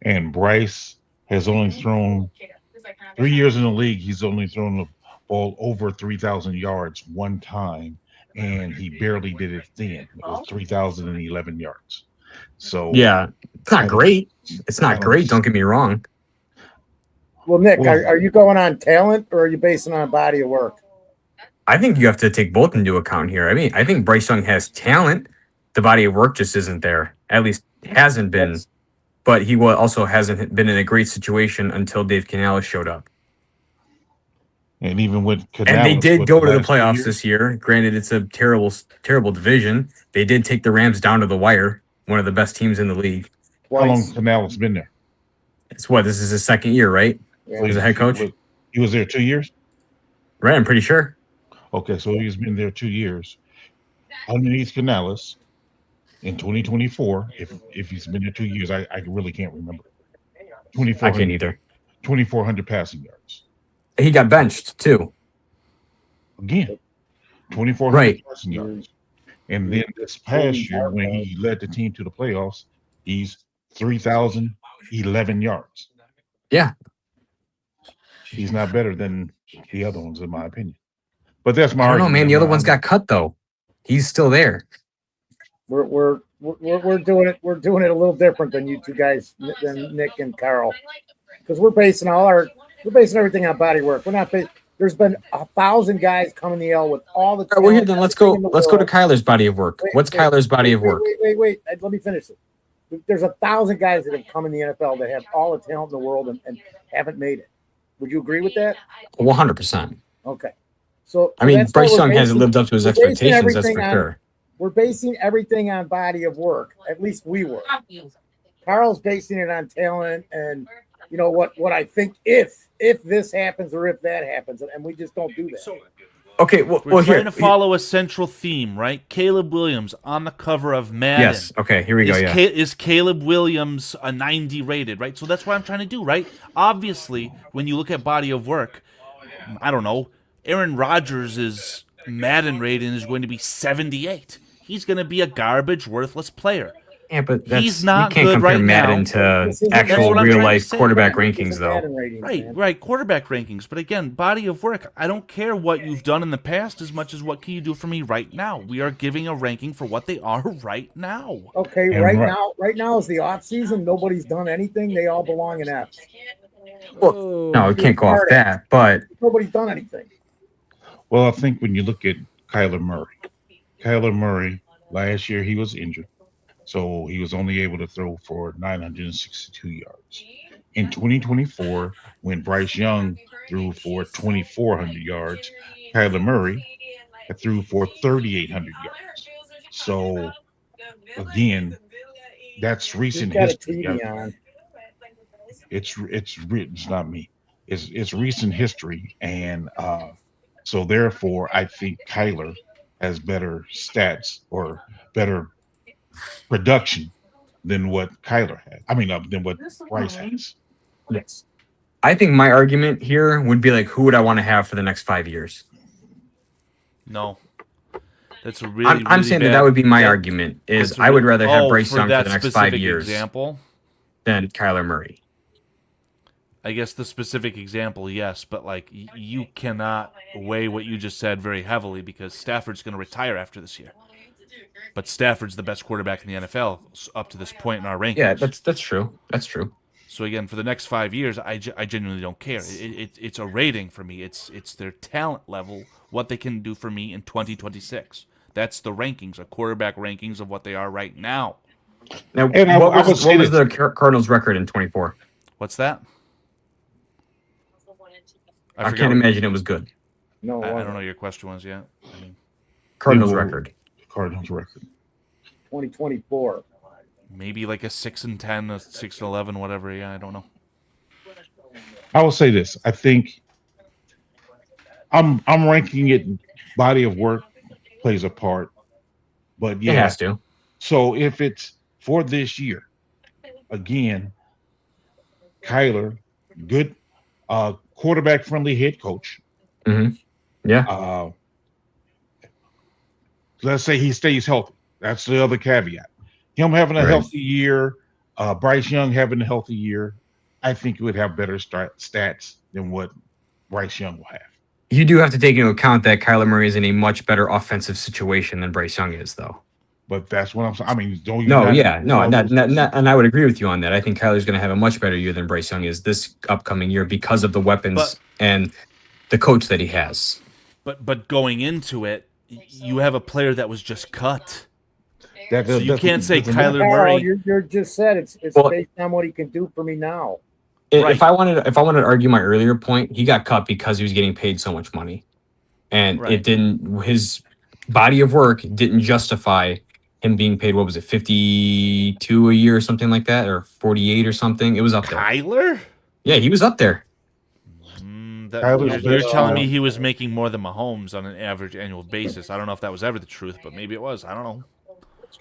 Speaker 4: And Bryce has only thrown 3 years in the league. He's only thrown the ball over 3,000 yards one time, and he barely did it then. It was 3,011 yards. So
Speaker 10: yeah, it's not great. It's not great. Don't get me wrong.
Speaker 6: Well, Nick, are you going on talent or are you basing on body of work?
Speaker 10: I think you have to take both into account here. I mean, I think Bryce Young has talent. The body of work just isn't there. At least hasn't been. But he also hasn't been in a great situation until Dave Canales showed up.
Speaker 4: And even with Canales,
Speaker 10: and they did go to the playoffs this year. Granted, it's a terrible, terrible division. They did take the Rams down to the wire. One of the best teams in the league.
Speaker 4: How long Canales been there?
Speaker 10: It's what? This is his second year, right?
Speaker 6: Yeah.
Speaker 10: As a head coach.
Speaker 4: He was there 2 years?
Speaker 10: Right, I'm pretty sure.
Speaker 4: Okay, so he's been there 2 years. Underneath Canales in 2024, if he's been there 2 years, I really can't remember.
Speaker 10: I can't either.
Speaker 4: 2,400 passing yards.
Speaker 10: He got benched too.
Speaker 4: Again, 2,400
Speaker 10: right.
Speaker 4: passing yards. And then this past year, when he led the team to the playoffs, he's 3,011 yards.
Speaker 10: Yeah.
Speaker 4: He's not better than the other ones, in my opinion. But that's my
Speaker 10: I don't know,
Speaker 4: argument.
Speaker 10: man. The other one's got cut though. He's still there.
Speaker 6: We're doing it. We're doing it a little different than you two guys, than Nick and Carl, because we're basing everything on body work. We're not. There's been 1,000 guys coming the L with all the.
Speaker 10: All right, well, here then let's go. Let's go to Kyler's body of work. What's Kyler's body of work?
Speaker 6: Wait. Let me finish it. There's 1,000 guys that have come in the NFL that have all the talent in the world and haven't made it. Would you agree with that?
Speaker 10: 100%.
Speaker 6: Okay. So
Speaker 10: I mean, Bryce Young hasn't lived up to his expectations. That's for sure.
Speaker 6: We're basing everything on body of work. At least we were. Carl's basing it on talent and what I think if this happens or if that happens, and we just don't do that.
Speaker 7: So,
Speaker 10: okay,
Speaker 7: we're trying to follow a central theme, right? Caleb Williams on the cover of Madden.
Speaker 10: Yes. Okay, here we go. Yeah.
Speaker 7: Is Caleb Williams a 90 rated, right? So that's what I'm trying to do, right? Obviously, when you look at body of work, I don't know, Aaron Rodgers' Madden rating is going to be 78. He's going to be a garbage, worthless player.
Speaker 10: Yeah, but
Speaker 7: he's not
Speaker 10: you can't
Speaker 7: good
Speaker 10: compare
Speaker 7: right
Speaker 10: Madden
Speaker 7: now.
Speaker 10: to actual real life quarterback rankings, though.
Speaker 7: Right, quarterback rankings. But again, body of work. I don't care what you've done in the past as much as what can you do for me right now. We are giving a ranking for what they are right now.
Speaker 6: Okay, right now is the off season. Nobody's done anything. They all belong in F.
Speaker 10: Well, no, it can't go off that. But
Speaker 6: nobody's done anything.
Speaker 4: Well, I think when you look at Kyler Murray last year he was injured. So he was only able to throw for 962 yards. In 2024, when Bryce Young threw for 2,400 yards, Kyler Murray threw for 3,800 yards. So again, that's recent history. It's not me. It's recent history, and so therefore, I think Kyler has better stats or better production than what Kyler had. I mean, than what Bryce has.
Speaker 10: Yes. I think my argument here would be like, who would I want to have for the next 5 years?
Speaker 7: No. That's a really.
Speaker 10: I'm saying that would be my argument. Is I would rather have Bryce Young for the next 5 years than Kyler Murray.
Speaker 7: I guess the specific example, yes, but like you cannot weigh what you just said very heavily because Stafford's going to retire after this year. But Stafford's the best quarterback in the NFL up to this point in our rankings.
Speaker 10: Yeah, that's true. That's true.
Speaker 7: So again, for the next 5 years, I genuinely don't care. It's a rating for me. It's their talent level, what they can do for me in 2026. That's the rankings, a quarterback rankings of what they are right now.
Speaker 10: Now, what was the Cardinals' record in 24?
Speaker 7: What's that?
Speaker 10: I can't imagine it was good.
Speaker 6: No,
Speaker 7: I don't know your question was yet. I mean,
Speaker 10: Cardinals record.
Speaker 6: 2024.
Speaker 7: Maybe like a 6-10, a 6-11, whatever. Yeah, I don't know.
Speaker 4: I will say this. I think I'm ranking it. Body of work plays a part, but yeah,
Speaker 10: it has to.
Speaker 4: So if it's for this year, again, Kyler, good, quarterback-friendly head coach.
Speaker 10: Mm-hmm. Yeah.
Speaker 4: Let's say he stays healthy. That's the other caveat. Him having a healthy year, Bryce Young having a healthy year, I think he would have better stats than what Bryce Young will have.
Speaker 10: You do have to take into account that Kyler Murray is in a much better offensive situation than Bryce Young is, though.
Speaker 4: But that's what I'm saying. I mean,
Speaker 10: and I would agree with you on that. I think Kyler's going to have a much better year than Bryce Young is this upcoming year because of the weapons and the coach that he has.
Speaker 7: But going into it, you have a player that was just cut.
Speaker 4: So
Speaker 7: you can't say Kyler Murray.
Speaker 6: You just said it's based on what he can do for me now.
Speaker 10: If I wanted to argue my earlier point, he got cut because he was getting paid so much money, and it didn't. His body of work didn't justify him being paid. What was it, 52 a year or something like that, or 48 or something? It was up there.
Speaker 7: Kyler?
Speaker 10: Yeah, he was up there.
Speaker 7: You're telling me he was making more than Mahomes on an average annual basis. I don't know if that was ever the truth, but maybe it was. I don't know.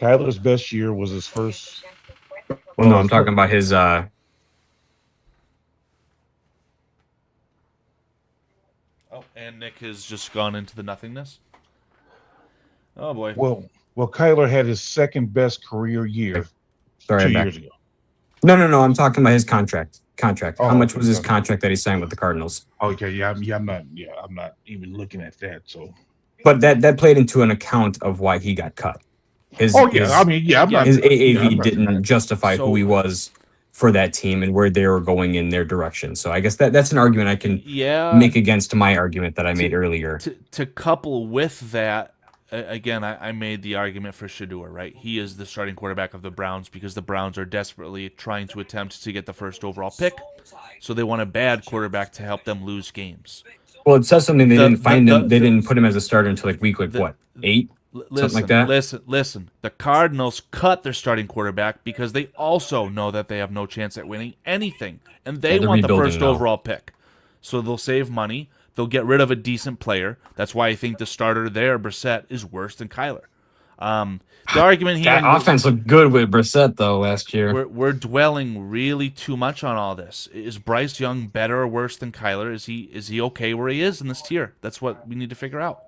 Speaker 4: Kyler's best year was his first.
Speaker 10: Well, no, I'm talking about his.
Speaker 7: And Nick has just gone into the nothingness. Oh boy.
Speaker 4: Well, Kyler had his second best career year 2 years ago.
Speaker 10: No. I'm talking about his contract. contract.
Speaker 4: Oh,
Speaker 10: How much
Speaker 4: okay,
Speaker 10: was his
Speaker 4: okay.
Speaker 10: contract that he signed with the Cardinals?
Speaker 4: Okay, I'm not even looking at that. So,
Speaker 10: But that played into an account of why he got cut. His
Speaker 4: oh yeah, I mean, yeah, I'm not.
Speaker 10: his
Speaker 4: Yeah, I'm
Speaker 10: AAV
Speaker 4: not.
Speaker 10: didn't justify who
Speaker 7: So-
Speaker 10: he was for that team and where they were going in their direction. So I guess that's an argument I can make against my argument that I made earlier.
Speaker 7: To couple with that, again, I made the argument for Shador, right? He is the starting quarterback of the Browns because the Browns are desperately trying to attempt to get the first overall pick. So they want a bad quarterback to help them lose games.
Speaker 10: Well, it says something they didn't find him. They didn't put him as a starter until week 8, something like that.
Speaker 7: Listen. The Cardinals cut their starting quarterback because they also know that they have no chance at winning anything, and they want the first overall pick. So they'll save money. They'll get rid of a decent player. That's why I think the starter there, Brissett, is worse than Kyler. The argument here,
Speaker 10: that offense looked good with Brissett though last year.
Speaker 7: We're dwelling really too much on all this. Is Bryce Young better or worse than Kyler? Is he okay where he is in this tier? That's what we need to figure out.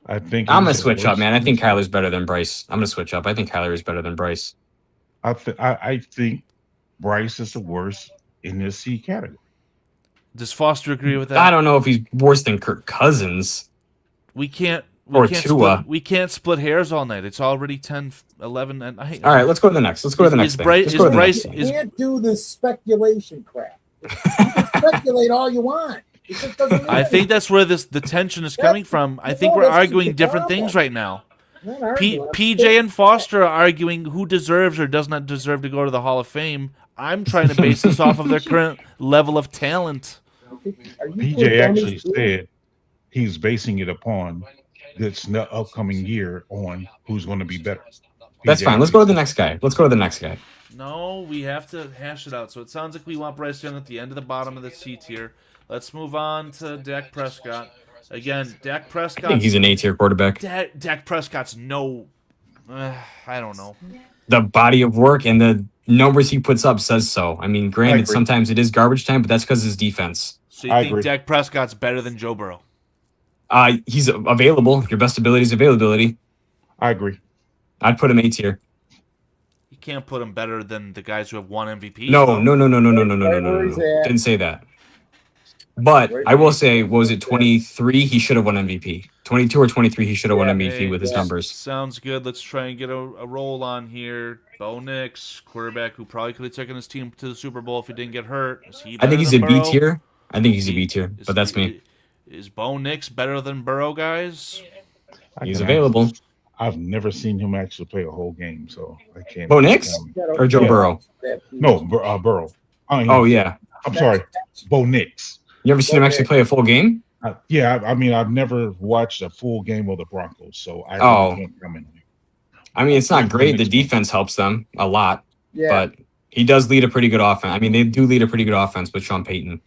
Speaker 4: I think
Speaker 10: I'm gonna switch up, man. I think Kyler's better than Bryce. I'm gonna switch up. I think Kyler is better than Bryce.
Speaker 4: I think Bryce is the worst in this C category.
Speaker 7: Does Foster agree with that?
Speaker 10: I don't know if he's worse than Kirk Cousins.
Speaker 7: We can't
Speaker 10: Tua.
Speaker 7: We can't split hairs all night. It's already 10, 11. And
Speaker 10: all right, let's go to the next. Let's go to the next thing.
Speaker 6: You can't do this speculation crap. You can speculate all you want.
Speaker 7: I think that's where the tension is coming from. I think we're arguing different things right now. PJ and Foster are arguing who deserves or does not deserve to go to the Hall of Fame. I'm trying to base this off of their current level of talent.
Speaker 4: PJ actually said he's basing it upon this upcoming year on who's going to be better.
Speaker 10: That's fine. Let's go to the next guy.
Speaker 7: No, we have to hash it out. So it sounds like we want Bryce Young at the end of the bottom of the C tier. Let's move on to Dak Prescott. Again, Dak Prescott.
Speaker 10: I think he's an A-tier quarterback.
Speaker 7: Dak Prescott's no... I don't know.
Speaker 10: The body of work and the numbers he puts up says so. I mean, granted, sometimes it is garbage time, but that's because of his defense.
Speaker 7: So you think Dak Prescott's better than Joe Burrow?
Speaker 10: He's available. Your best ability is availability.
Speaker 4: I agree.
Speaker 10: I'd put him A-tier.
Speaker 7: You can't put him better than the guys who have won MVP.
Speaker 10: No. Didn't say that. But I will say, what was it, 23? He should have won MVP. 22 or 23, he should have won MVP with his numbers.
Speaker 7: Sounds good. Let's try and get a roll on here. Bo Nix, quarterback who probably could have taken his team to the Super Bowl if he didn't get hurt.
Speaker 10: I think he's a B tier. I think he's a B tier, but that's me.
Speaker 7: Is Bo Nix better than Burrow, guys?
Speaker 10: He's available.
Speaker 4: I've never seen him actually play a whole game, so I can't.
Speaker 10: Bo Nix or Joe Burrow?
Speaker 4: No, Burrow.
Speaker 10: Oh, yeah.
Speaker 4: I'm sorry, Bo Nix.
Speaker 10: You ever seen him actually play a full game?
Speaker 4: Yeah, I mean, I've never watched a full game of the Broncos, so I can't come in here.
Speaker 10: I mean, it's not great. The defense helps them a lot, but he does lead a pretty good offense. I mean, they do lead a pretty good offense with Sean Payton.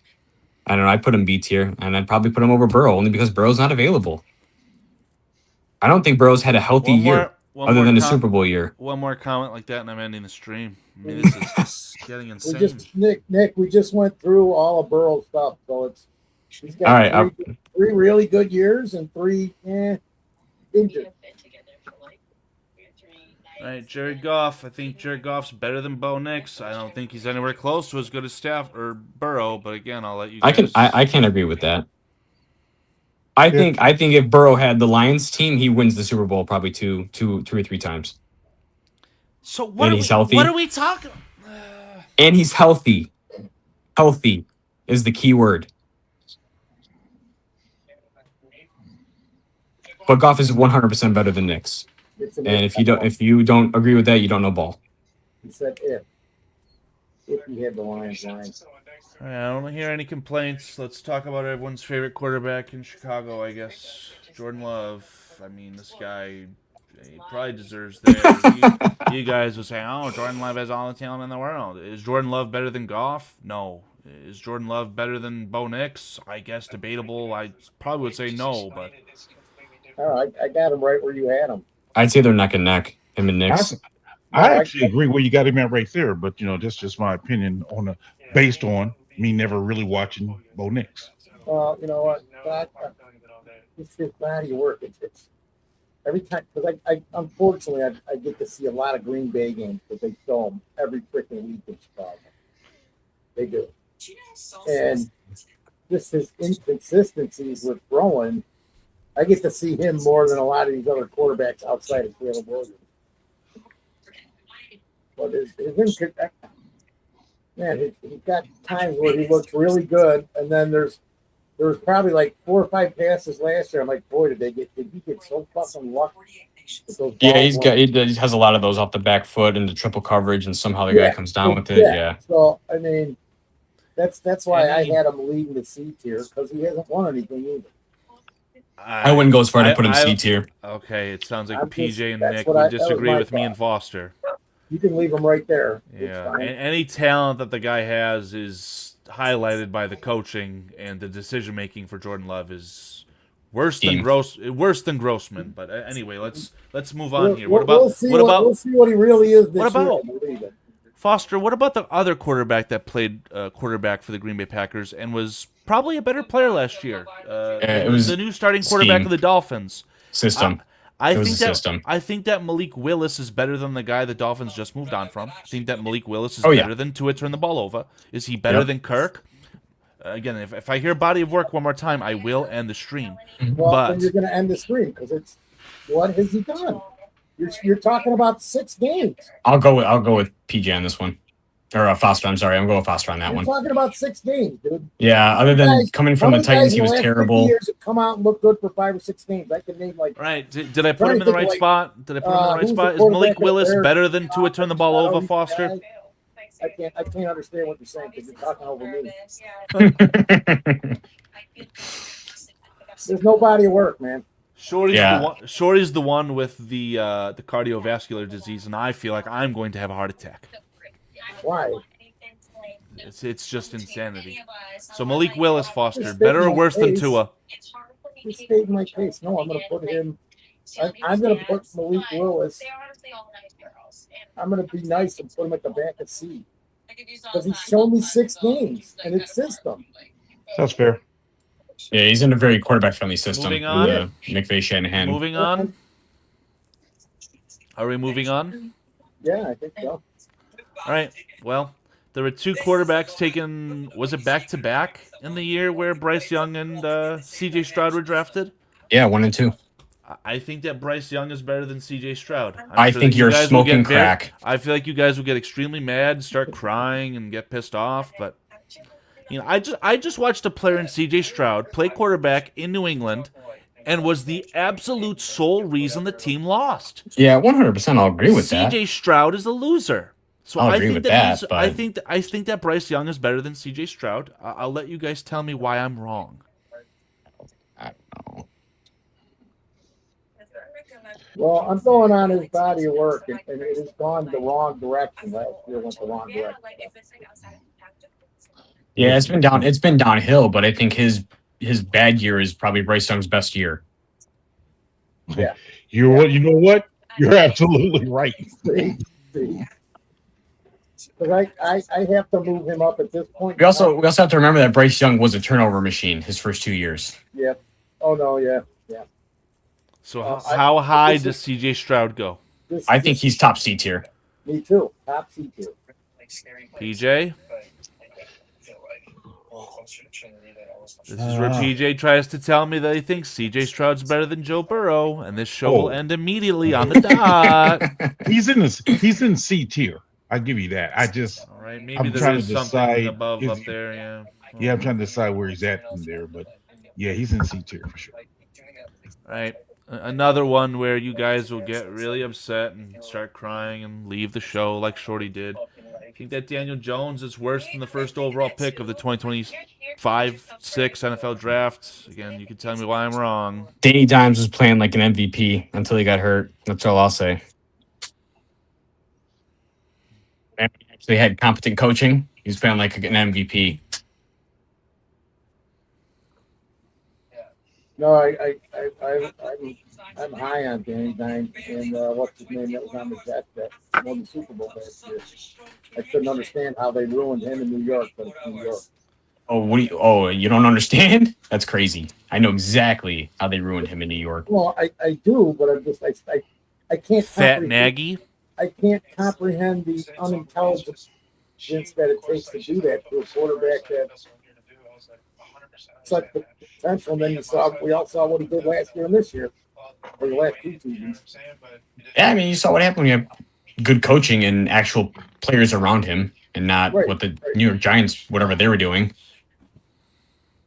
Speaker 10: I don't know. I'd put him B tier, and I'd probably put him over Burrow only because Burrow's not available. I don't think Burrow's had a healthy year other than a Super Bowl year.
Speaker 7: One more comment like that, and I'm ending the stream. I mean, this is just getting insane.
Speaker 6: Nick, we just went through all of Burrow's stuff, so he's got three really good years and 3 injured.
Speaker 7: All right, Jared Goff. I think Jared Goff's better than Bo Nix. I don't think he's anywhere close to as good as Burrow. But again, I'll let you guys...
Speaker 10: I can't agree with that. I think if Burrow had the Lions team, he wins the Super Bowl probably two or three times.
Speaker 7: So
Speaker 10: healthy.
Speaker 7: What are we talking?
Speaker 10: And he's healthy. Healthy is the key word. But Goff is 100% better than Nix. And if you don't agree with that, you don't know ball.
Speaker 6: He said if he had the Lions line.
Speaker 7: All right, I don't hear any complaints. Let's talk about everyone's favorite quarterback in Chicago, I guess. Jordan Love. I mean, this guy, he probably deserves that. you guys will say, oh, Jordan Love has all the talent in the world. Is Jordan Love better than Goff? No. Is Jordan Love better than Bo Nix? I guess debatable. I probably would say no, but...
Speaker 6: Oh, I got him right where you had him.
Speaker 10: I'd say they're neck and neck, him and Nix.
Speaker 4: I actually agree where you got him at right there, but that's just my opinion based on me never really watching Bo Nix.
Speaker 6: Well, you know what? It's just body work. It's every time because I unfortunately I get to see a lot of Green Bay games because they show them every freaking week in Chicago. They do. And just his inconsistencies with throwing, I get to see him more than a lot of these other quarterbacks outside of Caleb Williams. But he's got times where he looks really good, and then there was probably like 4 or 5 passes last year. I'm like, boy, did he get so fucking lucky?
Speaker 10: Yeah, he has a lot of those off the back foot and the triple coverage, and somehow the guy comes down with it. Yeah.
Speaker 6: So I mean, that's why I had him leading the C tier, because he hasn't won anything either.
Speaker 10: I wouldn't go as far to put him C tier.
Speaker 7: Okay, it sounds like PJ and Nick would disagree with me and Foster.
Speaker 6: You can leave him right there.
Speaker 7: Yeah, and any talent that the guy has is highlighted by the coaching, and the decision making for Jordan Love is worse than Grossman. But anyway, let's move on here.
Speaker 6: We'll see what he really is this year.
Speaker 7: Foster, what about the other quarterback that played quarterback for the Green Bay Packers and was probably a better player last year? It was the new starting quarterback of the Dolphins. I think that Malik Willis is better than the guy the Dolphins just moved on from. I think that Malik Willis is better than Tua turn the ball over. Is he better than Kirk? Again, if I hear body of work one more time, I will end the stream.
Speaker 6: Well, then you're going to end the stream, because it's what has he done? You're talking about 6 games.
Speaker 10: I'll go with PJ on this one, or Foster. I'm sorry, I'm going with Foster on that one.
Speaker 6: You're talking about 6 games, dude.
Speaker 10: Yeah, other than coming from the Titans, he was terrible.
Speaker 6: Years have come out and look good for 5 or 6 games. I can name like.
Speaker 7: Right? Did I put him in the right spot? Did I put him in the right spot? Is Malik Willis better than Tua turn the ball over, Foster?
Speaker 6: I can't understand what you're saying, because you're talking over me. There's no body of work, man.
Speaker 7: Shorty's the one with the cardiovascular disease, and I feel like I'm going to have a heart attack.
Speaker 6: Why?
Speaker 7: It's just insanity. So Malik Willis, Foster, better or worse than Tua?
Speaker 6: Just state my case. No, I'm going to put him. I'm going to put Malik Willis. I'm going to be nice and put him at the back of C, because he's shown me 6 games and it's system.
Speaker 4: That's fair.
Speaker 10: Yeah, he's in a very quarterback-friendly system.
Speaker 7: Moving on.
Speaker 10: McVay, Shanahan.
Speaker 7: Moving on. Are we moving on?
Speaker 6: Yeah, I think so.
Speaker 7: All right. Well, there were 2 quarterbacks taken. Was it back-to-back in the year where Bryce Young and C.J. Stroud were drafted?
Speaker 10: Yeah, 1 and 2.
Speaker 7: I think that Bryce Young is better than C.J. Stroud.
Speaker 10: I think you're smoking crack.
Speaker 7: I feel like you guys will get extremely mad, start crying, and get pissed off. But I just watched a player in C.J. Stroud play quarterback in New England, and was the absolute sole reason the team lost.
Speaker 10: Yeah, 100%. I'll agree with that.
Speaker 7: C.J. Stroud is a loser. So
Speaker 10: I'll agree with that.
Speaker 7: I think that Bryce Young is better than C.J. Stroud. I'll let you guys tell me why I'm wrong.
Speaker 10: I don't know.
Speaker 6: Well, I'm going on his body of work, and it has gone the wrong direction. Last year went the wrong direction.
Speaker 10: Yeah, it's been downhill, but I think his bad year is probably Bryce Young's best year.
Speaker 6: Yeah.
Speaker 4: You know what? You're absolutely right.
Speaker 6: Because I have to move him up at this point.
Speaker 10: We also have to remember that Bryce Young was a turnover machine his first 2 years.
Speaker 6: Yeah. Oh no. Yeah.
Speaker 7: So how high does C.J. Stroud go?
Speaker 10: I think he's top C tier.
Speaker 6: Me too. Top C tier.
Speaker 7: PJ? This is where PJ tries to tell me that he thinks C.J. Stroud's better than Joe Burrow, and this show will end immediately on the dot.
Speaker 4: He's in C tier. I give you that.
Speaker 7: All right, maybe there is something above up there. Yeah.
Speaker 4: Yeah, I'm trying to decide where he's at from there, but yeah, he's in C tier for sure.
Speaker 7: All right. Another one where you guys will get really upset and start crying and leave the show like Shorty did. I think that Daniel Jones is worse than the first overall pick of the 2025-6 NFL draft. Again, you can tell me why I'm wrong.
Speaker 10: Danny Dimes was playing like an MVP until he got hurt. That's all I'll say. And he actually had competent coaching. He was playing like an MVP.
Speaker 6: No, I'm high on Danny Dimes, and what's his name that was on the Jets that won the Super Bowl last year. I couldn't understand how they ruined him in New York, but it's New York.
Speaker 10: Oh, you don't understand? That's crazy. I know exactly how they ruined him in New York.
Speaker 6: Well, I do, but I can't.
Speaker 7: Fat Nagy.
Speaker 6: I can't comprehend the unintelligent convinced that it takes to do that to a quarterback that such potential. And then we all saw what he did last year and this year, or the last 2 seasons.
Speaker 10: Yeah, I mean, you saw what happened when you have good coaching and actual players around him, and not what the New York Giants, whatever they were doing.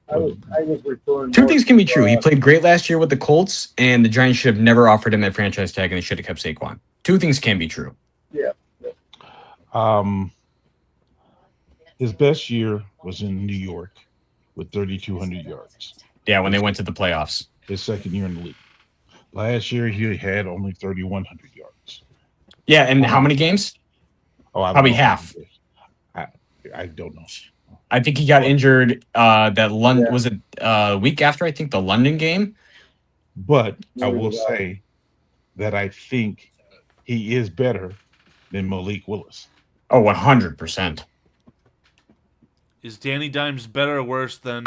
Speaker 6: I was referring.
Speaker 10: Two things can be true. He played great last year with the Colts, and the Giants should have never offered him that franchise tag, and they should have kept Saquon. 2 things can be true.
Speaker 6: Yeah.
Speaker 4: His best year was in New York with 3,200 yards.
Speaker 10: Yeah, when they went to the playoffs.
Speaker 4: His second year in the league. Last year, he had only 3,100 yards.
Speaker 10: Yeah, and how many games? Probably half.
Speaker 4: I don't know.
Speaker 10: I think he got injured that London was it week after, I think, the London game.
Speaker 4: But I will say that I think he is better than Malik Willis.
Speaker 10: Oh, 100%.
Speaker 7: Is Danny Dimes better or worse than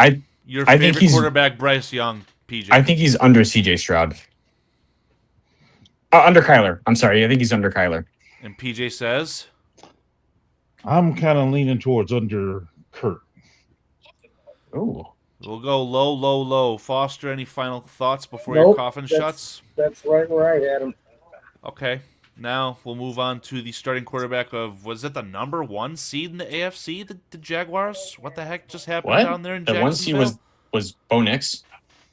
Speaker 7: your
Speaker 10: I think
Speaker 7: favorite quarterback, Bryce Young, PJ?
Speaker 10: I think he's under CJ Stroud. Under Kyler. I'm sorry. I think he's under Kyler.
Speaker 7: And PJ says?
Speaker 4: I'm kind of leaning towards under Kurt.
Speaker 10: Oh.
Speaker 7: We'll go low, low, low. Foster, any final thoughts before your coffin shuts?
Speaker 6: That's right where I had him.
Speaker 7: Okay. Now we'll move on to the starting quarterback of, was it the number 1 seed in the AFC, the Jaguars? What the heck just happened down there in
Speaker 10: the
Speaker 7: Jacksonville?
Speaker 10: 1 seed was Bo Nix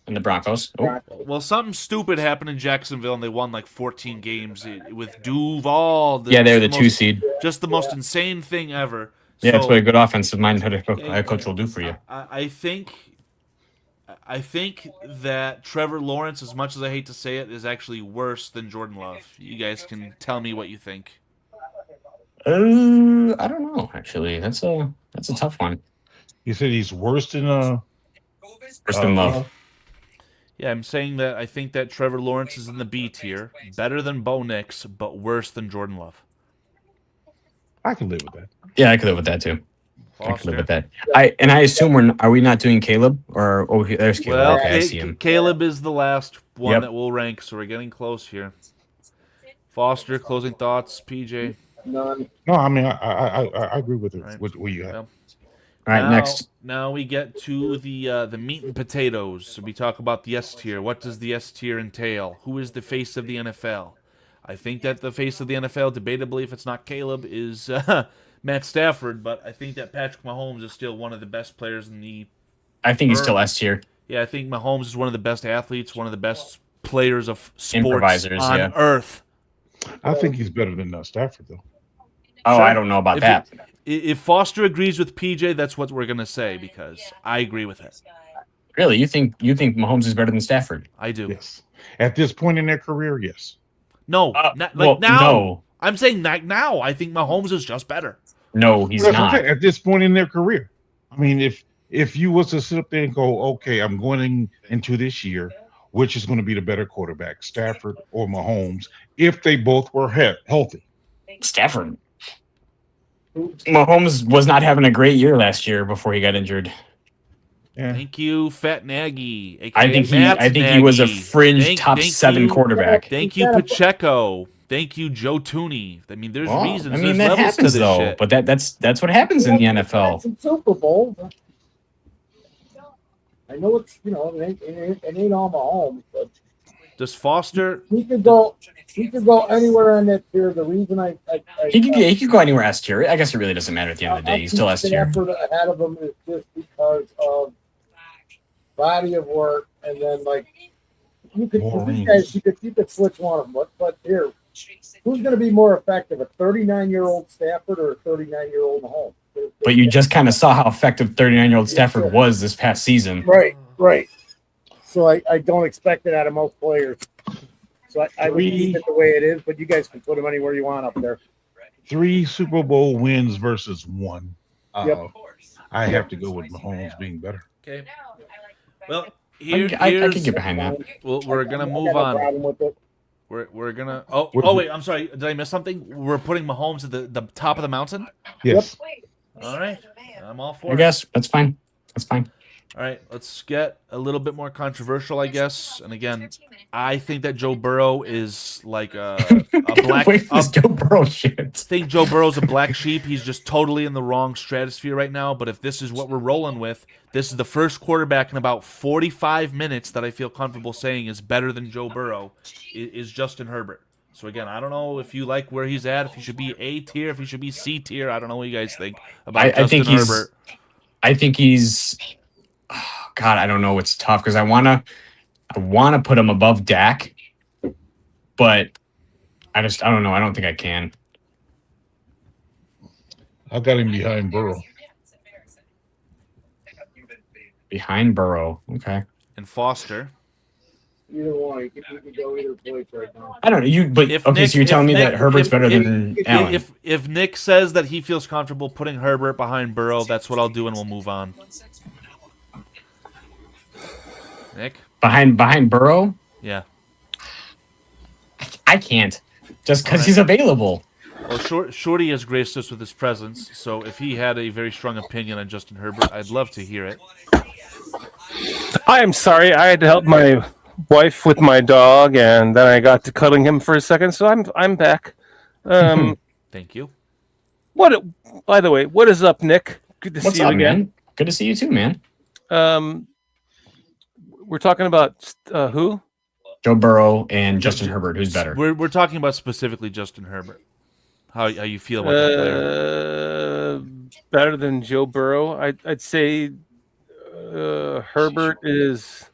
Speaker 10: and the Broncos. Oh.
Speaker 7: Well, something stupid happened in Jacksonville, and they won like 14 games with Duval.
Speaker 10: Yeah, they're the 2 seed.
Speaker 7: Just the most insane thing ever.
Speaker 10: Yeah, that's what a good offensive minded coach will do for you.
Speaker 7: I think that Trevor Lawrence, as much as I hate to say it, is actually worse than Jordan Love. You guys can tell me what you think.
Speaker 10: I don't know. Actually, that's a tough one.
Speaker 4: You said he's worse than
Speaker 10: Love.
Speaker 7: Yeah, I'm saying that I think that Trevor Lawrence is in the B tier, better than Bo Nix, but worse than Jordan Love.
Speaker 4: I can live with that.
Speaker 10: Yeah, I could live with that too.
Speaker 7: Foster.
Speaker 10: I could live with that. I assume are we not doing Caleb or there's Caleb?
Speaker 7: Well,
Speaker 10: okay, I see him.
Speaker 7: Caleb is the last one that we'll rank, so we're getting close here. Foster, closing thoughts, PJ.
Speaker 6: None.
Speaker 4: No, I mean I agree with it. Right. What you have.
Speaker 10: All right, next.
Speaker 7: Now we get to the meat and potatoes. So we talk about the S tier. What does the S tier entail? Who is the face of the NFL? I think that the face of the NFL, debatably, if it's not Caleb, is Matt Stafford. But I think that Patrick Mahomes is still one of the best players in the.
Speaker 10: I think he's still S tier.
Speaker 7: Yeah, I think Mahomes is one of the best athletes, one of the best players of sports on earth.
Speaker 4: I think he's better than Stafford, though.
Speaker 10: Oh, I don't know about that.
Speaker 7: If Foster agrees with PJ, that's what we're gonna say because I agree with it.
Speaker 10: Really, you think Mahomes is better than Stafford?
Speaker 7: I do.
Speaker 4: Yes. At this point in their career, yes.
Speaker 7: No, now.
Speaker 10: No.
Speaker 7: I'm saying now. I think Mahomes is just better.
Speaker 10: No, he's not.
Speaker 4: At this point in their career, I mean, if you was to sit up there and go, okay, I'm going into this year, which is going to be the better quarterback, Stafford or Mahomes, if they both were healthy?
Speaker 10: Stafford. Mahomes was not having a great year last year before he got injured.
Speaker 4: Yeah.
Speaker 7: Thank you, Fat Nagy.
Speaker 10: I think he was a fringe top 7 quarterback.
Speaker 7: Thank you, Pacheco. Thank you, Joe Tooney. I mean, there's reasons.
Speaker 10: I mean,
Speaker 7: there's
Speaker 10: that
Speaker 7: levels
Speaker 10: happens
Speaker 7: to this
Speaker 10: though.
Speaker 7: shit.
Speaker 10: But that's what happens in the NFL.
Speaker 6: Some Super Bowl. I know it's it ain't all Mahomes, but
Speaker 7: does Foster?
Speaker 6: He could go anywhere on that tier. The reason
Speaker 10: he could go anywhere S tier. I guess it really doesn't matter at the end of the day. He's still S tier.
Speaker 6: Stafford ahead of him is just because of body of work, and then you could switch one of them. But here, who's going to be more effective, a 39-year-old Stafford or a 39-year-old Mahomes?
Speaker 10: But you just kind of saw how effective 39-year-old Stafford was this past season.
Speaker 6: Right. So I don't expect it out of most players. So I would leave it the way it is, but you guys can put them anywhere you want up there.
Speaker 4: 3 Super Bowl wins versus 1.
Speaker 6: Yep.
Speaker 4: I have to go with Mahomes being better.
Speaker 7: Okay. Well,
Speaker 10: I can get behind that.
Speaker 7: Well, we're gonna move on. We're gonna. Oh wait, I'm sorry. Did I miss something? We're putting Mahomes at the top of the mountain.
Speaker 4: Yes.
Speaker 7: All right. I'm all for it.
Speaker 10: I guess that's fine. That's fine.
Speaker 7: All right, let's get a little bit more controversial, I guess. And again, I think that Joe Burrow is like a black.
Speaker 10: Wait for this Joe Burrow shit.
Speaker 7: I think Joe Burrow's a black sheep. He's just totally in the wrong stratosphere right now. But if this is what we're rolling with, this is the first quarterback in about 45 minutes that I feel comfortable saying is better than Joe Burrow is Justin Herbert. So again, I don't know if you like where he's at, if he should be A tier, if he should be C tier. I don't know what you guys think about Justin Herbert.
Speaker 10: I think he's. Oh, God, I don't know. It's tough because I wanna put him above Dak, but I don't know. I don't think I can.
Speaker 4: I got him behind Burrow.
Speaker 10: Behind Burrow, okay.
Speaker 7: And Foster.
Speaker 6: Either one, you can go either place right now.
Speaker 10: I don't know. So you're telling me that Herbert's better than Allen?
Speaker 7: If Nick says that he feels comfortable putting Herbert behind Burrow, that's what I'll do, and we'll move on. Nick?
Speaker 10: Behind Burrow?
Speaker 7: Yeah.
Speaker 10: I can't. Just because he's available.
Speaker 7: Well, Shorty has graced us with his presence, so if he had a very strong opinion on Justin Herbert, I'd love to hear it.
Speaker 1: I am sorry. I had to help my wife with my dog, and then I got to cuddling him for a second, so I'm back.
Speaker 7: Thank you.
Speaker 1: By the way, what is up, Nick? Good to see you again.
Speaker 10: Man? Good to see you too, man.
Speaker 1: We're talking about who?
Speaker 10: Joe Burrow and Justin Herbert. Who's better?
Speaker 7: We're talking about specifically Justin Herbert. How you feel about that player?
Speaker 1: Better than Joe Burrow. I'd say Herbert is.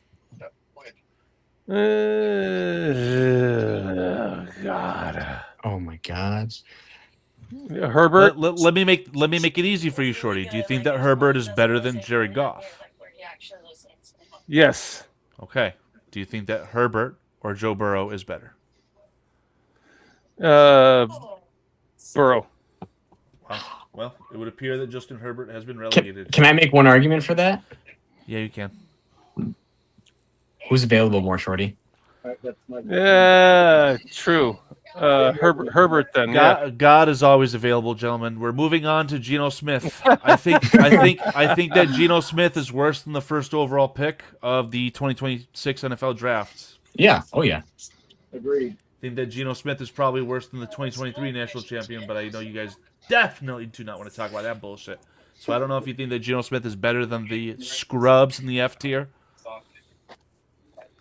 Speaker 1: God.
Speaker 10: Oh my God.
Speaker 1: Herbert.
Speaker 7: Let me make it easy for you, Shorty. Do you think that Herbert is better than Jared Goff?
Speaker 1: Yes.
Speaker 7: Okay. Do you think that Herbert or Joe Burrow is better?
Speaker 1: Burrow.
Speaker 7: Well, it would appear that Justin Herbert has been relegated.
Speaker 10: Can I make one argument for that?
Speaker 7: Yeah, you can.
Speaker 10: Who's available more, Shorty?
Speaker 1: Yeah, true. Herbert then.
Speaker 7: God is always available, gentlemen. We're moving on to Geno Smith. I think that Geno Smith is worse than the first overall pick of the 2026 NFL draft.
Speaker 10: Yeah. Oh yeah.
Speaker 6: Agreed.
Speaker 7: I think that Geno Smith is probably worse than the 2023 national champion, but I know you guys definitely do not want to talk about that bullshit. So I don't know if you think that Geno Smith is better than the scrubs in the F tier.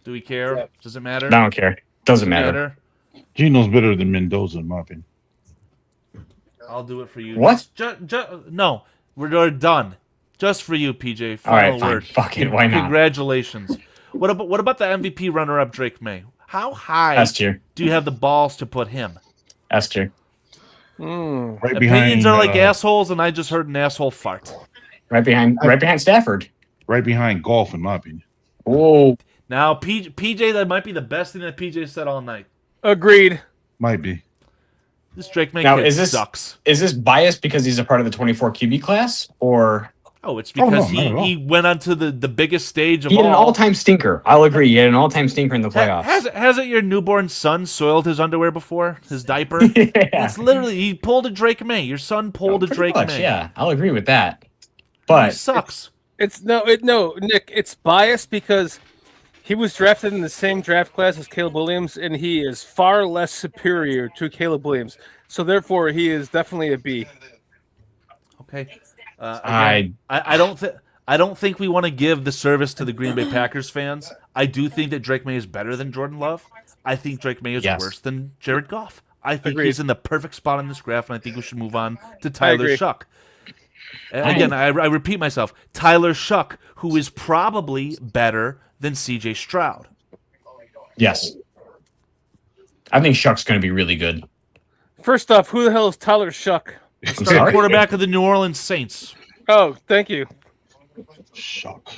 Speaker 7: Do we care? Does it matter?
Speaker 10: I don't care. Doesn't matter.
Speaker 4: Geno's better than Mendoza, in my opinion.
Speaker 7: I'll do it for you.
Speaker 10: What?
Speaker 7: No, we're done. Just for you, PJ.
Speaker 10: Final word. Fuck it. Why not?
Speaker 7: Congratulations. What about the MVP runner-up, Drake May? How high
Speaker 10: S tier.
Speaker 7: do you have the balls to put him?
Speaker 10: S tier.
Speaker 4: Right
Speaker 7: Opinions are like assholes, and I just heard an asshole fart.
Speaker 10: Right behind Stafford.
Speaker 4: Right behind Golf, in my opinion.
Speaker 10: Whoa.
Speaker 7: Now, PJ, that might be the best thing that PJ said all night.
Speaker 1: Agreed.
Speaker 4: Might be.
Speaker 7: This Drake May
Speaker 10: Now,
Speaker 7: kid
Speaker 10: is this
Speaker 7: sucks.
Speaker 10: Is this biased because he's a part of the 24 QB class, or?
Speaker 7: Oh, it's because
Speaker 4: no,
Speaker 7: he went onto the biggest stage of
Speaker 10: He
Speaker 7: all.
Speaker 10: had an all-time stinker. I'll agree. He had an all-time stinker in the playoffs.
Speaker 7: Hasn't your newborn son soiled his underwear before? His diaper?
Speaker 10: Yeah.
Speaker 7: It's literally, he pulled a Drake May. Your son pulled a Drake
Speaker 10: much,
Speaker 7: May.
Speaker 10: Yeah, I'll agree with that.
Speaker 7: He
Speaker 10: But
Speaker 7: sucks.
Speaker 1: No, Nick. It's biased because he was drafted in the same draft class as Caleb Williams, and he is far less superior to Caleb Williams. So therefore, he is definitely a B.
Speaker 7: Okay. Again, I don't think we want to give the service to the Green Bay Packers fans. I do think that Drake May is better than Jordan Love. I think Drake May is worse than Jared Goff. I think he's in the perfect spot in this graph, and I think we should move on to Tyler Shuck. Again, I repeat myself. Tyler Shuck, who is probably better than C.J. Stroud.
Speaker 10: yes, I think Shuck's going to be really good.
Speaker 1: First off, who the hell is Tyler Shuck?
Speaker 10: I'm sorry.
Speaker 7: Quarterback of the New Orleans Saints.
Speaker 1: Oh, thank you.
Speaker 4: Shuck.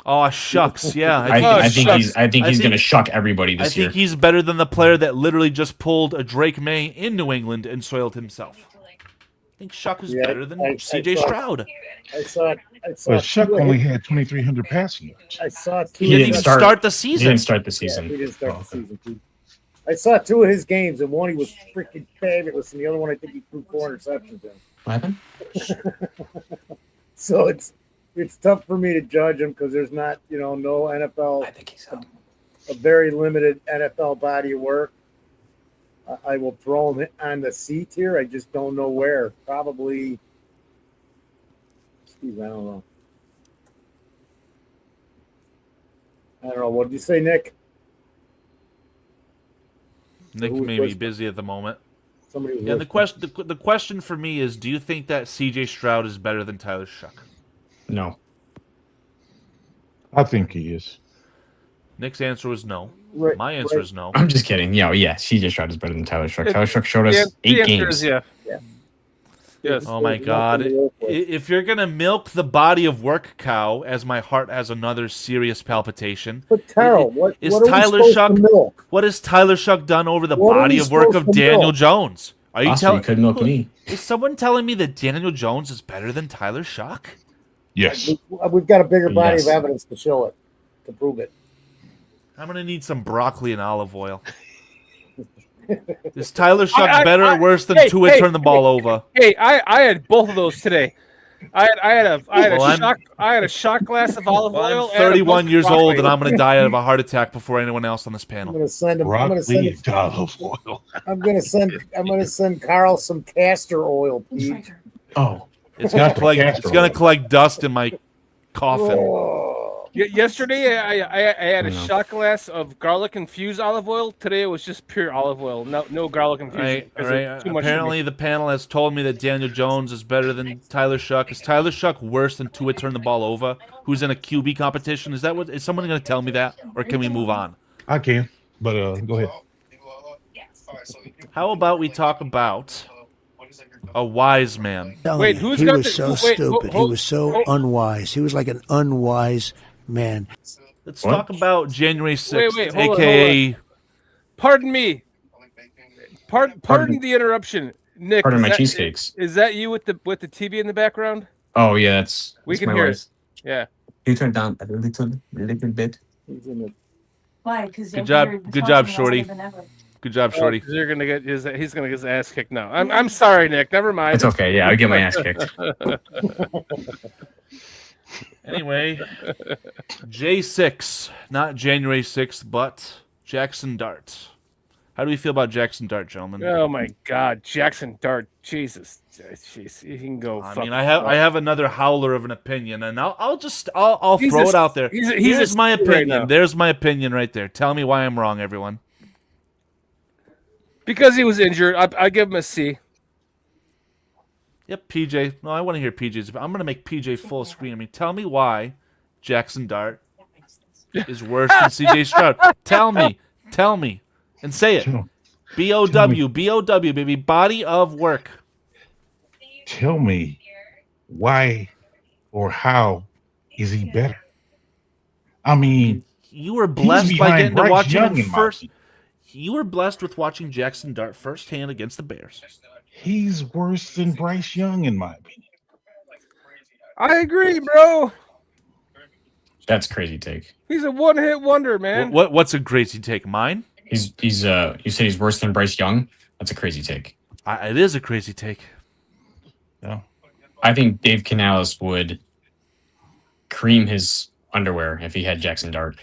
Speaker 7: Oh, shucks. Yeah.
Speaker 10: I think he's going to shuck everybody this year.
Speaker 7: I think he's better than the player that literally just pulled a Drake May in New England and soiled himself. I think Shuck is better than C.J. Stroud.
Speaker 6: I saw
Speaker 4: Shuck only had 2,300 passing yards.
Speaker 6: I saw two.
Speaker 7: He didn't start the season.
Speaker 10: He didn't start the season.
Speaker 6: Yeah, he didn't start the season, too. I saw two of his games, and one he was freaking fabulous, and the other one I think he threw 4 interceptions in.
Speaker 10: What happened?
Speaker 6: So it's it's tough for me to judge him because there's not, no NFL.
Speaker 10: I think he's out.
Speaker 6: A very limited NFL body of work. I will throw him on the seat here. I just don't know where. Probably. Steve, I don't know. What did you say, Nick?
Speaker 7: Nick may be busy at the moment.
Speaker 6: Somebody was
Speaker 7: Yeah, the question for me is, do you think that C.J. Stroud is better than Tyler Shuck?
Speaker 10: No.
Speaker 4: I think he is.
Speaker 7: Nick's answer was no.
Speaker 6: Right,
Speaker 7: My answer is no.
Speaker 10: I'm just kidding. Yeah, CJ Stroud is better than Tyler Shuck. Tyler Shuck showed us
Speaker 1: The
Speaker 10: 8
Speaker 1: answer
Speaker 10: games.
Speaker 1: is yeah. Yes.
Speaker 7: Oh my God! If you're gonna milk the body of work cow, as my heart has another serious palpitation,
Speaker 6: But Carl, what
Speaker 7: is
Speaker 6: are we
Speaker 7: Tyler
Speaker 6: supposed
Speaker 7: Shuck?
Speaker 6: to milk?
Speaker 7: What has Tyler Shuck done over the
Speaker 6: What are
Speaker 7: body
Speaker 6: we
Speaker 7: of work
Speaker 6: supposed
Speaker 7: of
Speaker 6: to
Speaker 7: Daniel
Speaker 6: milk?
Speaker 7: Jones? Are you
Speaker 10: Possibly
Speaker 7: telling?
Speaker 10: could milk me.
Speaker 7: Is someone telling me that Daniel Jones is better than Tyler Shuck?
Speaker 4: Yes.
Speaker 6: We've got a bigger body
Speaker 10: Yes.
Speaker 6: of evidence to show it, to prove it.
Speaker 7: I'm gonna need some broccoli and olive oil. Is Tyler Shuck better or worse than Tua turn the ball over?
Speaker 1: Hey, I had both of those today. I had a shot glass of olive
Speaker 7: Well,
Speaker 1: oil.
Speaker 7: I'm
Speaker 1: and a
Speaker 7: 31
Speaker 1: bunch
Speaker 7: years
Speaker 1: of
Speaker 7: old, and
Speaker 1: broccoli.
Speaker 7: I'm going to die of a heart attack before anyone else on this
Speaker 6: I'm
Speaker 7: panel.
Speaker 6: gonna send him.
Speaker 4: Broccoli and olive oil.
Speaker 6: I'm gonna send Carl some castor oil, please.
Speaker 10: Oh.
Speaker 7: It's going to collect dust in my coffin.
Speaker 6: Oh.
Speaker 1: Yesterday, I had a
Speaker 10: I know.
Speaker 1: shot glass of garlic infused olive oil. Today it was just pure olive oil. No garlic infusion.
Speaker 7: Right,
Speaker 1: because
Speaker 7: right.
Speaker 1: it's too much for me.
Speaker 7: Apparently, the panel has told me that Daniel Jones is better than Tyler Shuck. Is Tyler Shuck worse than Tua turn the ball over, who's in a QB competition? Is someone going to tell me that, or can we move on?
Speaker 4: I can, but go ahead.
Speaker 7: How about we talk about a wise man?
Speaker 1: Wait, who's
Speaker 12: he
Speaker 1: got
Speaker 12: was
Speaker 1: the-
Speaker 12: so
Speaker 1: wait,
Speaker 12: stupid. He was so unwise. He was like an unwise man.
Speaker 7: Let's talk about January 6th,
Speaker 1: Wait, hold on,
Speaker 7: a.k.a.
Speaker 1: Pardon me. Pardon the interruption, Nick.
Speaker 10: Pardon
Speaker 1: is
Speaker 10: my
Speaker 1: that-
Speaker 10: cheesecakes.
Speaker 1: Is that you with the TV in the background?
Speaker 10: Oh, yeah, that's
Speaker 1: We
Speaker 10: that's
Speaker 1: can
Speaker 10: my
Speaker 1: hear
Speaker 10: wife.
Speaker 1: it. Yeah.
Speaker 10: You turn down a little bit.
Speaker 13: Why? Because
Speaker 7: Good job, Shorty. Good job, Shorty.
Speaker 1: He's gonna get his ass kicked now. I'm sorry, Nick. Never mind.
Speaker 10: It's okay. Yeah, I get my ass kicked.
Speaker 7: Anyway, J6, not January 6th, but Jackson Dart. How do we feel about Jackson Dart, gentlemen?
Speaker 1: Oh my God, Jackson Dart, Jesus, jeez, he can go.
Speaker 7: I mean, I have another howler of an opinion, and I'll throw it out there. Here's my opinion. There's my opinion right there. Tell me why I'm wrong, everyone.
Speaker 1: Because he was injured, I give him a C.
Speaker 7: Yep, PJ. No, I want to hear PJ's. I'm going to make PJ full screen. I mean, tell me why Jackson Dart is worse than CJ Stroud. Tell me, and say it. B-O-W, B-O-W, baby. Body of work.
Speaker 4: Tell me why or how is he better? I mean,
Speaker 7: you were blessed by getting to
Speaker 4: Bryce
Speaker 7: watch
Speaker 4: Young
Speaker 7: him
Speaker 4: in my
Speaker 7: first.
Speaker 4: opinion.
Speaker 7: You were blessed with watching Jackson Dart firsthand against the Bears.
Speaker 4: He's worse than Bryce Young, in my opinion.
Speaker 1: I agree, bro.
Speaker 10: That's a crazy take.
Speaker 1: He's a one-hit wonder, man.
Speaker 7: What's a crazy take? Mine?
Speaker 10: You said he's worse than Bryce Young? That's a crazy take.
Speaker 7: It is a crazy take.
Speaker 4: Yeah.
Speaker 10: I think Dave Canales would cream his underwear if he had Jackson Dart.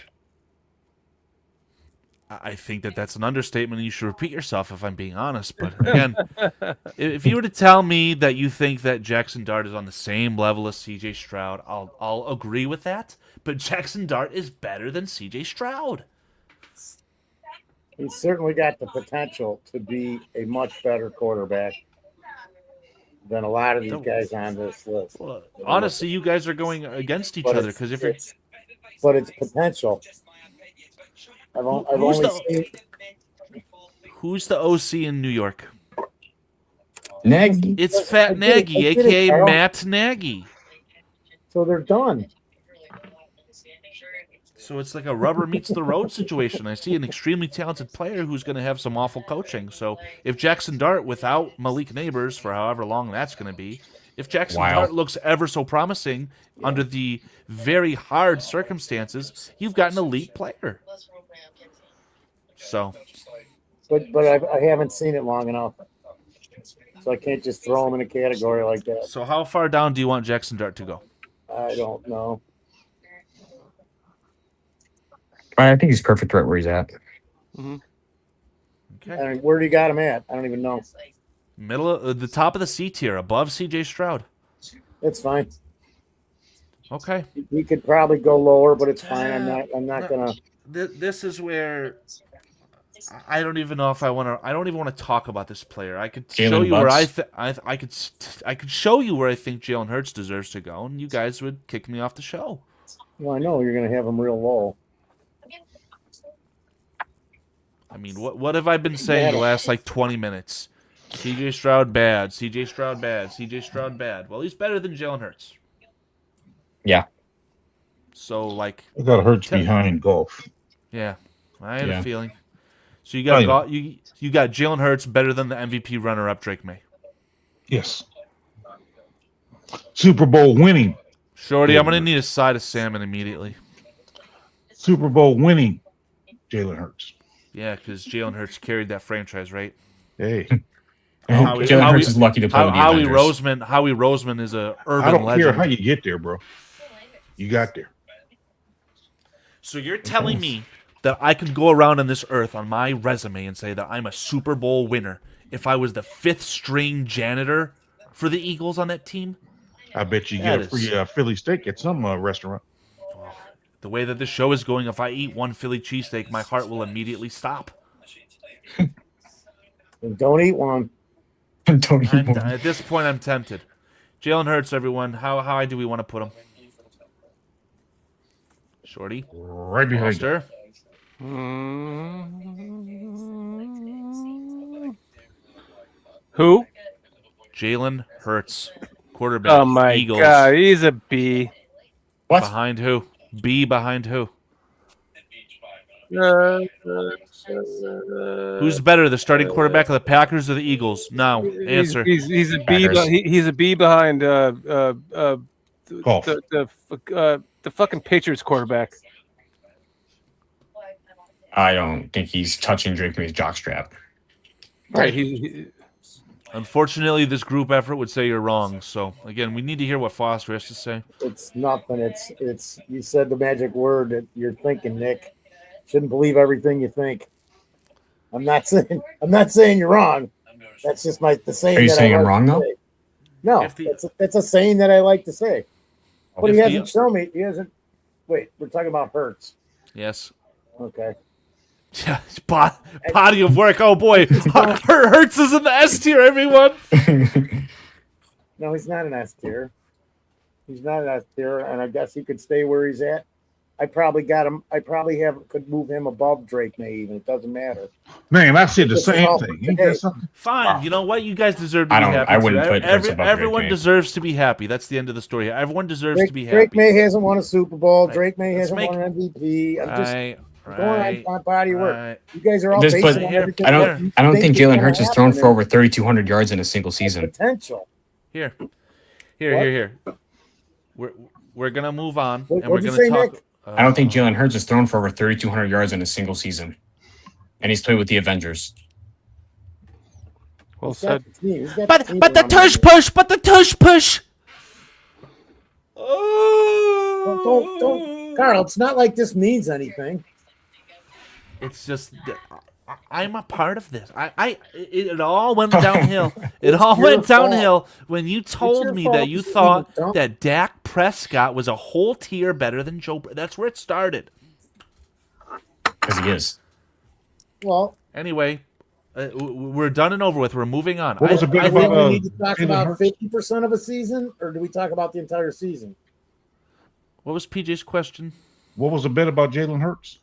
Speaker 7: I think that's an understatement, and you should repeat yourself if I'm being honest. But again, if you were to tell me that you think that Jackson Dart is on the same level as CJ Stroud, I'll agree with that. But Jackson Dart is better than CJ Stroud.
Speaker 6: He's certainly got the potential to be a much better quarterback than a lot of these guys on this list.
Speaker 7: Well, honestly, you guys are going against each other because if you're,
Speaker 6: but it's potential. I've only seen.
Speaker 7: Who's the OC in New York?
Speaker 10: Nagy.
Speaker 7: It's Fat Nagy, a.k.a. Matt Nagy.
Speaker 6: So they're done.
Speaker 7: So it's like a rubber meets the road situation. I see an extremely talented player who's going to have some awful coaching. So if Jackson Dart without Malik Neighbors for however long that's going to be, if Jackson Dart looks ever so promising under the very hard circumstances, you've got an elite player. So,
Speaker 6: but I haven't seen it long enough, so I can't just throw him in a category like that.
Speaker 7: So how far down do you want Jackson Dart to go?
Speaker 6: I don't know.
Speaker 10: I think he's perfect right where he's at.
Speaker 1: Mm-hmm.
Speaker 7: Okay.
Speaker 6: I mean, where do you got him at? I don't even know.
Speaker 7: Middle of the top of the C tier, above C.J. Stroud.
Speaker 6: It's fine.
Speaker 7: Okay.
Speaker 6: He could probably go lower, but it's fine. I'm not gonna.
Speaker 7: This is where I don't even know if I want to. I don't even want to talk about this player. I could show you where I could show you where I think Jalen Hurts deserves to go, and you guys would kick me off the show.
Speaker 6: Well, I know you're gonna have him real low.
Speaker 7: I mean, what have I been saying the last 20 minutes? C.J. Stroud bad. C.J. Stroud bad. C.J. Stroud bad. Well, he's better than Jalen Hurts.
Speaker 10: Yeah.
Speaker 7: So
Speaker 4: I got Hurts behind Golf.
Speaker 7: Yeah, I had a feeling. So you got you got Jalen Hurts better than the MVP runner-up Drake May.
Speaker 4: Yes. Super Bowl winning.
Speaker 7: Shorty, I'm gonna need a side of salmon immediately.
Speaker 4: Super Bowl winning Jalen Hurts.
Speaker 7: Yeah, because Jalen Hurts carried that franchise, right?
Speaker 4: Hey.
Speaker 10: Jalen Hurts is lucky to play with the Avengers.
Speaker 7: Howie Roseman is a urban legend.
Speaker 4: I don't care how you get there, bro. You got there.
Speaker 7: So you're telling me that I could go around on this earth on my resume and say that I'm a Super Bowl winner if I was the 5th string janitor for the Eagles on that team?
Speaker 4: I bet you get a free Philly steak at some restaurant.
Speaker 7: The way that this show is going, if I eat one Philly cheesesteak, my heart will immediately stop.
Speaker 6: Don't eat one.
Speaker 10: Don't eat one.
Speaker 7: At this point, I'm tempted. Jalen Hurts, everyone. How high do we want to put him? Shorty?
Speaker 4: Right behind
Speaker 7: Foster?
Speaker 1: Who?
Speaker 7: Jalen Hurts, quarterback.
Speaker 1: Oh my
Speaker 7: Eagles.
Speaker 1: God, he's a B.
Speaker 10: What?
Speaker 7: Behind who? B behind who? Who's better, the starting quarterback of the Packers or the Eagles? No, answer.
Speaker 1: He's a B. He's a B behind the fucking Patriots quarterback.
Speaker 10: I don't think he's touching Drake May's jockstrap.
Speaker 1: Right.
Speaker 7: Unfortunately, this group effort would say you're wrong. So again, we need to hear what Foster has to say.
Speaker 6: It's nothing. It's. You said the magic word that you're thinking, Nick. Shouldn't believe everything you think. I'm not saying you're wrong. That's just the saying.
Speaker 10: Are you saying I'm wrong though?
Speaker 6: No, that's a saying that I like to say. But he hasn't shown me. He hasn't. Wait, we're talking about Hurts.
Speaker 7: Yes.
Speaker 6: Okay.
Speaker 7: Yeah, body of work. Oh boy, Hurts is in the S tier. Everyone.
Speaker 6: No, he's not an S tier. He's not an S tier, and I guess he could stay where he's at. I probably got him. I probably could move him above Drake May. Even it doesn't matter.
Speaker 4: Man, I said the same thing.
Speaker 7: Fine.
Speaker 10: Wow.
Speaker 7: You know what? You guys deserve to be happy.
Speaker 10: I wouldn't put Hurts above
Speaker 7: everyone
Speaker 10: Drake May.
Speaker 7: deserves to be happy. That's the end of the story. Everyone deserves to be happy.
Speaker 6: Drake May hasn't won a Super Bowl. Drake May hasn't won an MVP. I'm just going on body of work. You guys are all basing on everything.
Speaker 10: I don't think Jalen Hurts has thrown for over 3,200 yards in a single season.
Speaker 6: Potential.
Speaker 7: Here. We're gonna move on, and we're
Speaker 6: What'd you
Speaker 7: gonna
Speaker 6: say,
Speaker 7: talk.
Speaker 6: Nick?
Speaker 10: I don't think Jalen Hurts has thrown for over 3,200 yards in a single season, and he's played with the Avengers.
Speaker 1: Well said.
Speaker 7: But the tush push. But the tush push.
Speaker 6: Don't, Carl. It's not like this means anything.
Speaker 7: It's just I'm a part of this. It all went downhill. It all went downhill when you told me that you thought that Dak Prescott was a whole tier better than Joe. That's where it started.
Speaker 10: Because he is.
Speaker 6: Well,
Speaker 7: anyway, we're done and over with. We're moving on.
Speaker 6: I think we need to talk about 50% of a season, or do we talk about the entire season?
Speaker 7: What was PJ's question?
Speaker 4: What was the bet about Jalen Hurts?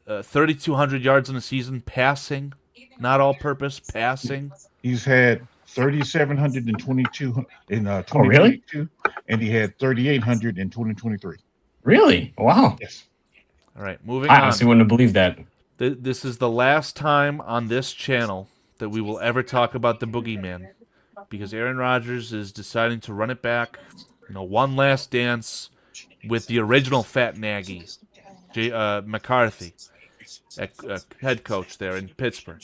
Speaker 7: 3,200 yards in a season passing, not all-purpose passing.
Speaker 4: He's had 3,722 in 2022, and he had 3,800 in 2023.
Speaker 10: Really? Wow.
Speaker 4: Yes.
Speaker 7: All right, moving
Speaker 10: on.
Speaker 7: I
Speaker 10: honestly wouldn't have believed that.
Speaker 7: This is the last time on this channel that we will ever talk about the boogeyman, because Aaron Rodgers is deciding to run it back. One last dance with the original Fat Nagy, McCarthy, head coach there in Pittsburgh.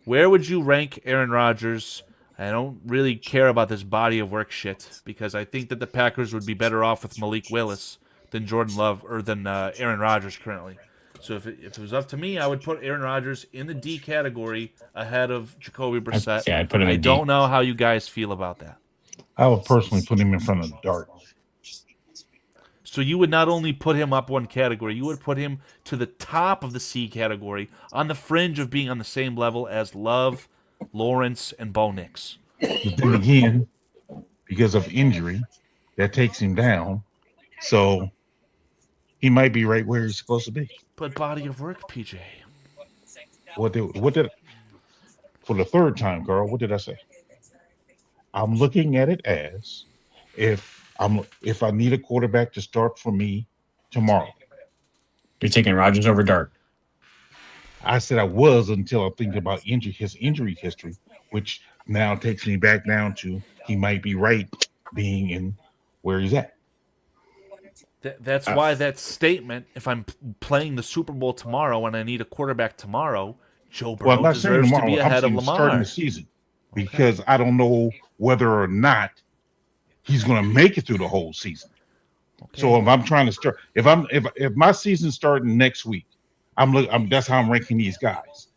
Speaker 7: Where would you rank Aaron Rodgers I don't really care about this body of work shit because I think that the Packers would be better off with Malik Willis than Jordan Love or than Aaron Rodgers currently. So if it was up to me, I would put Aaron Rodgers in the D category ahead of Jacoby Brissett.
Speaker 10: I'd put him
Speaker 7: I
Speaker 10: in D.
Speaker 7: don't know how you guys feel about that.
Speaker 4: I would personally put him in front of Dart.
Speaker 7: So you would not only put him up one category, you would put him to the top of the C category, on the fringe of being on the same level as Love, Lawrence, and Bo Nix.
Speaker 4: But then again, because of injury, that takes him down. So he might be right where he's supposed to be.
Speaker 7: But body of work, PJ.
Speaker 4: What did for the third time, Carl? What did I say? I'm looking at it as if I need a quarterback to start for me tomorrow.
Speaker 10: You're taking Rodgers over Dart.
Speaker 4: I said I was until I think about his injury history, which now takes me back down to he might be right being in where he's at.
Speaker 7: That's why that statement, if I'm playing the Super Bowl tomorrow and I need a quarterback tomorrow, Joe Burrow deserves to be ahead of Lamar.
Speaker 4: Starting the season, because I don't know whether or not he's going to make it through the whole season. Okay. So if I'm trying to start, if my season's starting next week, that's how I'm ranking these guys.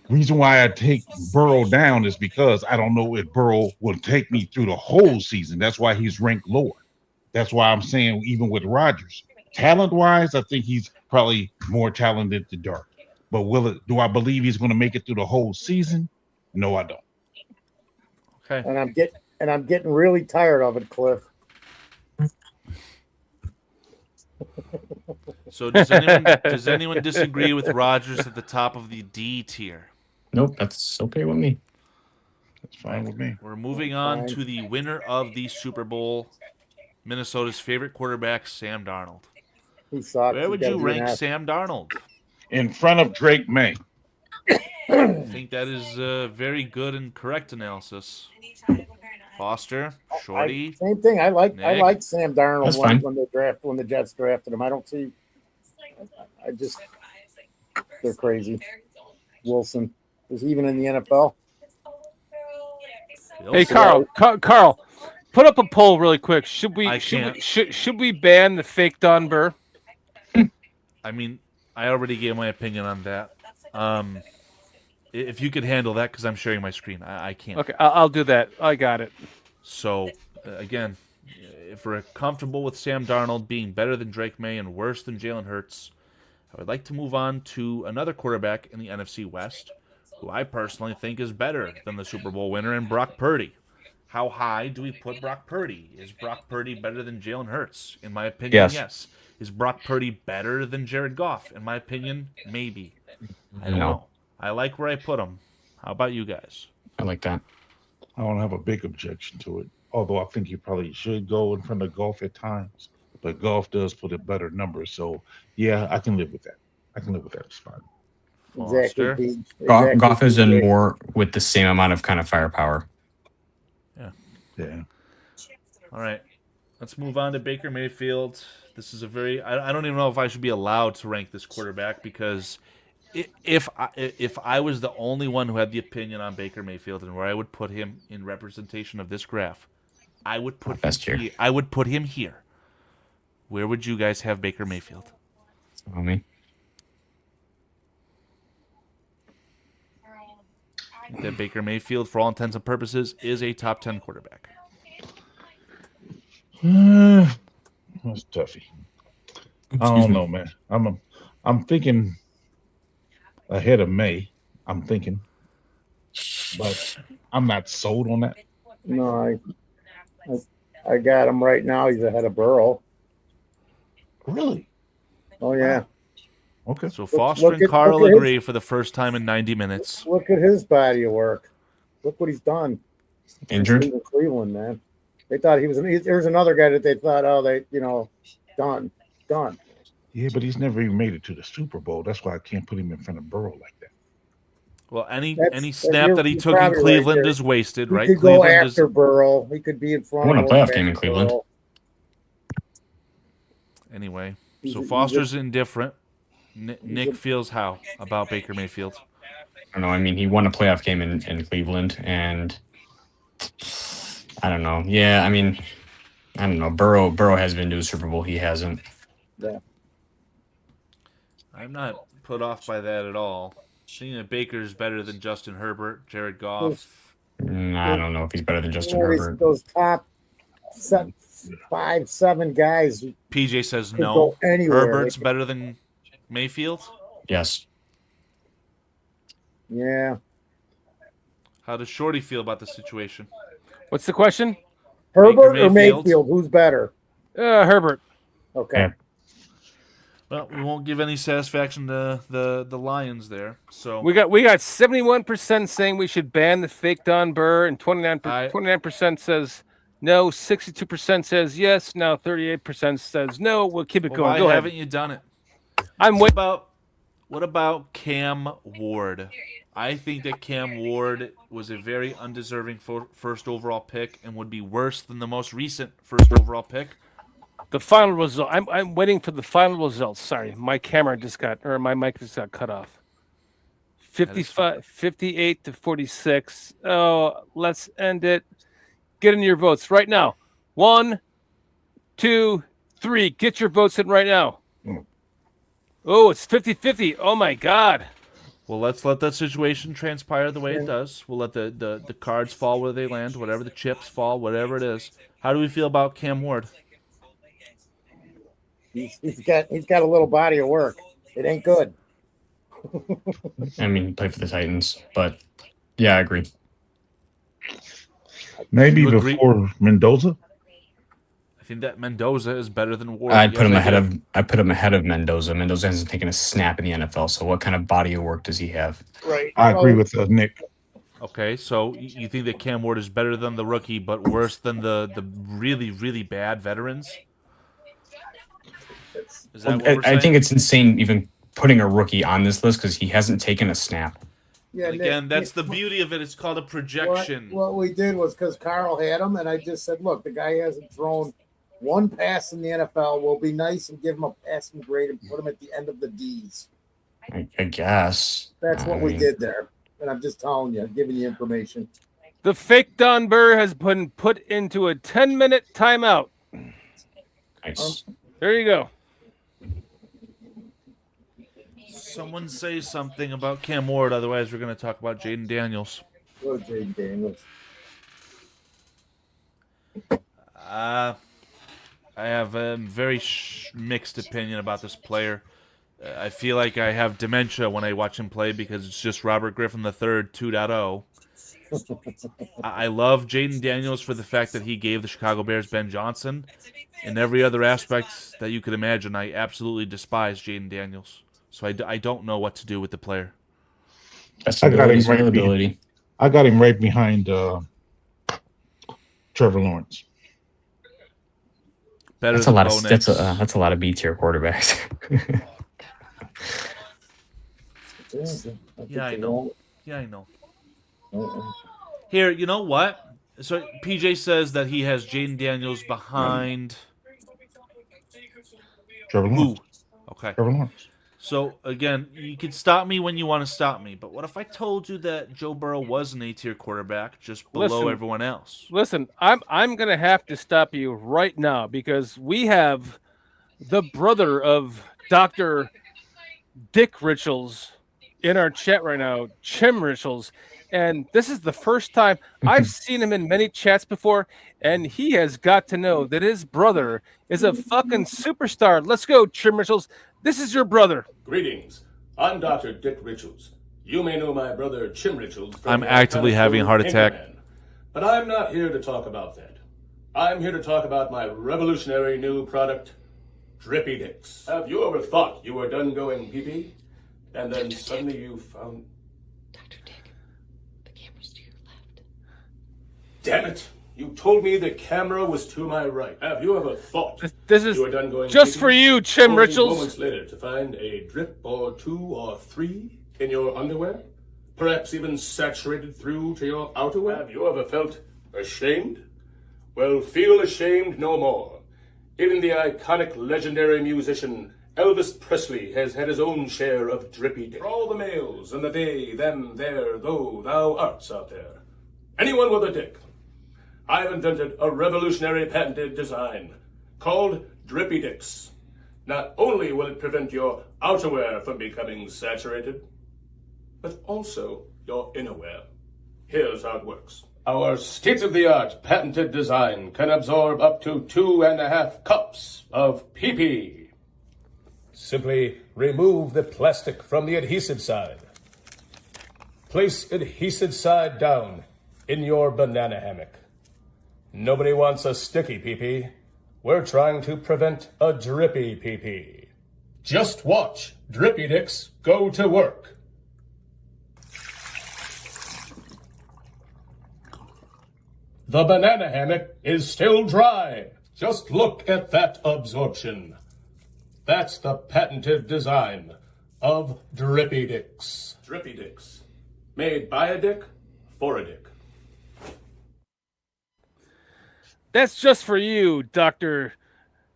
Speaker 4: Reason why I take Burrow down is because I don't know if Burrow will take me through the whole season. That's why he's ranked lower. That's why I'm saying even with Rodgers, talent-wise, I think he's probably more talented than Dart. But do I believe he's going to make it through the whole season? No, I don't.
Speaker 7: Okay.
Speaker 6: And I'm getting really tired of it, Cliff.
Speaker 7: So does anyone disagree with Rodgers at the top of the D tier?
Speaker 10: Nope, that's okay with me.
Speaker 4: That's fine with me.
Speaker 7: We're moving on to the winner of the Super Bowl, Minnesota's favorite quarterback, Sam Darnold.
Speaker 6: He sucks.
Speaker 7: Where would you rank Sam Darnold?
Speaker 4: In front of Drake May.
Speaker 7: I think that is a very good and correct analysis. Foster, Shorty.
Speaker 6: Same thing. I like Sam Darnold when the Jets drafted him. I don't see. They're crazy. Wilson is even in the NFL.
Speaker 1: Hey, Carl, put up a poll really quick. Should we ban the fake Don Burr?
Speaker 7: I mean, I already gave my opinion on that. If you could handle that, because I'm sharing my screen, I can't.
Speaker 1: Okay, I'll do that. I got it.
Speaker 7: So, again, if we're comfortable with Sam Darnold being better than Drake May and worse than Jalen Hurts, I would like to move on to another quarterback in the NFC West, who I personally think is better than the Super Bowl winner, and Brock Purdy. How high do we put Brock Purdy? Is Brock Purdy better than Jalen Hurts? In my opinion, yes. Is Brock Purdy better than Jared Goff? In my opinion, maybe. I don't know. I like where I put him. How about you guys?
Speaker 10: I like that.
Speaker 4: I don't have a big objection to it, although I think you probably should go in front of Goff at times. But Goff does put a better number, so yeah, I can live with that. It's fine.
Speaker 6: Exactly.
Speaker 10: Goff is in more with the same amount of kind of firepower.
Speaker 4: Yeah.
Speaker 7: All right. Let's move on to Baker Mayfield. This is a very I don't even know if I should be allowed to rank this quarterback, because if I was the only one who had the opinion on Baker Mayfield and where I would put him in representation of this graph, I would put him here. Where would you guys have Baker Mayfield?
Speaker 10: Me.
Speaker 7: That Baker Mayfield, for all intents and purposes, is a top 10 quarterback.
Speaker 4: That's toughy. I don't know, man. I'm thinking ahead of May. I'm thinking, but I'm not sold on that.
Speaker 6: No, I got him right now. He's ahead of Burrow.
Speaker 4: Really?
Speaker 6: Oh yeah.
Speaker 4: Okay.
Speaker 7: So Foster and Carl agree for the first time in 90 minutes.
Speaker 6: Look at his body of work. Look what he's done.
Speaker 10: Injured?
Speaker 6: In Cleveland, man. They thought he was. There's another guy that they thought, done.
Speaker 4: Yeah, but he's never even made it to the Super Bowl. That's why I can't put him in front of Burrow like that.
Speaker 7: Well, any snap that he took in Cleveland is wasted, right?
Speaker 6: He could go after Burrow. He could be in front.
Speaker 10: Won a playoff game in Cleveland.
Speaker 6: Burrow.
Speaker 7: Anyway, so Foster's indifferent. Nick feels how about Baker Mayfield?
Speaker 10: don't know. I mean, he won a playoff game in Cleveland, and I don't know. Yeah, I mean, I don't know. Burrow has been to a Super Bowl. He hasn't.
Speaker 6: Yeah.
Speaker 7: I'm not put off by that at all. Seeing that Baker's better than Justin Herbert, Jared Goff.
Speaker 10: I don't know if he's better than Justin Herbert.
Speaker 6: Those top 5, 7 guys.
Speaker 7: PJ says
Speaker 6: could
Speaker 7: no.
Speaker 6: go anywhere.
Speaker 7: Herbert's better than Mayfield?
Speaker 10: Yes.
Speaker 6: Yeah.
Speaker 7: How does Shorty feel about the situation?
Speaker 1: What's the question?
Speaker 6: Herbert or Mayfield? Who's better?
Speaker 1: Herbert.
Speaker 6: Okay.
Speaker 10: Yeah.
Speaker 7: Well, we won't give any satisfaction to the Lions there. So
Speaker 1: We got 71% saying we should ban the fake Don Burr, and 29% says no. 62% says yes. Now 38% says no. We'll keep it
Speaker 7: well,
Speaker 1: going.
Speaker 7: why
Speaker 1: Go ahead.
Speaker 7: haven't you done it?
Speaker 1: I'm
Speaker 7: What
Speaker 1: waiting.
Speaker 7: what about Cam Ward? I think that Cam Ward was a very undeserving first overall pick and would be worse than the most recent first overall pick.
Speaker 1: The final result. I'm waiting for the final results. Sorry, my mic just got cut off. 58 to 46. Oh, let's end it. Get in your votes right now. 1, 2, 3. Get your votes in right now. Oh, it's 50-50. Oh my God.
Speaker 7: Well, let's let that situation transpire the way it does. We'll let the cards fall where they land, whatever the chips fall, whatever it is. How do we feel about Cam Ward?
Speaker 6: He's got a little body of work. It ain't good.
Speaker 10: I mean, he played for the Titans, but yeah, I agree.
Speaker 4: Maybe before Mendoza.
Speaker 7: I think that Mendoza is better than Ward.
Speaker 10: I put him ahead of Mendoza. Mendoza hasn't taken a snap in the NFL, so what kind of body of work does he have?
Speaker 6: Right.
Speaker 4: I agree with Nick.
Speaker 7: Okay, so you think that Cam Ward is better than the rookie, but worse than the really, really bad veterans? Is that what we're
Speaker 10: I
Speaker 7: saying?
Speaker 10: think it's insane even putting a rookie on this list because he hasn't taken a snap.
Speaker 6: Yeah,
Speaker 7: Again, that's the beauty of it. It's called a projection.
Speaker 6: What we did was because Carl had him, and I just said, look, the guy hasn't thrown one pass in the NFL. We'll be nice and give him a passing grade and put him at the end of the D's.
Speaker 10: I guess.
Speaker 6: That's what we did there. And I'm just telling you, giving you information.
Speaker 1: The fake Don Burr has been put into a 10-minute timeout.
Speaker 10: Nice.
Speaker 1: There you go.
Speaker 7: Someone say something about Cam Ward, otherwise we're going to talk about Jaden Daniels.
Speaker 6: Go Jaden Daniels.
Speaker 7: I have a very mixed opinion about this player. I feel like I have dementia when I watch him play because it's just Robert Griffin III 2.0. I love Jaden Daniels for the fact that he gave the Chicago Bears Ben Johnson. In every other aspect that you could imagine, I absolutely despise Jaden Daniels. So I don't know what to do with the player.
Speaker 10: I got
Speaker 4: him right behind Trevor Lawrence.
Speaker 10: That's a lot of that's a lot of B tier quarterbacks.
Speaker 7: Yeah, I know. Here, you know what? So PJ says that he has Jaden Daniels behind
Speaker 4: Trevor Lawrence.
Speaker 7: Okay.
Speaker 4: Trevor Lawrence.
Speaker 7: So again, you can stop me when you want to stop me, but what if I told you that Joe Burrow was an A-tier quarterback just below everyone else?
Speaker 1: Listen, I'm gonna have to stop you right now because we have the brother of Dr. Dick Richels in our chat right now, Chim Richels, and this is the first time I've seen him in many chats before, and he has got to know that his brother is a fucking superstar. Let's go, Chim Richels. This is your brother.
Speaker 14: Greetings. I'm Dr. Dick Richels. You may know my brother Chim Richels.
Speaker 7: I'm actively having a heart attack.
Speaker 14: But I'm not here to talk about that. I'm here to talk about my revolutionary new product, Drippy Dicks. Have you ever thought you were done going pee-pee, and then suddenly you found...
Speaker 13: Dr. Dick, the camera's to your left.
Speaker 14: Damn it! You told me the camera was to my right. Have you ever thought
Speaker 1: this is
Speaker 14: you were done going
Speaker 1: just
Speaker 14: pee-pee,
Speaker 1: for you, Chim
Speaker 14: only
Speaker 1: Richels?
Speaker 14: moments later to find a drip or 2 or 3 in your underwear? Perhaps even saturated through to your outerwear? Have you ever felt ashamed? Well, feel ashamed no more. Even the iconic legendary musician Elvis Presley has had his own share of drippy dick. For all the males and the they, them, their, though, thou arts out there. Anyone with a dick. I've invented a revolutionary patented design called Drippy Dicks. Not only will it prevent your outerwear from becoming saturated, but also your innerwear. Here's how it works. Our state-of-the-art patented design can absorb up to 2.5 cups of pee-pee. Simply remove the plastic from the adhesive side. Place adhesive side down in your banana hammock. Nobody wants a sticky pee-pee. We're trying to prevent a drippy pee-pee. Just watch Drippy Dicks go to work. The banana hammock is still dry. Just look at that absorption. That's the patented design of Drippy Dicks. Drippy Dicks. Made by a dick, for a dick.
Speaker 1: That's just for you, Dr.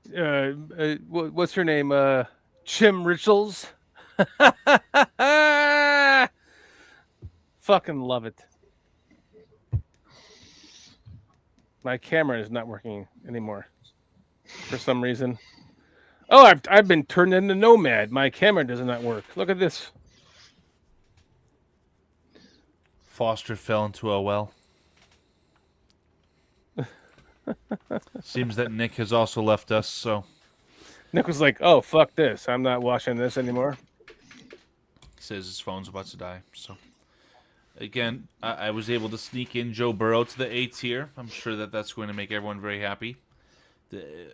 Speaker 1: What's her name? Chim Richels. Fucking love it. My camera is not working anymore for some reason. Oh, I've been turned into Nomad. My camera does not work. Look at this.
Speaker 7: Foster fell into a well. Seems that Nick has also left us, so...
Speaker 1: Nick was like, oh, fuck this. I'm not watching this anymore.
Speaker 7: He says his phone's about to die, so... Again, I was able to sneak in Joe Burrow to the A tier. I'm sure that that's going to make everyone very happy.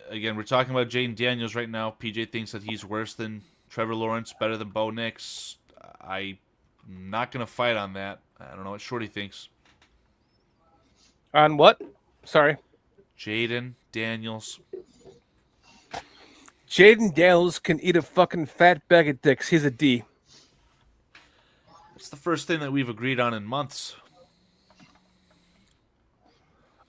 Speaker 7: Again, we're talking about Jaden Daniels right now. PJ thinks that he's worse than Trevor Lawrence, better than Bo Nix. I'm not going to fight on that. I don't know what Shorty thinks.
Speaker 1: On what? Sorry.
Speaker 7: Jaden Daniels.
Speaker 1: Jaden Daniels can eat a fucking fat bag of dicks. He's a D.
Speaker 7: It's the first thing that we've agreed on in months.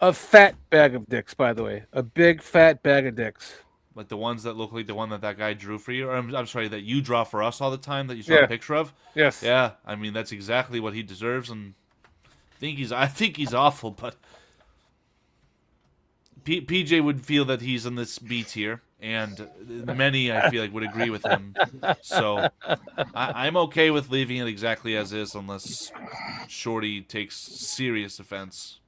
Speaker 1: A fat bag of dicks, by the way. A big fat bag of dicks.
Speaker 7: Like the ones that look like the one that guy drew for you? Or I'm sorry, that you draw for us all the time that you saw a picture of?
Speaker 1: Yes.
Speaker 7: Yeah, I mean, that's exactly what he deserves, and I think he's awful, but PJ would feel that he's in this B tier, and many, I feel like, would agree with him. So I'm okay with leaving it exactly as is, unless Shorty takes serious offense.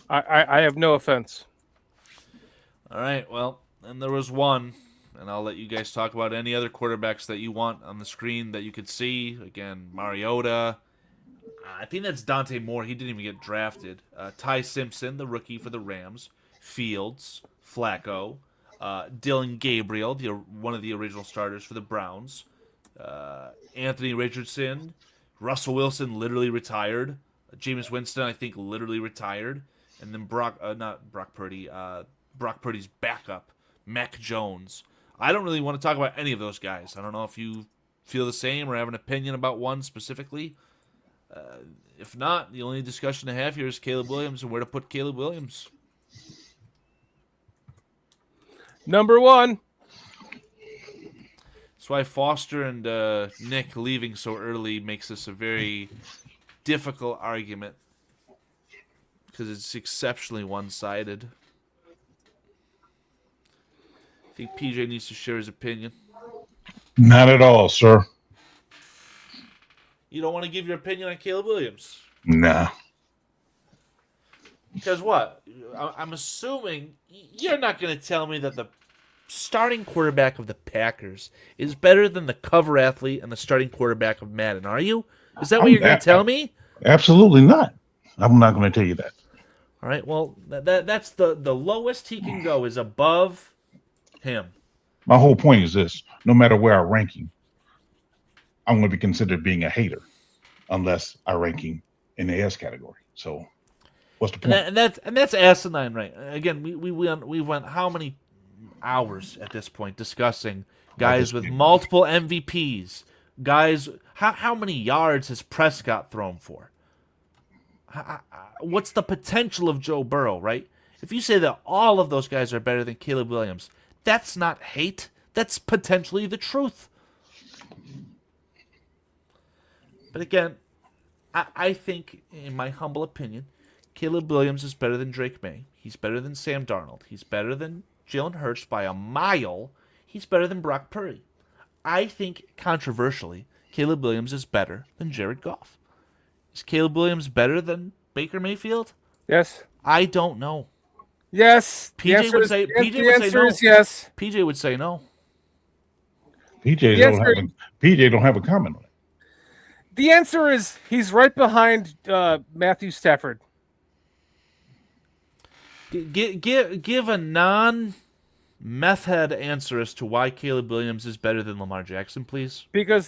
Speaker 1: I have no offense.
Speaker 7: All right, well, and there was one, and I'll let you guys talk about any other quarterbacks that you want on the screen that you could see. Again, Mariota. I think that's Dante Moore. He didn't even get drafted. Ty Simpson, the rookie for the Rams. Fields, Flacco. Dylan Gabriel, one of the original starters for the Browns. Anthony Richardson. Russell Wilson literally retired. Jameis Winston, I think, literally retired. And then Brock Purdy's backup, Mac Jones. I don't really want to talk about any of those guys. I don't know if you feel the same or have an opinion about one specifically. If not, the only discussion to have here is Caleb Williams and where to put Caleb Williams.
Speaker 1: Number one.
Speaker 7: That's why Foster and Nick leaving so early makes this a very difficult argument, because it's exceptionally one-sided. I think PJ needs to share his opinion.
Speaker 4: Not at all, sir.
Speaker 7: You don't want to give your opinion on Caleb Williams?
Speaker 4: Nah.
Speaker 7: Because what? I'm assuming you're not going to tell me that the starting quarterback of the Packers is better than the cover athlete and the starting quarterback of Madden, are you? Is that what you're going to tell me?
Speaker 4: Absolutely not. I'm not going to tell you that.
Speaker 7: All right, well, that's the lowest he can go is above him.
Speaker 4: My whole point is this. No matter where I rank him, I'm going to be considered being a hater unless I rank him in the S category. So what's the point?
Speaker 7: And that's asinine, right? Again, we went how many hours at this point discussing guys with multiple MVPs, guys. How many yards has Prescott thrown for? What's the potential of Joe Burrow, right? If you say that all of those guys are better than Caleb Williams, That's not hate. That's potentially the truth. But again, I think, in my humble opinion, Caleb Williams is better than Drake May. He's better than Sam Darnold. He's better than Jalen Hurts by a mile. He's better than Brock Purdy. I think, controversially, Caleb Williams is better than Jared Goff. Is Caleb Williams better than Baker Mayfield?
Speaker 1: Yes.
Speaker 7: I don't know.
Speaker 1: Yes.
Speaker 7: PJ would say no.
Speaker 1: Is yes.
Speaker 7: PJ would say no.
Speaker 4: PJ don't have a comment on it.
Speaker 1: The answer is he's right behind Matthew Stafford.
Speaker 7: Give a non-meth head answer as to why Caleb Williams is better than Lamar Jackson, please.
Speaker 1: Because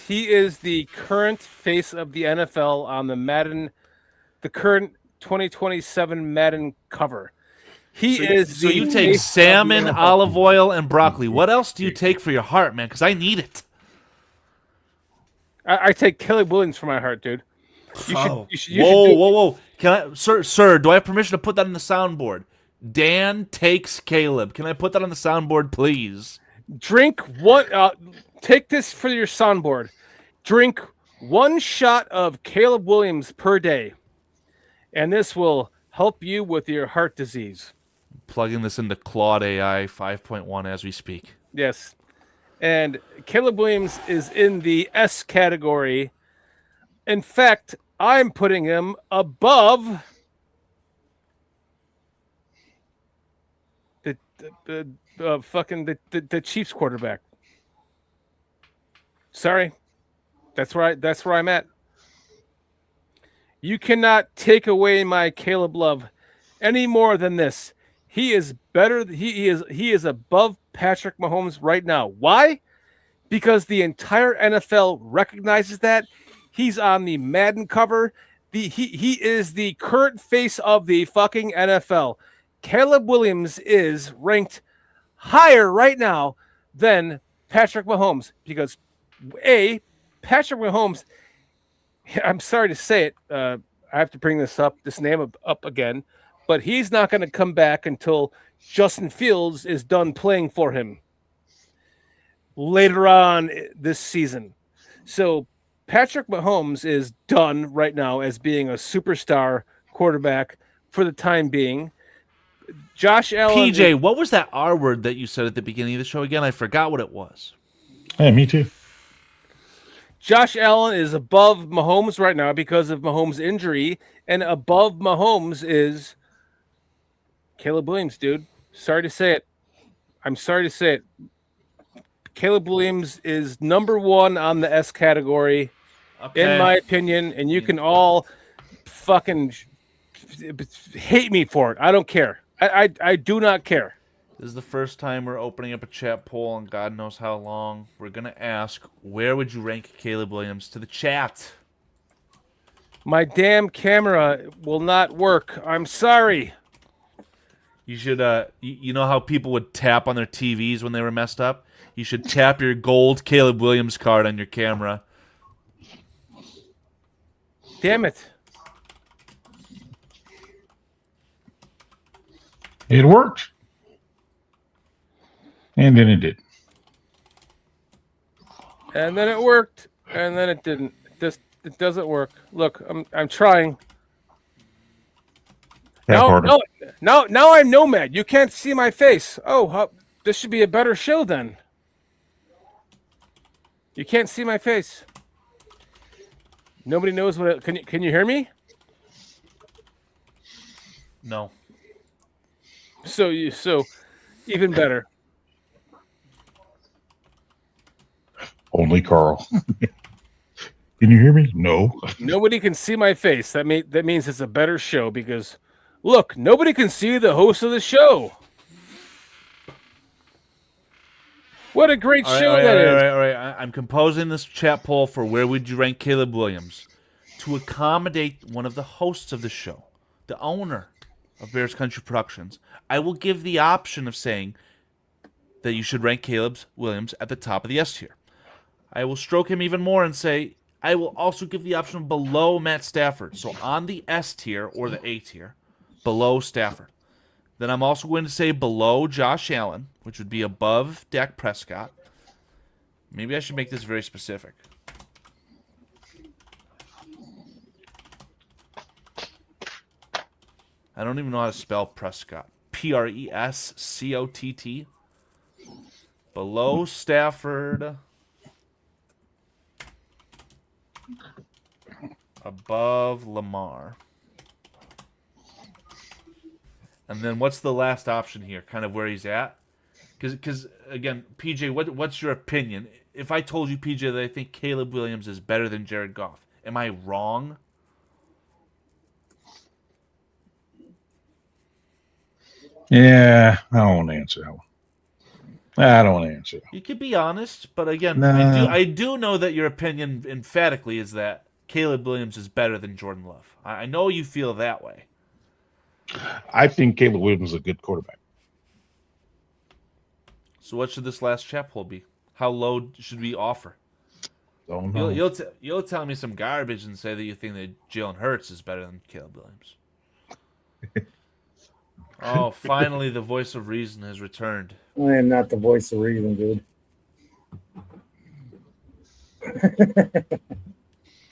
Speaker 1: he is the current face of the NFL on the Madden, the current 2027 Madden cover. So
Speaker 7: you take salmon, olive oil, and broccoli. What else do you take for your heart, man? Because I need it.
Speaker 1: I take Caleb Williams for my heart, dude.
Speaker 7: Whoa! Can I, sir? Do I have permission to put that on the soundboard? Dan takes Caleb. Can I put that on the soundboard, please?
Speaker 1: Drink one. Take this for your soundboard. Drink 1 shot of Caleb Williams per day, and this will help you with your heart disease.
Speaker 7: Plugging this into Claude AI 5.1 as we speak.
Speaker 1: Yes. And Caleb Williams is in the S category. In fact, I'm putting him above the Chiefs quarterback. Sorry. That's where I'm at. You cannot take away my Caleb love any more than this. He is better. He is above Patrick Mahomes right now. Why? Because the entire NFL recognizes that. He's on the Madden cover. He is the current face of the fucking NFL. Caleb Williams is ranked higher right now than Patrick Mahomes because Patrick Mahomes, I'm sorry to say it, I have to bring this name up again, but he's not going to come back until Justin Fields is done playing for him later on this season. So Patrick Mahomes is done right now as being a superstar quarterback for the time being. Josh Allen.
Speaker 7: PJ, what was that R word that you said at the beginning of the show again? I forgot what it was.
Speaker 4: Hey, me too.
Speaker 1: Josh Allen is above Mahomes right now because of Mahomes' injury, and above Mahomes is Caleb Williams, dude. Sorry to say it. I'm sorry to say it. Caleb Williams is number 1 on the S category, in my opinion, and you can all fucking hate me for it. I don't care. I do not care.
Speaker 7: This is the first time we're opening up a chat poll in God knows how long. We're going to ask, where would you rank Caleb Williams to the chat?
Speaker 1: My damn camera will not work. I'm sorry.
Speaker 7: You should, you know how people would tap on their TVs when they were messed up? You should tap your gold Caleb Williams card on your camera.
Speaker 1: Damn it.
Speaker 4: It worked. And then it did.
Speaker 1: And then it worked, and then it didn't. It doesn't work. Look, I'm trying. Now I'm Nomad. You can't see my face. Oh, this should be a better show then. You can't see my face. Nobody knows what. Can you hear me?
Speaker 7: No.
Speaker 1: So even better.
Speaker 4: Only Carl. Can you hear me? No.
Speaker 1: Nobody can see my face. That means it's a better show because, look, nobody can see the host of the show. What a great show that is.
Speaker 7: All right. I'm composing this chat poll for where would you rank Caleb Williams to accommodate one of the hosts of the show, the owner of Bears Country Productions. I will give the option of saying that you should rank Caleb Williams at the top of the S tier. I will stroke him even more and say I will also give the option below Matt Stafford. So on the S tier or the A tier, below Stafford. Then I'm also going to say below Josh Allen, which would be above Dak Prescott. Maybe I should make this very specific. I don't even know how to spell Prescott. Prescott. Below Stafford. Above Lamar. And then what's the last option here? Kind of where he's at? Because again, PJ, what's your opinion? If I told you, PJ, that I think Caleb Williams is better than Jared Goff, am I wrong?
Speaker 4: Yeah, I don't want to answer that one. I don't want to answer.
Speaker 7: You could be honest, but again,
Speaker 4: Nah.
Speaker 7: I do know that your opinion emphatically is that Caleb Williams is better than Jordan Love. I know you feel that way.
Speaker 4: I think Caleb Williams is a good quarterback.
Speaker 7: So what should this last chat poll be? How low should we offer?
Speaker 4: Don't know.
Speaker 7: You'll tell me some garbage and say that you think that Jalen Hurts is better than Caleb Williams. Oh, finally the voice of reason has returned.
Speaker 6: I am not the voice of reason, dude.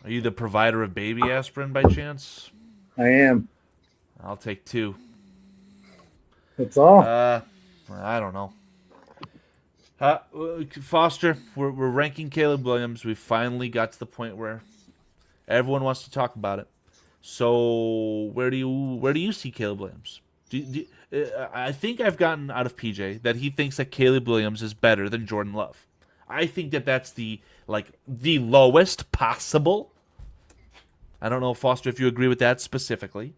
Speaker 7: Are you the provider of baby aspirin by chance?
Speaker 6: I am.
Speaker 7: I'll take 2.
Speaker 6: That's all.
Speaker 7: I don't know. Foster, we're ranking Caleb Williams. We finally got to the point where everyone wants to talk about it. So where do you see Caleb Williams? I think I've gotten out of PJ that he thinks that Caleb Williams is better than Jordan Love. I think that that's the lowest possible. I don't know, Foster, if you agree with that specifically.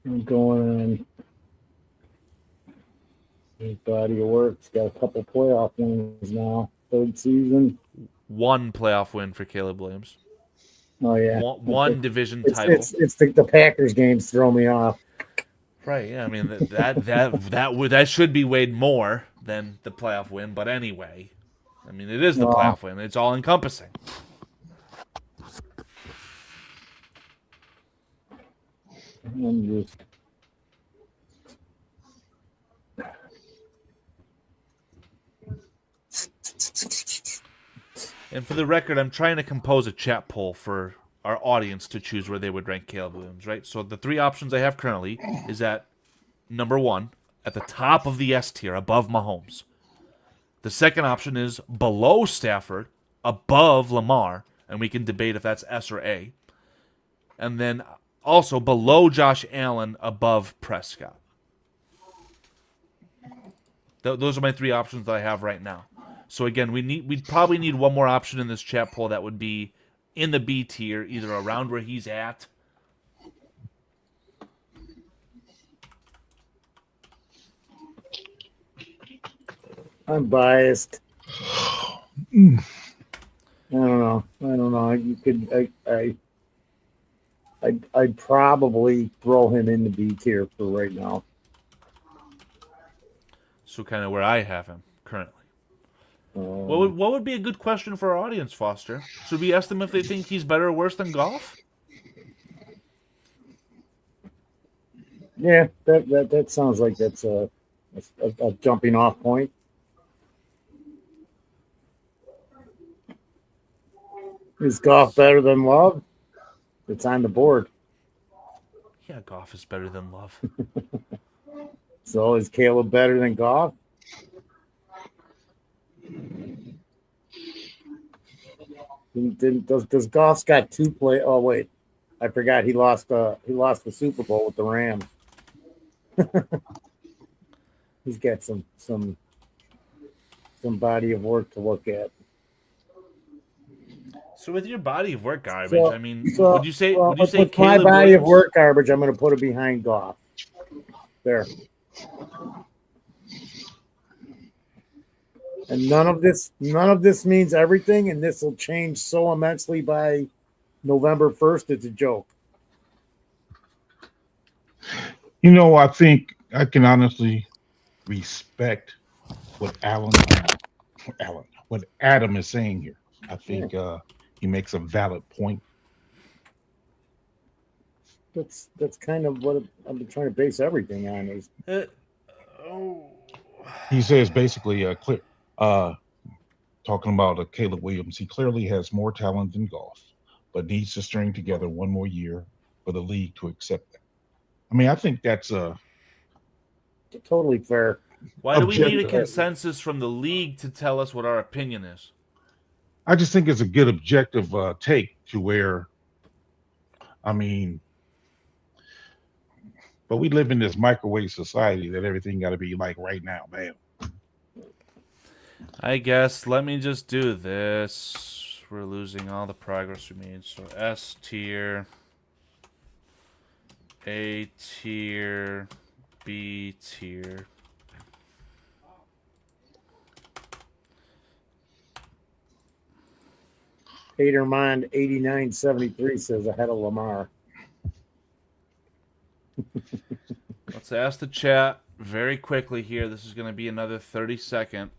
Speaker 6: I'm going on his body of work. He's got a couple playoff wins now. 3rd season.
Speaker 7: 1 playoff win for Caleb Williams.
Speaker 6: Oh yeah.
Speaker 7: One division title.
Speaker 6: It's the Packers games throw me off.
Speaker 7: Right. Yeah. I mean that should be weighed more than the playoff win. But anyway, I mean it is the playoff win. It's all encompassing.
Speaker 6: I'm just.
Speaker 7: And for the record, I'm trying to compose a chat poll for our audience to choose where they would rank Caleb Williams, right? So the 3 options I have currently is at number 1, at the top of the S tier, above Mahomes. The second option is below Stafford, above Lamar, and we can debate if that's S or A. And then also below Josh Allen, above Prescott. Those are my 3 options that I have right now. So again, we'd probably need one more option in this chat poll that would be in the B tier, either around where he's at.
Speaker 6: I'm biased. I don't know. You could. I'd probably throw him in the B tier for right now.
Speaker 7: So kind of where I have him currently. What would be a good question for our audience, Foster? Should we ask them if they think he's better or worse than Goff?
Speaker 6: Yeah, that sounds like that's a jumping off point. Is Goff better than Love? It's on the board.
Speaker 7: Yeah, Goff is better than Love.
Speaker 6: So is Caleb better than Goff? Does Goff's got 2 play? Oh wait, I forgot he lost the Super Bowl with the Rams. He's got some body of work to look at.
Speaker 7: So with your body of work garbage, I mean, would you say
Speaker 6: with
Speaker 7: Caleb
Speaker 6: my body
Speaker 7: Williams?
Speaker 6: of work garbage, I'm going to put it behind Goff. There. And none of this means everything, and this will change so immensely by November 1st. It's a joke.
Speaker 4: You know, I think I can honestly respect what what Adam is saying here. I think he makes a valid point.
Speaker 6: That's kind of what I've been trying to base everything on. Is
Speaker 4: He says basically, talking about Caleb Williams, he clearly has more talent than golf, but needs to string together one more year for the league to accept that. I mean, I think that's
Speaker 6: totally fair.
Speaker 7: Why do we need a
Speaker 4: Objective.
Speaker 7: consensus from the league to tell us what our opinion is?
Speaker 4: I just think it's a good objective take to where, I mean, but we live in this microwave society that everything got to be like right now, bam.
Speaker 7: I guess let me just do this. We're losing all the progress we made. So S tier, A tier, B tier.
Speaker 6: Hatermond 8973 says ahead of Lamar.
Speaker 7: Let's ask the chat very quickly here. This is going to be another 30-second.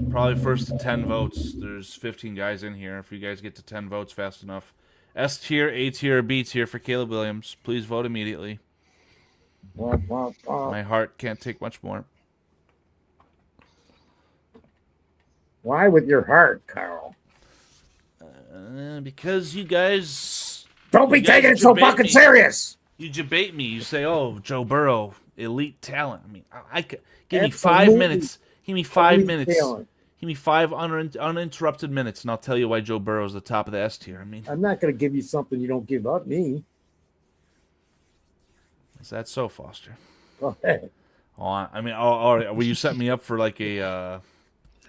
Speaker 7: Probably first to 10 votes. There's 15 guys in here. If you guys get to 10 votes fast enough. S tier, A tier, or B tier for Caleb Williams. Please vote immediately. My heart can't take much more.
Speaker 6: Why with your heart, Carl?
Speaker 7: Because you guys...
Speaker 6: Don't be taking it so fucking serious!
Speaker 7: You debate me. You say, oh, Joe Burrow, elite talent. I mean, I could... Give me
Speaker 6: Absolutely.
Speaker 7: 5 minutes. Give me 5
Speaker 6: Elite
Speaker 7: minutes.
Speaker 6: talent.
Speaker 7: Give me 5 uninterrupted minutes, and I'll tell you why Joe Burrow is the top of the S tier. I mean,
Speaker 6: I'm not going to give you something you don't give up me.
Speaker 7: is that so, Foster?
Speaker 6: Go ahead.
Speaker 7: Oh, I mean, were you setting me up for like a?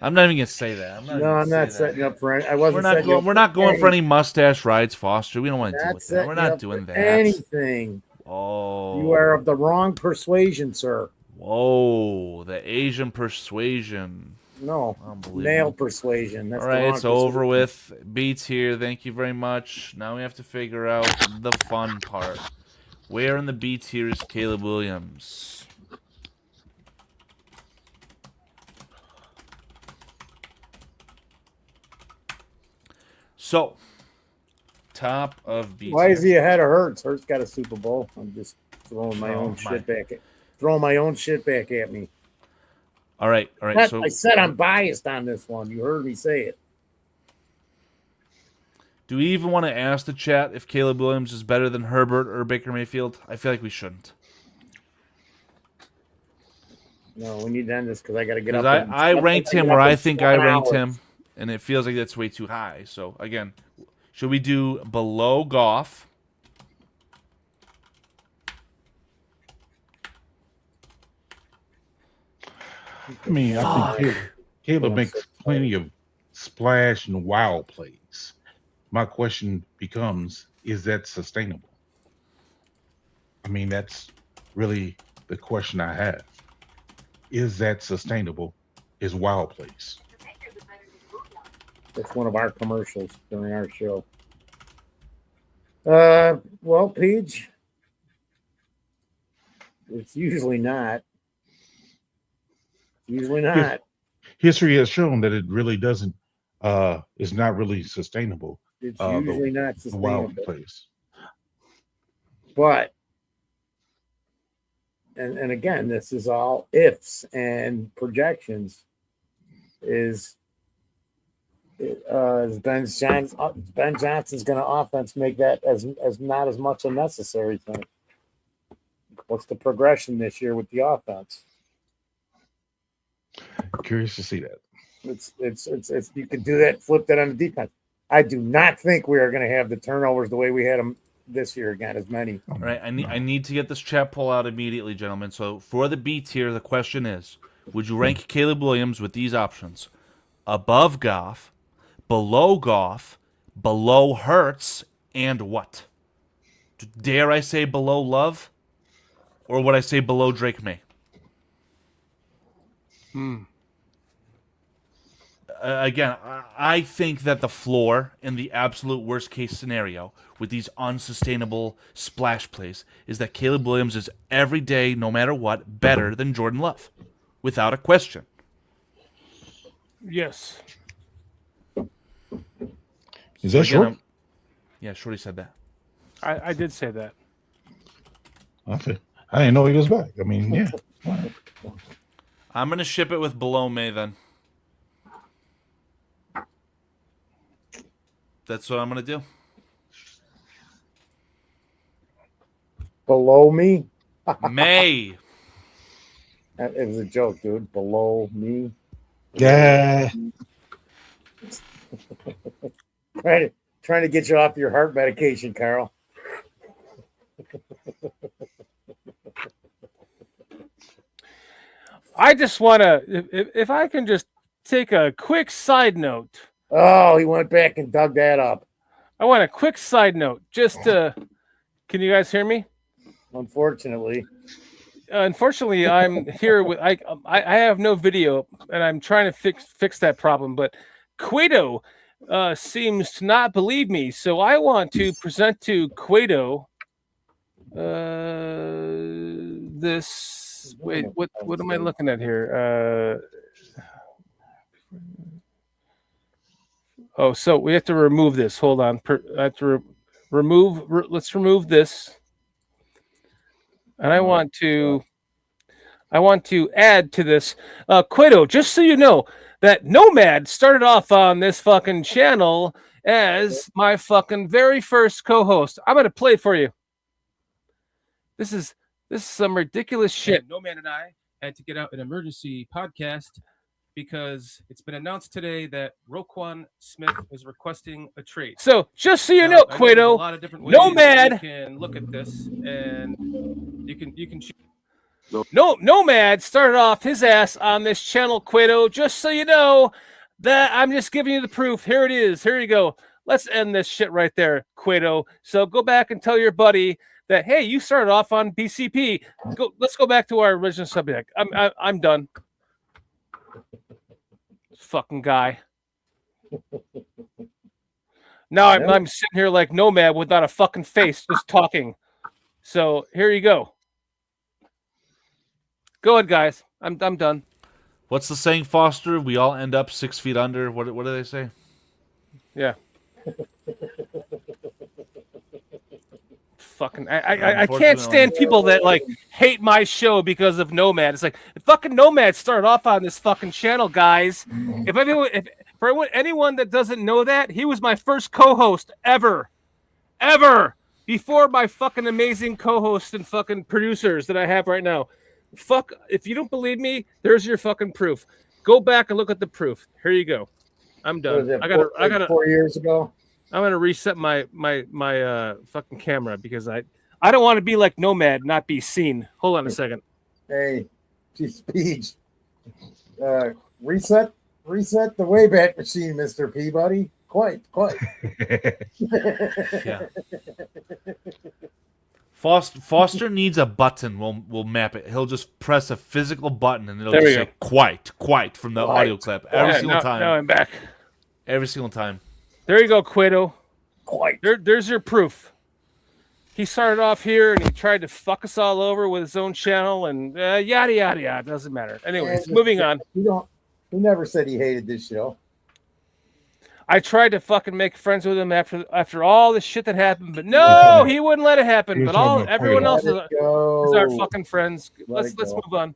Speaker 7: I'm not even gonna say that.
Speaker 6: I'm not setting you up for any. I wasn't.
Speaker 7: We're not going for any mustache rides, Foster. We don't want to do with that. We're not doing that.
Speaker 6: Anything.
Speaker 7: Oh.
Speaker 6: You are of the wrong persuasion, sir.
Speaker 7: Whoa, the Asian persuasion.
Speaker 6: No, male persuasion. That's
Speaker 7: all right, it's over with. B tier. Thank you very much. Now we have to figure out the fun part. Where in the B tier is Caleb Williams? So, top of B tier.
Speaker 6: Why is he ahead of Hurts? Hurts got a Super Bowl. I'm just throwing my own shit back at me.
Speaker 7: All right.
Speaker 6: I said I'm biased on this one. You heard me say it.
Speaker 7: Do we even want to ask the chat if Caleb Williams is better than Herbert or Baker Mayfield? I feel like we shouldn't.
Speaker 6: No, we need to end this because I got to get up.
Speaker 7: I ranked him where I think I ranked him, and it feels like that's way too high. So, again, should we do below Goff?
Speaker 4: I mean, I think Caleb makes plenty of splash and wow plays. My question becomes, is that sustainable? I mean, that's really the question I have. Is that sustainable? Is wow plays?
Speaker 6: That's one of our commercials during our show. Well, Peach, it's usually not. Usually not.
Speaker 4: History has shown that it really doesn't. Is not really sustainable.
Speaker 6: It's usually not sustainable.
Speaker 4: Wow plays.
Speaker 6: But and again, this is all ifs and projections. Is Ben Johnson's going to offense make that as not as much a necessary thing? What's the progression this year with the offense?
Speaker 4: Curious to see that.
Speaker 6: It's you can do that, flip that on the defense. I do not think we are going to have the turnovers the way we had them this year again, as many.
Speaker 7: All right, I need to get this chat poll out immediately, gentlemen. So for the B tier, the question is, would you rank Caleb Williams with these options? Above Goff, below Goff, below Hurts, and what? Dare I say below Love? Or would I say below Drake May? Again, I think that the floor in the absolute worst case scenario with these unsustainable splash plays is that Caleb Williams is every day, no matter what, better than Jordan Love, without a question.
Speaker 1: Yes.
Speaker 4: Is that short?
Speaker 7: Yeah, Shorty said that.
Speaker 1: I did say that.
Speaker 4: I didn't know he was back. I mean, yeah.
Speaker 7: I'm gonna ship it with below May then. That's what I'm gonna do.
Speaker 6: Below me?
Speaker 7: May.
Speaker 6: It was a joke, dude. Below me.
Speaker 4: Yeah. Trying to get you off your heart medication, Carl.
Speaker 1: I just want to, if I can just take a quick side note.
Speaker 6: Oh, he went back and dug that up.
Speaker 1: I want a quick side note. Just can you guys hear me?
Speaker 6: Unfortunately.
Speaker 1: Unfortunately, I'm here with I have no video, and I'm trying to fix that problem. But Cueto seems to not believe me, so I want to present to Cueto this. Wait, what am I looking at here? Oh, so we have to remove this. Hold on. I have to remove. Let's remove this. And I want to add to this, Cueto, just so you know, that Nomad started off on this fucking channel as my fucking very first co-host. I'm gonna play it for you. This is some ridiculous shit. Nomad and I had to get out an emergency podcast because it's been announced today that Roquan Smith is requesting a trade. So just so you know, Cueto, Nomad can look at this and you can Nomad started off his ass on this channel, Cueto. Just so you know that I'm just giving you the proof. Here it is. Here you go. Let's end this shit right there, Cueto. So go back and tell your buddy that, hey, you started off on BCP. Let's go back to our original subject. I'm done. Fucking guy. Now I'm sitting here like Nomad without a fucking face, just talking. So here you go. Go ahead, guys. I'm done.
Speaker 7: What's the saying, Foster? We all end up 6 feet under. What do they say?
Speaker 1: Yeah. Fucking I can't stand people that like hate my show because of Nomad. It's like fucking Nomad started off on this fucking channel, guys. For anyone that doesn't know that, he was my first co-host ever. Before my fucking amazing co-hosts and fucking producers that I have right now. Fuck, if you don't believe me, there's your fucking proof. Go back and look at the proof. Here you go. I'm done. I got
Speaker 6: 4 years ago.
Speaker 1: I'm gonna reset my fucking camera because I don't want to be like Nomad, not be seen. Hold on a second.
Speaker 6: Hey, speech. Reset the Wayback Machine, Mr. Peabody. Quite.
Speaker 7: Yeah. Foster needs a button. We'll map it. He'll just press a physical button and it'll just say quite from the audio clip every single time.
Speaker 1: Now I'm back.
Speaker 7: Every single time.
Speaker 1: There you go, Cueto.
Speaker 6: Quite.
Speaker 1: There's your proof. He started off here and he tried to fuck us all over with his own channel and yada yada yada. It doesn't matter. Anyways, moving on.
Speaker 6: He never said he hated this show.
Speaker 1: I tried to fucking make friends with him after all this shit that happened, but no, he wouldn't let it happen. But everyone else is our fucking friends. Let's move on.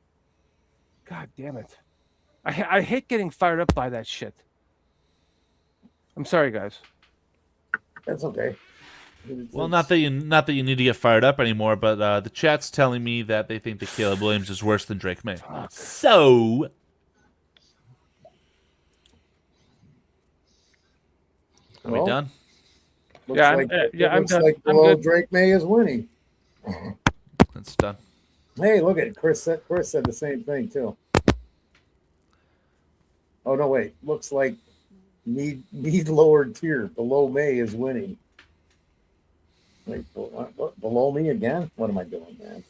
Speaker 1: God damn it! I hate getting fired up by that shit. I'm sorry, guys.
Speaker 6: That's okay.
Speaker 7: Well, not that you need to get fired up anymore, but the chat's telling me that they think that Caleb Williams is worse than Drake May. So, are we done?
Speaker 1: I'm done.
Speaker 6: Like
Speaker 1: I'm good.
Speaker 6: Drake May is winning.
Speaker 7: That's done.
Speaker 6: Hey, look at it. Chris said the same thing too. Oh no, wait. Looks like need lowered tier. Below May is winning. Wait, what, below me again? What am I doing, man?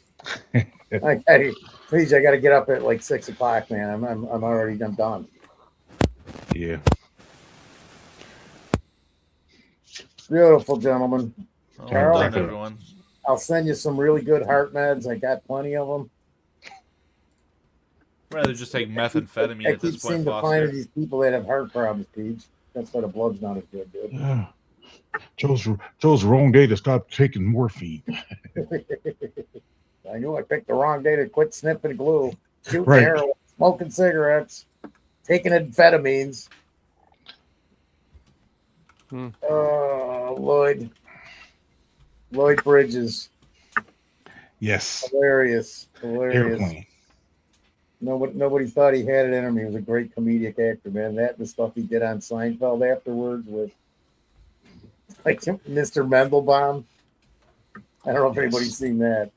Speaker 6: Please, I got to get up at like 6 o'clock, man. I'm already done.
Speaker 4: Yeah.
Speaker 6: Beautiful, gentlemen. Carol,
Speaker 7: done, everyone.
Speaker 6: I'll send you some really good heart meds. I got plenty of them.
Speaker 7: I'd rather just take methamphetamine at this point,
Speaker 6: I keep seeing to find these people that have heart problems, Peach. That's why the blood's not as good, dude.
Speaker 4: Chose the wrong day to stop taking morphine.
Speaker 6: I knew I picked the wrong day to quit sniffing glue, shooting
Speaker 4: Right.
Speaker 6: heroin, smoking cigarettes, taking amphetamines. Lloyd Bridges.
Speaker 4: Yes.
Speaker 6: Hilarious.
Speaker 4: Airplane.
Speaker 6: Nobody thought he had it in him. He was a great comedic actor, man. That and the stuff he did on Seinfeld afterwards with like Mr. Mendelbaum. I don't know if anybody's seen that.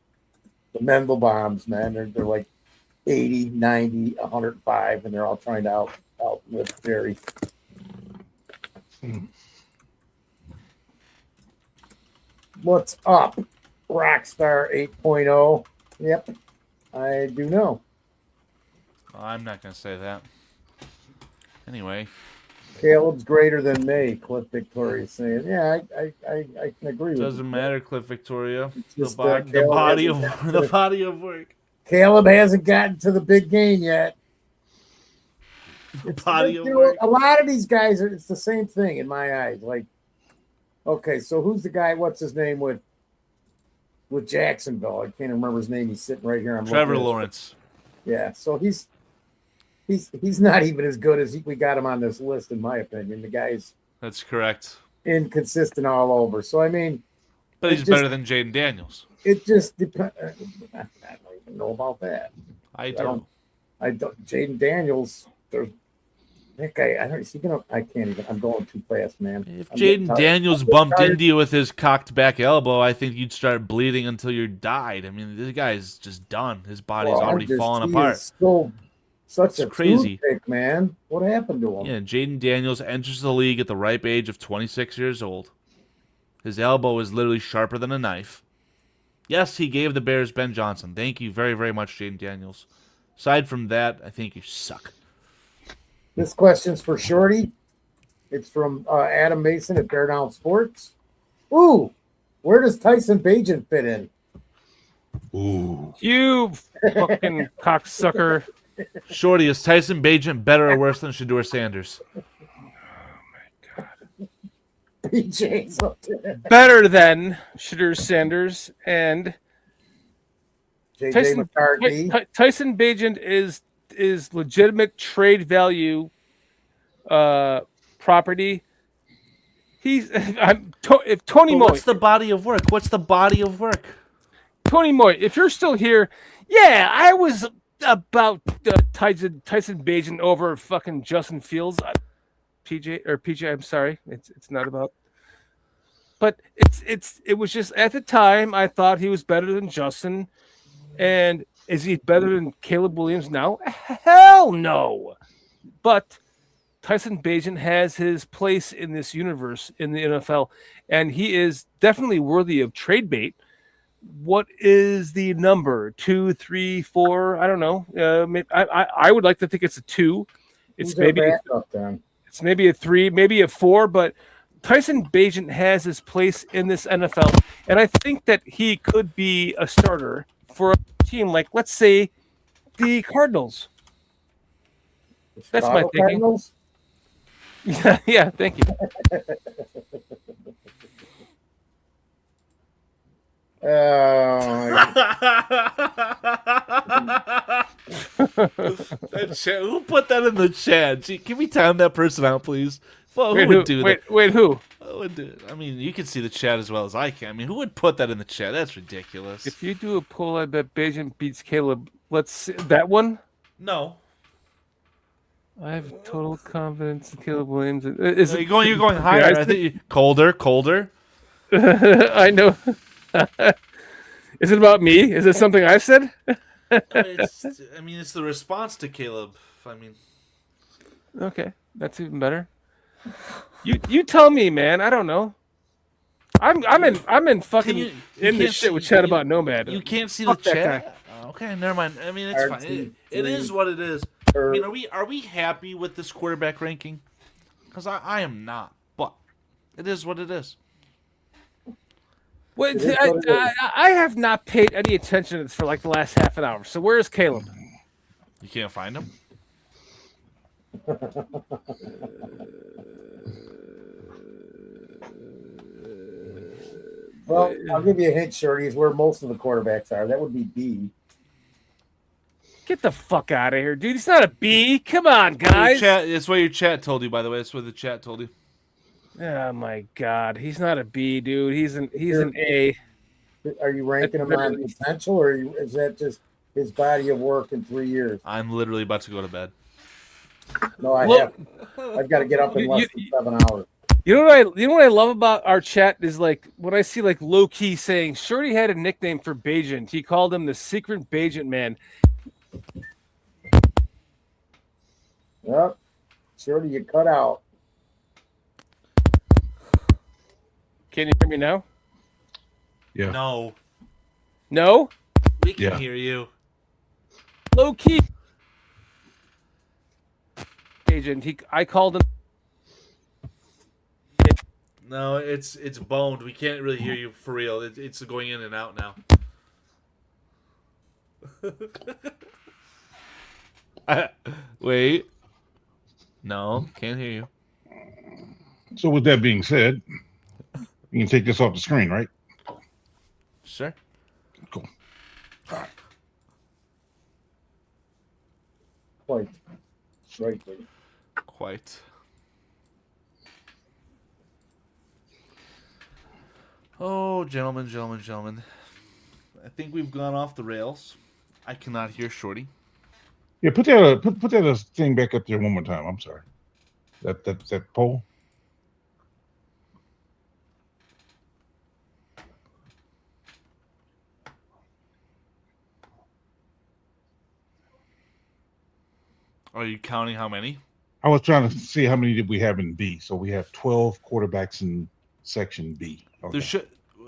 Speaker 6: The Mendelbaums, man, they're like 80, 90, 105, and they're all trying to outlive Jerry. What's up, Rockstar 8.0? Yep, I do know.
Speaker 7: I'm not going to say that. Anyway.
Speaker 6: Caleb's greater than me, Cliff Victoria's saying. Yeah, I can agree with you.
Speaker 7: Doesn't matter, Cliff Victoria.
Speaker 6: Just,
Speaker 7: The body of work.
Speaker 6: Caleb hasn't gotten to the big game yet.
Speaker 7: Body of work.
Speaker 6: A lot of these guys, it's the same thing in my eyes. Like, okay, so who's the guy? What's his name with Jacksonville? I can't remember his name. He's sitting right here. I'm
Speaker 7: Trevor Lawrence.
Speaker 6: Yeah, so he's not even as good as we got him on this list, in my opinion. The guy's
Speaker 7: That's correct.
Speaker 6: inconsistent all over. So I mean,
Speaker 7: But he's better than Jaden Daniels.
Speaker 6: It just depends. I don't even know about that.
Speaker 7: I don't.
Speaker 6: Jaden Daniels. That guy. I don't. Is he gonna? I can't even. I'm going too fast, man.
Speaker 7: If Jaden Daniels bumped into you with his cocked back elbow, I think you'd start bleeding until you died. I mean, this guy's just done. His body's already falling apart.
Speaker 6: Still such
Speaker 7: It's
Speaker 6: a
Speaker 7: crazy,
Speaker 6: toothpick, man. What happened to him?
Speaker 7: Yeah, Jaden Daniels enters the league at the ripe age of 26 years old. His elbow is literally sharper than a knife. Yes, he gave the Bears Ben Johnson. Thank you very, very much, Jaden Daniels. Aside from that, I think you suck.
Speaker 6: This question's for Shorty. It's from Adam Mason at Bear Down Sports. Ooh, where does Tyson Bagent fit in?
Speaker 4: Ooh,
Speaker 1: you fucking cocksucker!
Speaker 7: Shorty, is Tyson Bagent better or worse than Shedeur Sanders?
Speaker 6: BJ's
Speaker 1: Better than Shedeur Sanders and
Speaker 6: JJ McCarthy.
Speaker 1: Tyson Bagent is legitimate trade value property. He's if Tony Moy.
Speaker 7: What's the body of work? What's the body of work?
Speaker 1: Tony Moy, if you're still here, yeah, I was about Tyson Bagent over fucking Justin Fields. PJ, I'm sorry, it's not about. But it was just at the time I thought he was better than Justin, and is he better than Caleb Williams now? Hell no. But Tyson Bagent has his place in this universe in the NFL, and he is definitely worthy of trade bait. What is the number? 2, 3, 4? I don't know. I would like to think it's a 2. It's maybe it's maybe a 3, maybe a 4, but Tyson Bagent has his place in this NFL, and I think that he could be a starter for a team like, let's say, the Cardinals. That's my thinking.
Speaker 6: Cardinals?
Speaker 1: Yeah, thank you.
Speaker 7: Who put that in the chat? Gee, can we time that person out, please? Well, who would do that?
Speaker 1: Wait, who?
Speaker 7: Who would do it? I mean, you can see the chat as well as I can. I mean, who would put that in the chat? That's ridiculous.
Speaker 1: If you do a poll, I bet Bagent beats Caleb. Let's see, that one?
Speaker 7: No.
Speaker 1: I have total confidence in Caleb Williams.
Speaker 7: You're going higher. I think colder.
Speaker 1: I know. Is it about me? Is it something I said?
Speaker 7: I mean, it's the response to Caleb. I mean,
Speaker 1: okay, that's even better. You tell me, man. I don't know. I'm in fucking in this shit with chat about Nomad.
Speaker 7: You can't see the chat. Okay, never mind. I mean, it's fine. It is what it is. I mean, are we happy with this quarterback ranking? Because I am not. But it is what it is.
Speaker 1: Wait, I have not paid any attention to this for like the last half an hour. So where is Caleb?
Speaker 7: You can't find him?
Speaker 6: Well, I'll give you a hint, Shorty, is where most of the quarterbacks are. That would be B.
Speaker 1: Get the fuck out of here, dude. He's not a B. Come on, guys.
Speaker 7: It's what your chat told you, by the way. That's what the chat told you.
Speaker 1: Oh my god, he's not a B, dude. He's an A.
Speaker 6: Are you ranking him on potential, or is that just his body of work in 3 years?
Speaker 7: I'm literally about to go to bed.
Speaker 6: No, I've got to get up in less than 7 hours.
Speaker 1: You know what I love about our chat is like when I see like low key saying Shorty had a nickname for Bajent. He called him the secret Bajent man.
Speaker 6: Yep. Shorty, you cut out.
Speaker 1: Can you hear me now?
Speaker 4: Yeah.
Speaker 7: No.
Speaker 1: No?
Speaker 7: We can hear you.
Speaker 1: Low key. Agent. I called him.
Speaker 7: No, it's boned. We can't really hear you for real. It's going in and out now. Wait. No, can't hear you.
Speaker 4: So with that being said, you can take this off the screen, right?
Speaker 7: Sure.
Speaker 4: Cool. All right.
Speaker 6: Quite. Slightly.
Speaker 7: Quite. Oh, gentlemen. I think we've gone off the rails. I cannot hear Shorty.
Speaker 4: Yeah, put that thing back up there one more time. I'm sorry. That poll.
Speaker 7: Are you counting how many?
Speaker 4: I was trying to see how many did we have in B. So we have 12 quarterbacks in section B. Okay.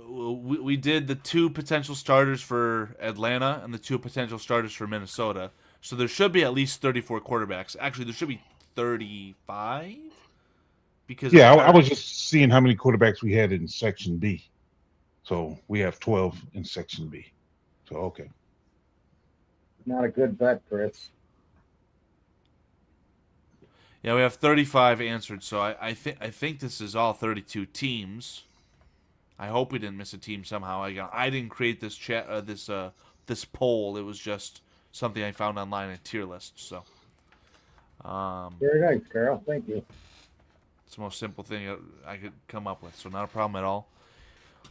Speaker 7: We did the 2 potential starters for Atlanta and the 2 potential starters for Minnesota. So there should be at least 34 quarterbacks. Actually, there should be 35. Because
Speaker 4: I was just seeing how many quarterbacks we had in section B. So we have 12 in section B. So okay.
Speaker 6: Not a good bet, Chris.
Speaker 7: Yeah, we have 35 answered. So I think this is all 32 teams. I hope we didn't miss a team somehow. I didn't create this chat this poll. It was just something I found online, a tier list. So
Speaker 6: very nice, Carol. Thank you.
Speaker 7: It's the most simple thing I could come up with, so not a problem at all.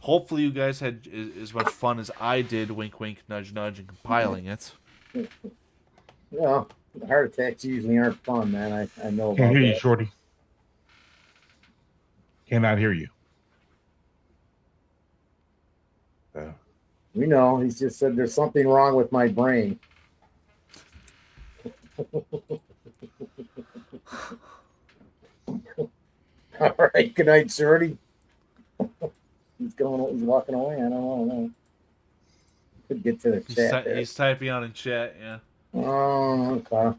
Speaker 7: Hopefully you guys had as much fun as I did, wink, wink, nudge, nudge, and compiling it.
Speaker 6: Well, heart attacks usually aren't fun, man. I know about
Speaker 4: Can't hear you,
Speaker 6: that.
Speaker 4: Shorty. Cannot hear you.
Speaker 6: We know. He's just said there's something wrong with my brain. All right. Good night, Shorty. He's walking away. I don't know. Could get to the chat.
Speaker 7: He's typing out in chat, yeah.
Speaker 6: Oh, okay.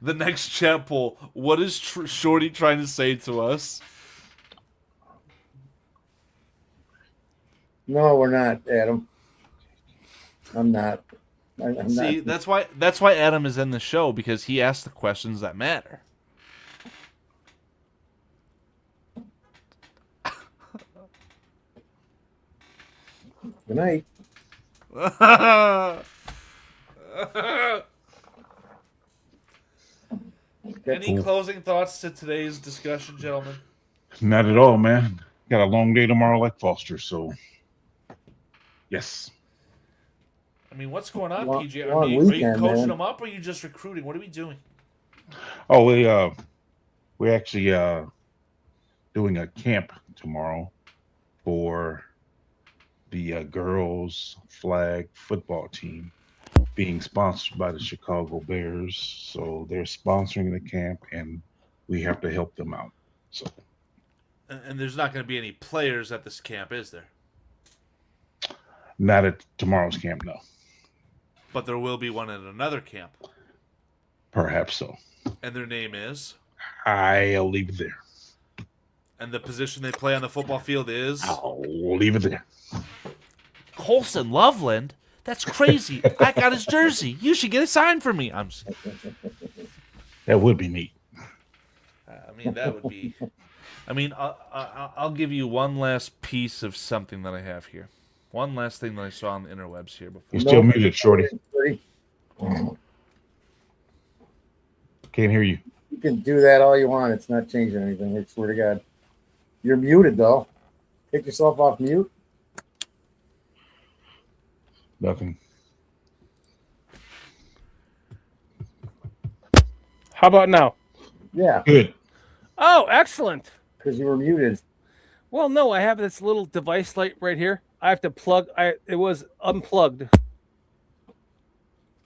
Speaker 7: The next chat poll. What is Shorty trying to say to us?
Speaker 6: No, we're not, Adam. I'm not. I'm
Speaker 7: See,
Speaker 6: not.
Speaker 7: that's why Adam is in the show, because he asks the questions that matter.
Speaker 6: Good night.
Speaker 7: Any closing thoughts to today's discussion, gentlemen?
Speaker 4: Not at all, man. Got a long day tomorrow like Foster, so yes.
Speaker 7: I mean, what's going on,
Speaker 6: Long-
Speaker 7: PJ?
Speaker 6: long
Speaker 7: Are you
Speaker 6: weekend,
Speaker 7: coaching
Speaker 6: man.
Speaker 7: them up, or are you just recruiting? What are we doing?
Speaker 4: Oh, we're actually doing a camp tomorrow for the girls flag football team, being sponsored by the Chicago Bears. So they're sponsoring the camp, and we have to help them out. So,
Speaker 7: And there's not going to be any players at this camp, is there?
Speaker 4: not at tomorrow's camp, no.
Speaker 7: But there will be one at another camp.
Speaker 4: Perhaps so.
Speaker 7: And their name is?
Speaker 4: I'll leave it there.
Speaker 7: And the position they play on the football field is?
Speaker 4: I'll leave it there.
Speaker 7: Colson Loveland? That's crazy. I got his jersey. You should get a sign for me. That
Speaker 4: would be neat.
Speaker 7: I mean, that would be... I mean, I'll give you one last piece of something that I have here. One last thing that I saw on the interwebs here before.
Speaker 4: You're still muted, Shorty. Can't hear you.
Speaker 6: You can do that all you want. It's not changing anything. I swear to God. You're muted, though. Take yourself off mute.
Speaker 4: Nothing.
Speaker 1: How about now?
Speaker 6: Yeah.
Speaker 4: Good.
Speaker 1: Oh, excellent.
Speaker 6: Because you were muted.
Speaker 1: Well, no, I have this little device light right here. I have to plug. It was unplugged.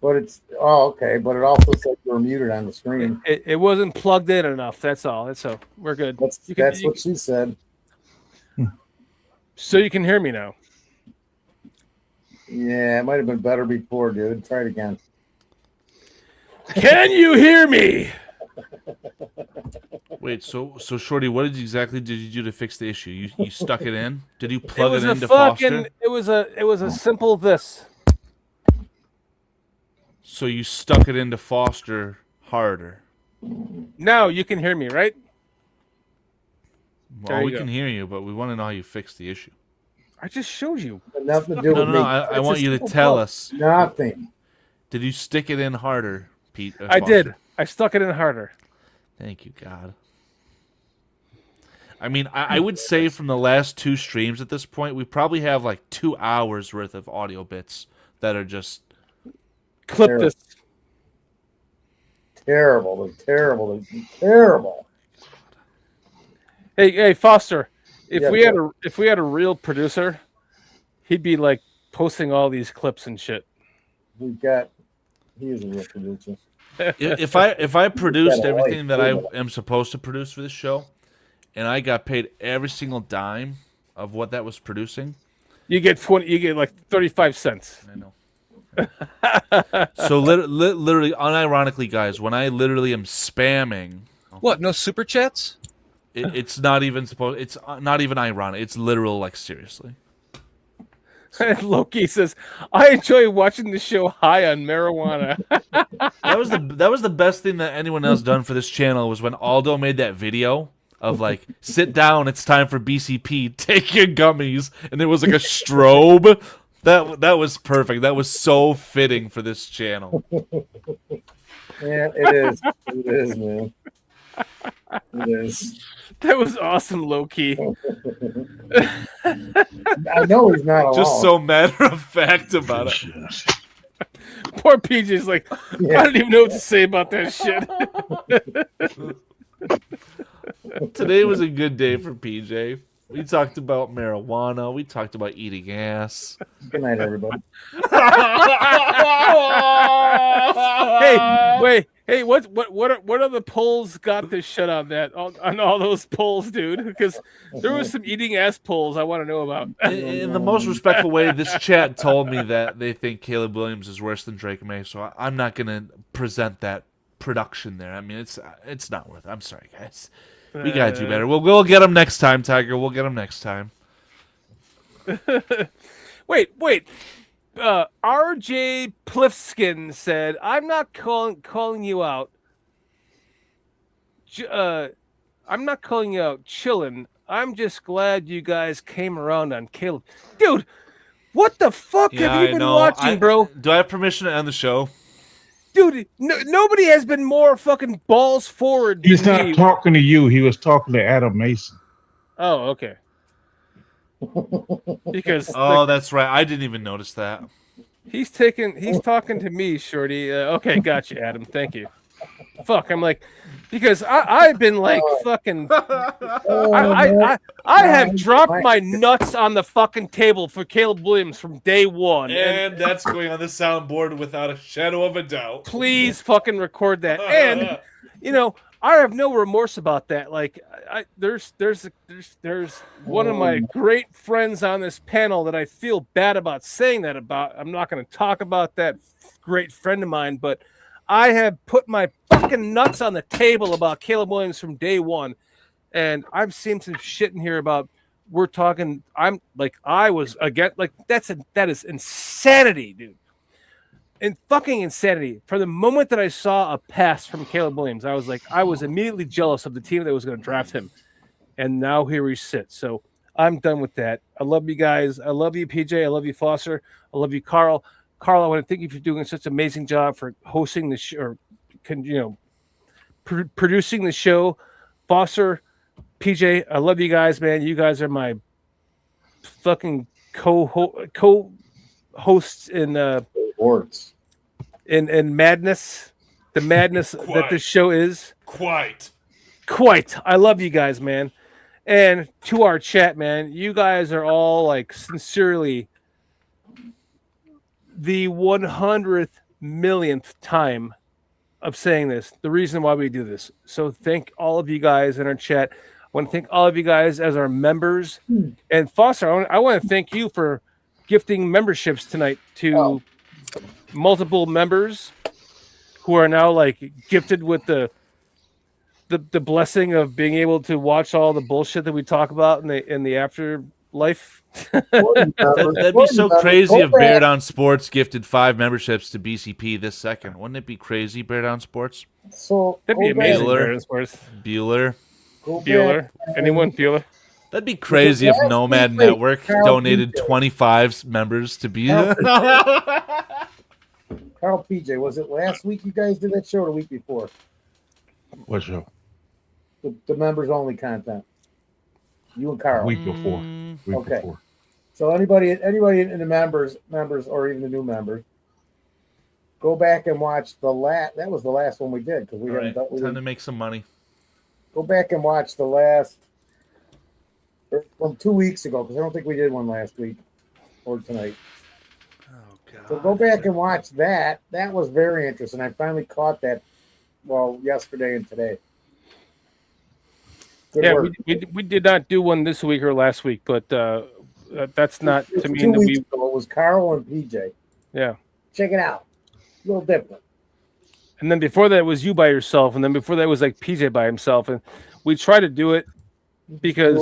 Speaker 6: But it's okay. But it also said you were muted on the screen.
Speaker 1: It wasn't plugged in enough. That's all. We're good.
Speaker 6: That's what she said.
Speaker 1: So you can hear me now.
Speaker 6: Yeah, it might have been better before, dude. Try it again.
Speaker 1: Can you hear me?
Speaker 7: Wait, so Shorty, what exactly did you do to fix the issue? You stuck it in? Did you plug it into Foster?
Speaker 1: It was a simple this.
Speaker 7: So you stuck it into Foster harder.
Speaker 1: Now you can hear me, right?
Speaker 7: Well, we can hear you, but we want to know how you fixed the issue.
Speaker 1: I just showed you.
Speaker 6: Nothing to do with me.
Speaker 7: I want you to tell us.
Speaker 6: Nothing.
Speaker 7: Did you stick it in harder, Pete?
Speaker 1: I did. I stuck it in harder.
Speaker 7: Thank you, God. I mean, I would say from the last 2 streams at this point, we probably have like 2 hours worth of audio bits that are just
Speaker 1: clip this.
Speaker 6: Terrible.
Speaker 1: Hey, Foster. If we had a real producer, he'd be like posting all these clips and shit.
Speaker 6: He is a real producer.
Speaker 7: If I produced everything that I am supposed to produce for this show, and I got paid every single dime of what that was producing,
Speaker 1: you get like 35 cents.
Speaker 7: I know. So literally, unironically, guys, when I literally am spamming,
Speaker 15: what? No super chats?
Speaker 7: It's not even supposed. It's not even ironic. It's literal, like seriously.
Speaker 1: Loki says, "I enjoy watching the show high on marijuana."
Speaker 7: that was the best thing that anyone else done for this channel was when Aldo made that video of like, sit down, it's time for BCP, take your gummies, and it was like a strobe. That was perfect. That was so fitting for this channel.
Speaker 6: Yeah, it is. It is, man. It is.
Speaker 1: That was awesome, low-key.
Speaker 6: I know he's not alone.
Speaker 7: Just so matter of fact about it.
Speaker 1: Poor PJ's like, I don't even know what to say about that shit.
Speaker 7: Today was a good day for PJ. We talked about marijuana. We talked about eating ass.
Speaker 6: Good night, everybody.
Speaker 1: Hey, what are the polls got this shit on that on all those polls, dude? Because there was some eating ass polls I want to know about.
Speaker 7: In the most respectful way, this chat told me that they think Caleb Williams is worse than Drake May, so I'm not gonna present that production there. I mean, it's not worth it. I'm sorry, guys. We gotta do better. We'll get him next time, Tiger. We'll get him next time.
Speaker 1: Wait. RJ Plifskin said, "I'm not calling you out. I'm not calling you out. Chillin'. I'm just glad you guys came around on Caleb, dude. What the fuck have you been watching, bro?
Speaker 7: Do I have permission to end the show?"
Speaker 1: Dude, nobody has been more fucking balls forward.
Speaker 4: He's not talking to you. He was talking to Adam Mason.
Speaker 1: Oh, okay. Because
Speaker 7: that's right. I didn't even notice that.
Speaker 1: He's talking to me, Shorty. Okay, gotcha, Adam. Thank you. Fuck, I'm like, because I've been like fucking. I have dropped my nuts on the fucking table for Caleb Williams from day one,
Speaker 7: and that's going on the soundboard without a shadow of a doubt.
Speaker 1: Please fucking record that, and I have no remorse about that. Like, there's one of my great friends on this panel that I feel bad about saying that about. I'm not going to talk about that great friend of mine, but I have put my fucking nuts on the table about Caleb Williams from day one, and I've seen some shit in here about we're talking. I'm like, I was again like that is insanity, dude. And fucking insanity. For the moment that I saw a pass from Caleb Williams, I was immediately jealous of the team that was going to draft him. and now here we sit. So I'm done with that. I love you guys. I love you, PJ. I love you, Foster. I love you, Carl. Carl, I want to thank you for doing such an amazing job for hosting the show, or producing the show. Foster, PJ, I love you guys, man. You guys are my fucking co-hosts in in madness, the madness that this show is. Quite. I love you guys, man. And to our chat, man, you guys are all like sincerely the 100th millionth time of saying this, the reason why we do this. So thank all of you guys in our chat. I want to thank all of you guys as our members. And Foster, I want to thank you for gifting memberships tonight to multiple members who are now like gifted with the blessing of being able to watch all the bullshit that we talk about in the afterlife.
Speaker 7: That'd be so crazy if Bear Down Sports gifted 5 memberships to BCP this second. Wouldn't it be crazy, Bear Down Sports?
Speaker 6: So
Speaker 1: that'd be amazing. Bear Down Sports.
Speaker 7: Bueller.
Speaker 1: Anyone Bueller?
Speaker 7: That'd be crazy if Nomad Network donated 25 members to be.
Speaker 6: Carl PJ, was it last week you guys did that show or the week before?
Speaker 4: What show?
Speaker 6: The members only content. You and Carl.
Speaker 4: Week before.
Speaker 6: Okay. So anybody in the members or even the new members, go back and watch that was the last one we did because we haven't done.
Speaker 7: Time to make some money.
Speaker 6: Go back and watch the last from 2 weeks ago because I don't think we did one last week or tonight.
Speaker 7: Oh God.
Speaker 6: So go back and watch that. That was very interesting. I finally caught that. Well, yesterday and today.
Speaker 1: We did not do one this week or last week, but that's not to mean that we.
Speaker 6: Ago, it was Carl and PJ.
Speaker 1: Yeah,
Speaker 6: check it out. A little different.
Speaker 1: And then before that was you by yourself, and then before that was like PJ by himself, and we try to do it because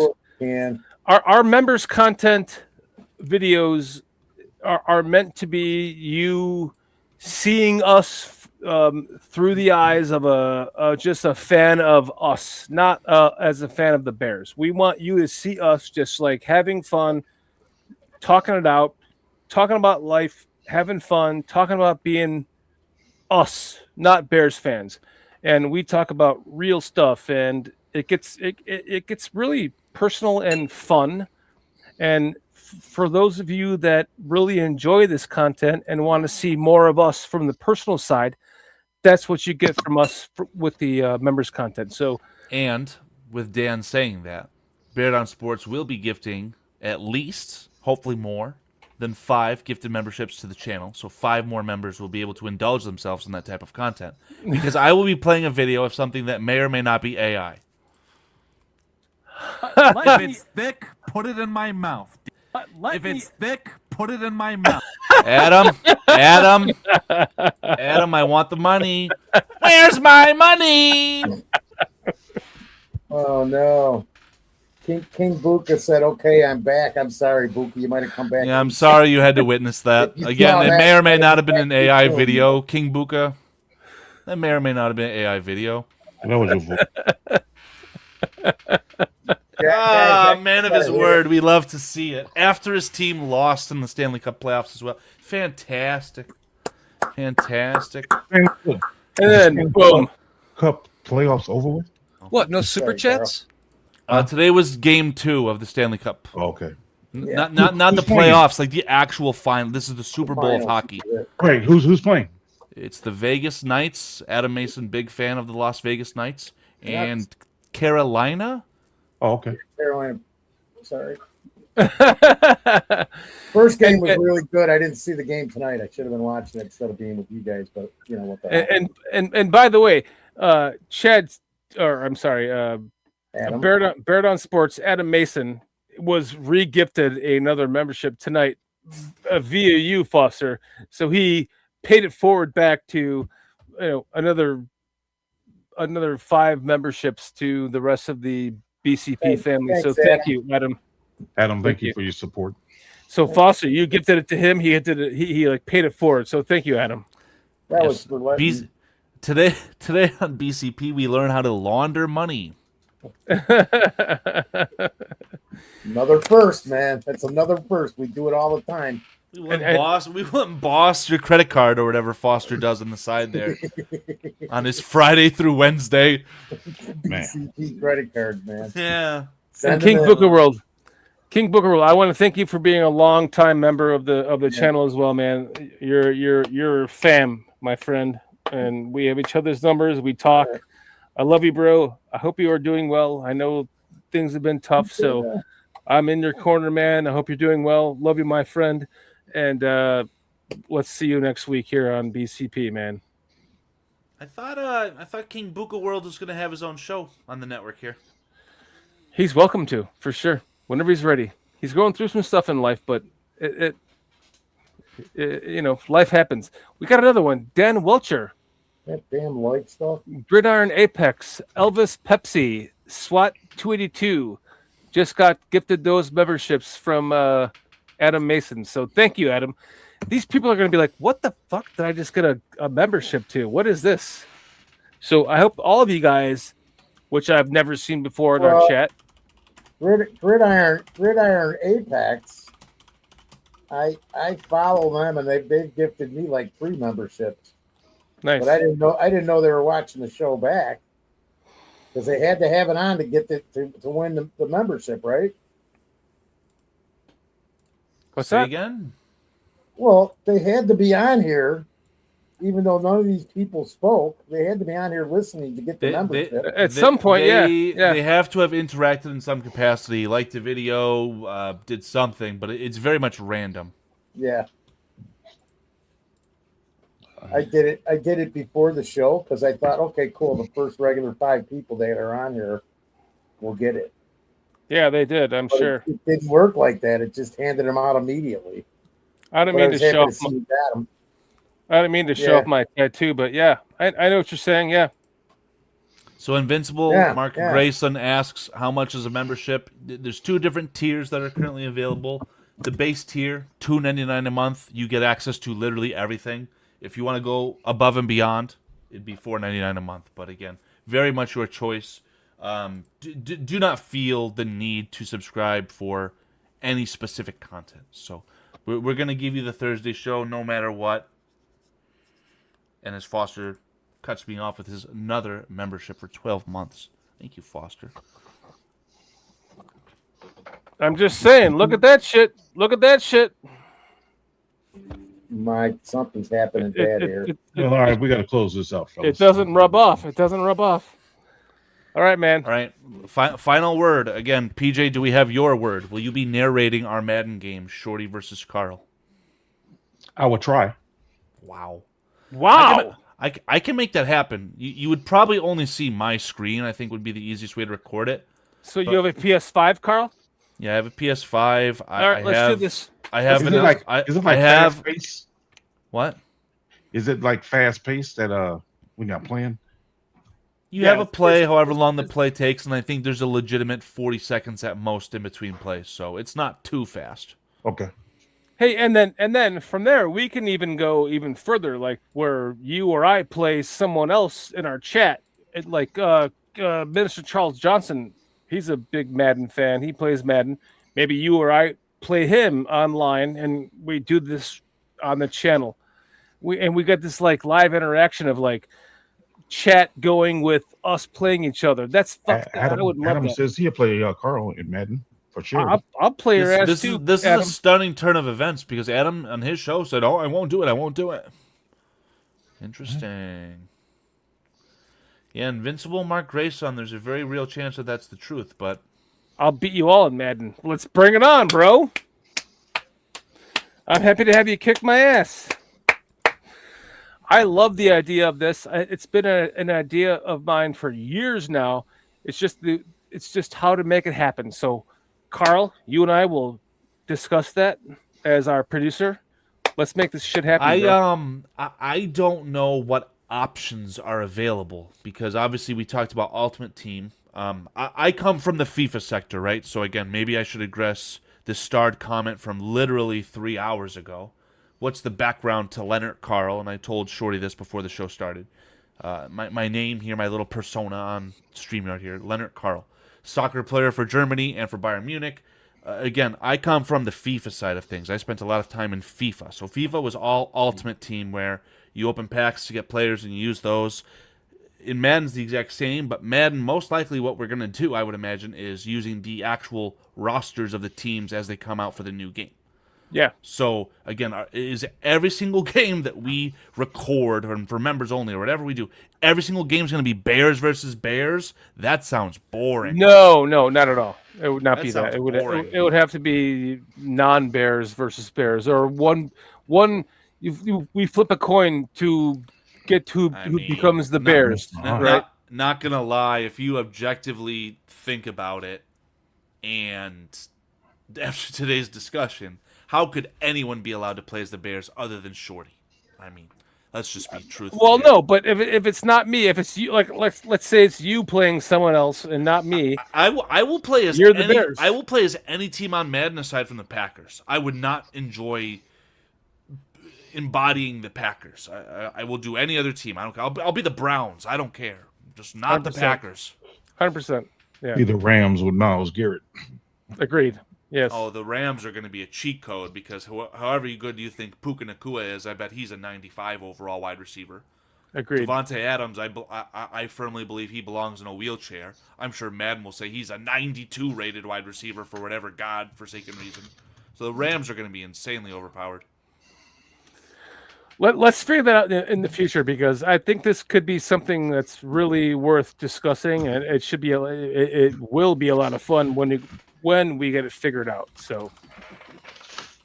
Speaker 1: our members' content videos are meant to be you seeing us through the eyes of just a fan of us, not as a fan of the Bears. We want you to see us just like having fun, talking it out, talking about life, having fun, talking about being us, not Bears fans. And we talk about real stuff, and it gets really personal and fun. And for those of you that really enjoy this content and want to see more of us from the personal side, that's what you get from us with the members content. So,
Speaker 7: and with Dan saying that, Bear Down Sports will be gifting at least, hopefully more, than 5 gifted memberships to the channel. So 5 more members will be able to indulge themselves in that type of content. Because I will be playing a video of something that may or may not be AI.
Speaker 16: If it's thick, put it in my mouth. If it's thick, put it in my mouth.
Speaker 7: Adam, I want the money. Where's my money?
Speaker 6: Oh no. King Buka said, "Okay, I'm back. I'm sorry, Buka. You might have come back."
Speaker 7: Yeah, I'm sorry you had to witness that. Again, it may or may not have been an AI video. King Buka. That may or may not have been an AI video.
Speaker 4: That was your voice.
Speaker 7: Man of his word. We love to see it. After his team lost in the Stanley Cup playoffs as well. Fantastic.
Speaker 1: And then, boom.
Speaker 4: Cup playoffs over with?
Speaker 15: What, no super chats?
Speaker 7: Today was game 2 of the Stanley Cup.
Speaker 4: Oh, okay.
Speaker 7: Not the playoffs, like the actual final. This is the Super Bowl of hockey.
Speaker 4: Wait, who's playing?
Speaker 7: It's the Vegas Knights. Adam Mason, big fan of the Las Vegas Knights. And Carolina?
Speaker 4: Oh, okay.
Speaker 6: Carolina. Sorry. First game was really good. I didn't see the game tonight. I should have been watching it instead of being with you guys, but you know what the hell.
Speaker 1: And by the way, Bear Down Sports, Adam Mason was re-gifted another membership tonight via you, Foster. So he paid it forward back to another 5 memberships to the rest of the BCP family. So thank you, Adam.
Speaker 4: Adam, thank you for your support.
Speaker 1: So Foster, you gifted it to him. He did it. He like paid it forward. So thank you, Adam.
Speaker 6: That was for
Speaker 7: Today on BCP we learn how to launder money.
Speaker 6: Another first, man. That's another first. We do it all the time.
Speaker 7: We wouldn't boss your credit card or whatever Foster does on the side there on his Friday through Wednesday.
Speaker 6: BCP credit card, man.
Speaker 7: Yeah.
Speaker 1: And King Booker World. King Booker World, I want to thank you for being a long time member of the channel as well, man. You're fam, my friend, and we have each other's numbers. We talk. I love you, bro. I hope you are doing well. I know things have been tough, so I'm in your corner, man. I hope you're doing well. Love you, my friend, and let's see you next week here on BCP, man.
Speaker 7: I thought King Buka World was going to have his own show on the network here.
Speaker 1: He's welcome to, for sure. Whenever he's ready. He's going through some stuff in life, but it life happens. We got another one. Dan Welcher.
Speaker 6: That damn light stuff.
Speaker 1: Gridiron Apex. Elvis Pepsi. SWAT 282. Just got gifted those memberships from Adam Mason. So thank you, Adam. These people are going to be like, what the fuck did I just get a membership to? What is this? So I hope all of you guys, which I've never seen before in our chat.
Speaker 6: Gridiron Apex. I follow them, and they've gifted me like 3 memberships.
Speaker 1: Nice.
Speaker 6: But I didn't know they were watching the show back, because they had to have it on to get to win the membership, right?
Speaker 1: What's
Speaker 7: Say
Speaker 1: that
Speaker 7: again?
Speaker 6: Well, they had to be on here, even though none of these people spoke. They had to be on here listening to get the membership.
Speaker 1: At some point,
Speaker 7: they have to have interacted in some capacity, liked the video, did something, but it's very much random.
Speaker 6: Yeah. I did it before the show because I thought, okay, cool. The first regular 5 people that are on here will get it.
Speaker 1: Yeah, they did. I'm sure.
Speaker 6: It didn't work like that. It just handed them out immediately.
Speaker 1: I didn't mean to show off. I didn't mean to show off my tattoo, but yeah, I know what you're saying. Yeah.
Speaker 7: So Invincible Mark Grayson asks, how much is a membership? There's 2 different tiers that are currently available. The base tier, $2.99 a month. You get access to literally everything. If you want to go above and beyond, it'd be $4.99 a month. But again, very much your choice. Do not feel the need to subscribe for any specific content. So we're going to give you the Thursday show no matter what. And as Foster cuts me off with his another membership for 12 months. Thank you, Foster.
Speaker 1: I'm just saying, look at that shit. Look at that shit.
Speaker 6: Something's happening bad here.
Speaker 4: All right, we got to close this out, fellas.
Speaker 1: It doesn't rub off. It doesn't rub off. All right, man.
Speaker 7: All right. Final word. Again, PJ, do we have your word? Will you be narrating our Madden game, Shorty versus Carl?
Speaker 4: I will try.
Speaker 7: Wow. I can make that happen. You would probably only see my screen, I think would be the easiest way to record it.
Speaker 1: So you have a PS5, Carl?
Speaker 7: Yeah, I have a PS5.
Speaker 1: All right, let's do this.
Speaker 7: I have
Speaker 4: Is it like fast paced?
Speaker 7: What?
Speaker 4: Is it like fast paced that we're not playing?
Speaker 7: You have a play, however long the play takes, and I think there's a legitimate 40 seconds at most in between plays, so it's not too fast.
Speaker 4: Okay.
Speaker 1: Hey, and then from there we can even go even further, like where you or I play someone else in our chat. Like Minister Charles Johnson, he's a big Madden fan. He plays Madden. Maybe you or I play him online, and we do this on the channel. We got this like live interaction of like chat going with us playing each other. That's I would love
Speaker 4: Adam
Speaker 1: that.
Speaker 4: says he'll play Carl in Madden for sure.
Speaker 1: I'll play your ass too.
Speaker 7: This is a stunning turn of events because Adam on his show said, "Oh, I won't do it. I won't do it." Interesting. Yeah, Invincible Mark Grayson. There's a very real chance that that's the truth, but
Speaker 1: I'll beat you all in Madden. Let's bring it on, bro. I'm happy to have you kick my ass. I love the idea of this. It's been an idea of mine for years now. It's just how to make it happen. So, Carl, you and I will discuss that as our producer. Let's make this shit happen.
Speaker 7: I don't know what options are available because obviously we talked about Ultimate Team. I come from the FIFA sector, right? So again, maybe I should address this starred comment from literally 3 hours ago. What's the background to Leonard Carl? And I told Shorty this before the show started. My name here, my little persona on StreamYard here, Leonard Carl. soccer player for Germany and for Bayern Munich. Again, I come from the FIFA side of things. I spent a lot of time in FIFA. So FIFA was all Ultimate Team, where you open packs to get players and you use those. In Madden's the exact same, but Madden, most likely what we're going to do, I would imagine, is using the actual rosters of the teams as they come out for the new game.
Speaker 1: Yeah.
Speaker 7: So, again, is every single game that we record, or for members only, or whatever we do, every single game is going to be Bears versus Bears? That sounds boring.
Speaker 1: No, not at all. It would not be that.
Speaker 7: sounds
Speaker 1: It would
Speaker 7: boring.
Speaker 1: it would have to be non-Bears versus Bears, or one. We flip a coin to get who becomes the Bears, right?
Speaker 7: Not gonna lie, if you objectively think about it, and after today's discussion, how could anyone be allowed to play as the Bears other than Shorty? I mean, let's just be truthful.
Speaker 1: Well, no, but if it's not me, if it's you, like let's say it's you playing someone else and not me,
Speaker 7: I will play as
Speaker 1: you're the Bears.
Speaker 7: I will play as any team on Madden aside from the Packers. I would not enjoy embodying the Packers. I will do any other team. I don't care. I'll be the Browns. I don't care. Just not
Speaker 1: 100%.
Speaker 7: the Packers.
Speaker 1: 100%. Yeah.
Speaker 4: Be the Rams with Miles Garrett.
Speaker 1: Agreed. Yes.
Speaker 7: Oh, the Rams are going to be a cheat code because however good you think Puka Nacua is, I bet he's a 95 overall wide receiver.
Speaker 1: Agreed.
Speaker 7: Devontae Adams, I firmly believe he belongs in a wheelchair. I'm sure Madden will say he's a 92 rated wide receiver for whatever God-forsaken reason. So the Rams are going to be insanely overpowered.
Speaker 1: Let's figure that out in the future, because I think this could be something that's really worth discussing, and it should be it will be a lot of fun when we get it figured out. So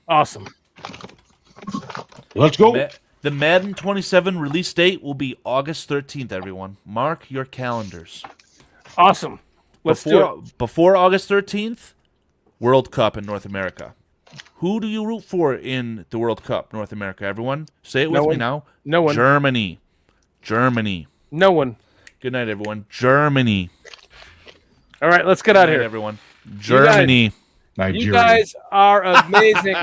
Speaker 1: awesome.
Speaker 4: Let's go.
Speaker 7: The Madden 27 release date will be August 13th, everyone. Mark your calendars.
Speaker 1: Awesome. Let's do it.
Speaker 7: Before August 13th, World Cup in North America. Who do you root for in the World Cup, North America, everyone? Say it with me now.
Speaker 1: No one.
Speaker 7: Germany.
Speaker 1: No one.
Speaker 7: Good night, everyone. Germany.
Speaker 1: All right, let's get out of here.
Speaker 7: Everyone. Germany.
Speaker 1: You guys are amazing.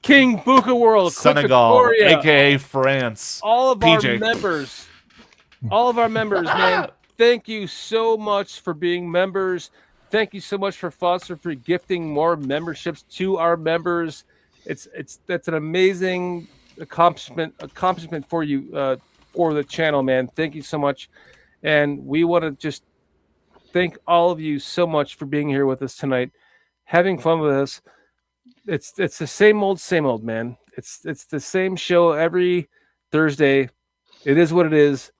Speaker 1: King Buka World,
Speaker 7: Senegal,
Speaker 1: Victoria,
Speaker 7: a.k.a. France.
Speaker 1: all of
Speaker 7: PJ.
Speaker 1: our members, man. Thank you so much for being members. Thank you so much for Foster for gifting more memberships to our members. That's an amazing accomplishment for you for the channel, man. Thank you so much, and we want to just thank all of you so much for being here with us tonight, having fun with us. It's the same old, man. It's the same show every Thursday. It is what it is.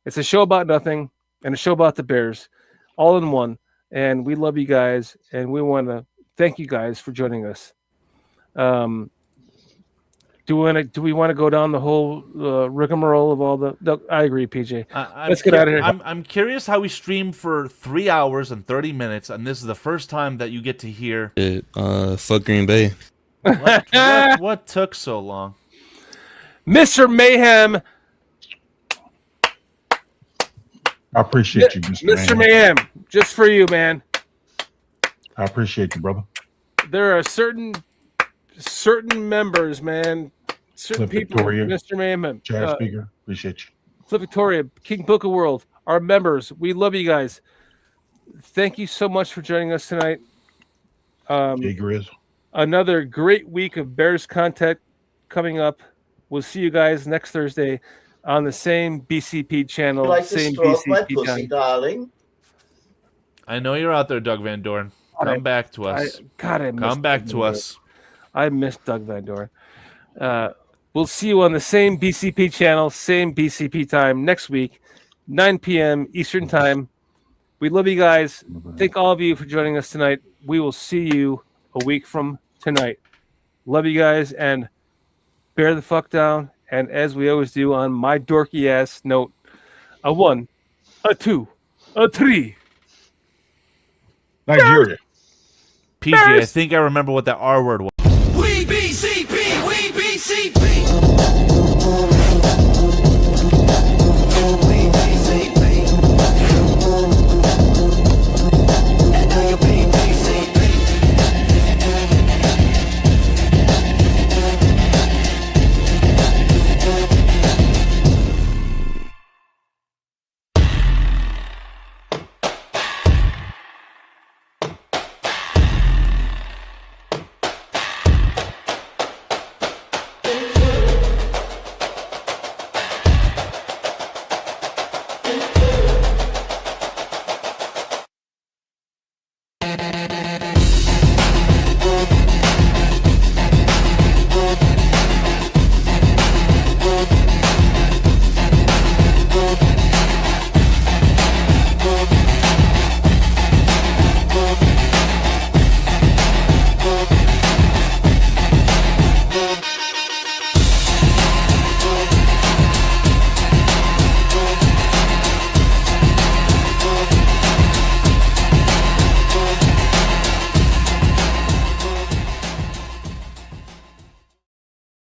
Speaker 1: It's a show about nothing and a show about the Bears, all in one. And we love you guys, and we want to thank you guys for joining us. Do we want to go down the whole rigmarole of all the? I agree, PJ. Let's get out of here.
Speaker 7: I'm curious how we stream for 3 hours and 30 minutes, and this is the first time that you get to hear.
Speaker 17: Fuck Green Bay.
Speaker 7: What took so long?
Speaker 1: Mr. Mayhem.
Speaker 4: I appreciate you, Mr.
Speaker 1: Mayhem. Just for you, man.
Speaker 4: I appreciate you, brother.
Speaker 1: There are certain members, man. Certain
Speaker 4: Flip
Speaker 1: people.
Speaker 4: Victoria,
Speaker 1: Mr. Mayhem.
Speaker 4: Chad Speaker, appreciate you.
Speaker 1: Flip Victoria, King Book of World, our members. We love you guys. Thank you so much for joining us tonight.
Speaker 4: Hey, Grizz.
Speaker 1: Another great week of Bears content coming up. We'll see you guys next Thursday on the same BCP channel.
Speaker 18: You like
Speaker 1: same
Speaker 18: to stroke my
Speaker 1: BCP
Speaker 18: pussy,
Speaker 1: time.
Speaker 18: Darling?
Speaker 7: I know you're out there, Doug Van Dorn. Come back to us. Come back to us.
Speaker 1: I miss Doug Van Dorn. We'll see you on the same BCP channel, same BCP time next week, 9 p.m. Eastern time. We love you guys. Thank all of you for joining us tonight. We will see you a week from tonight. Love you guys, and bear the fuck down. And as we always do on my dorky ass note, a 1, a 2, a 3.
Speaker 4: Nigeria.
Speaker 7: PJ, I think I remember what that R word was.
Speaker 3: We BCP, we BCP.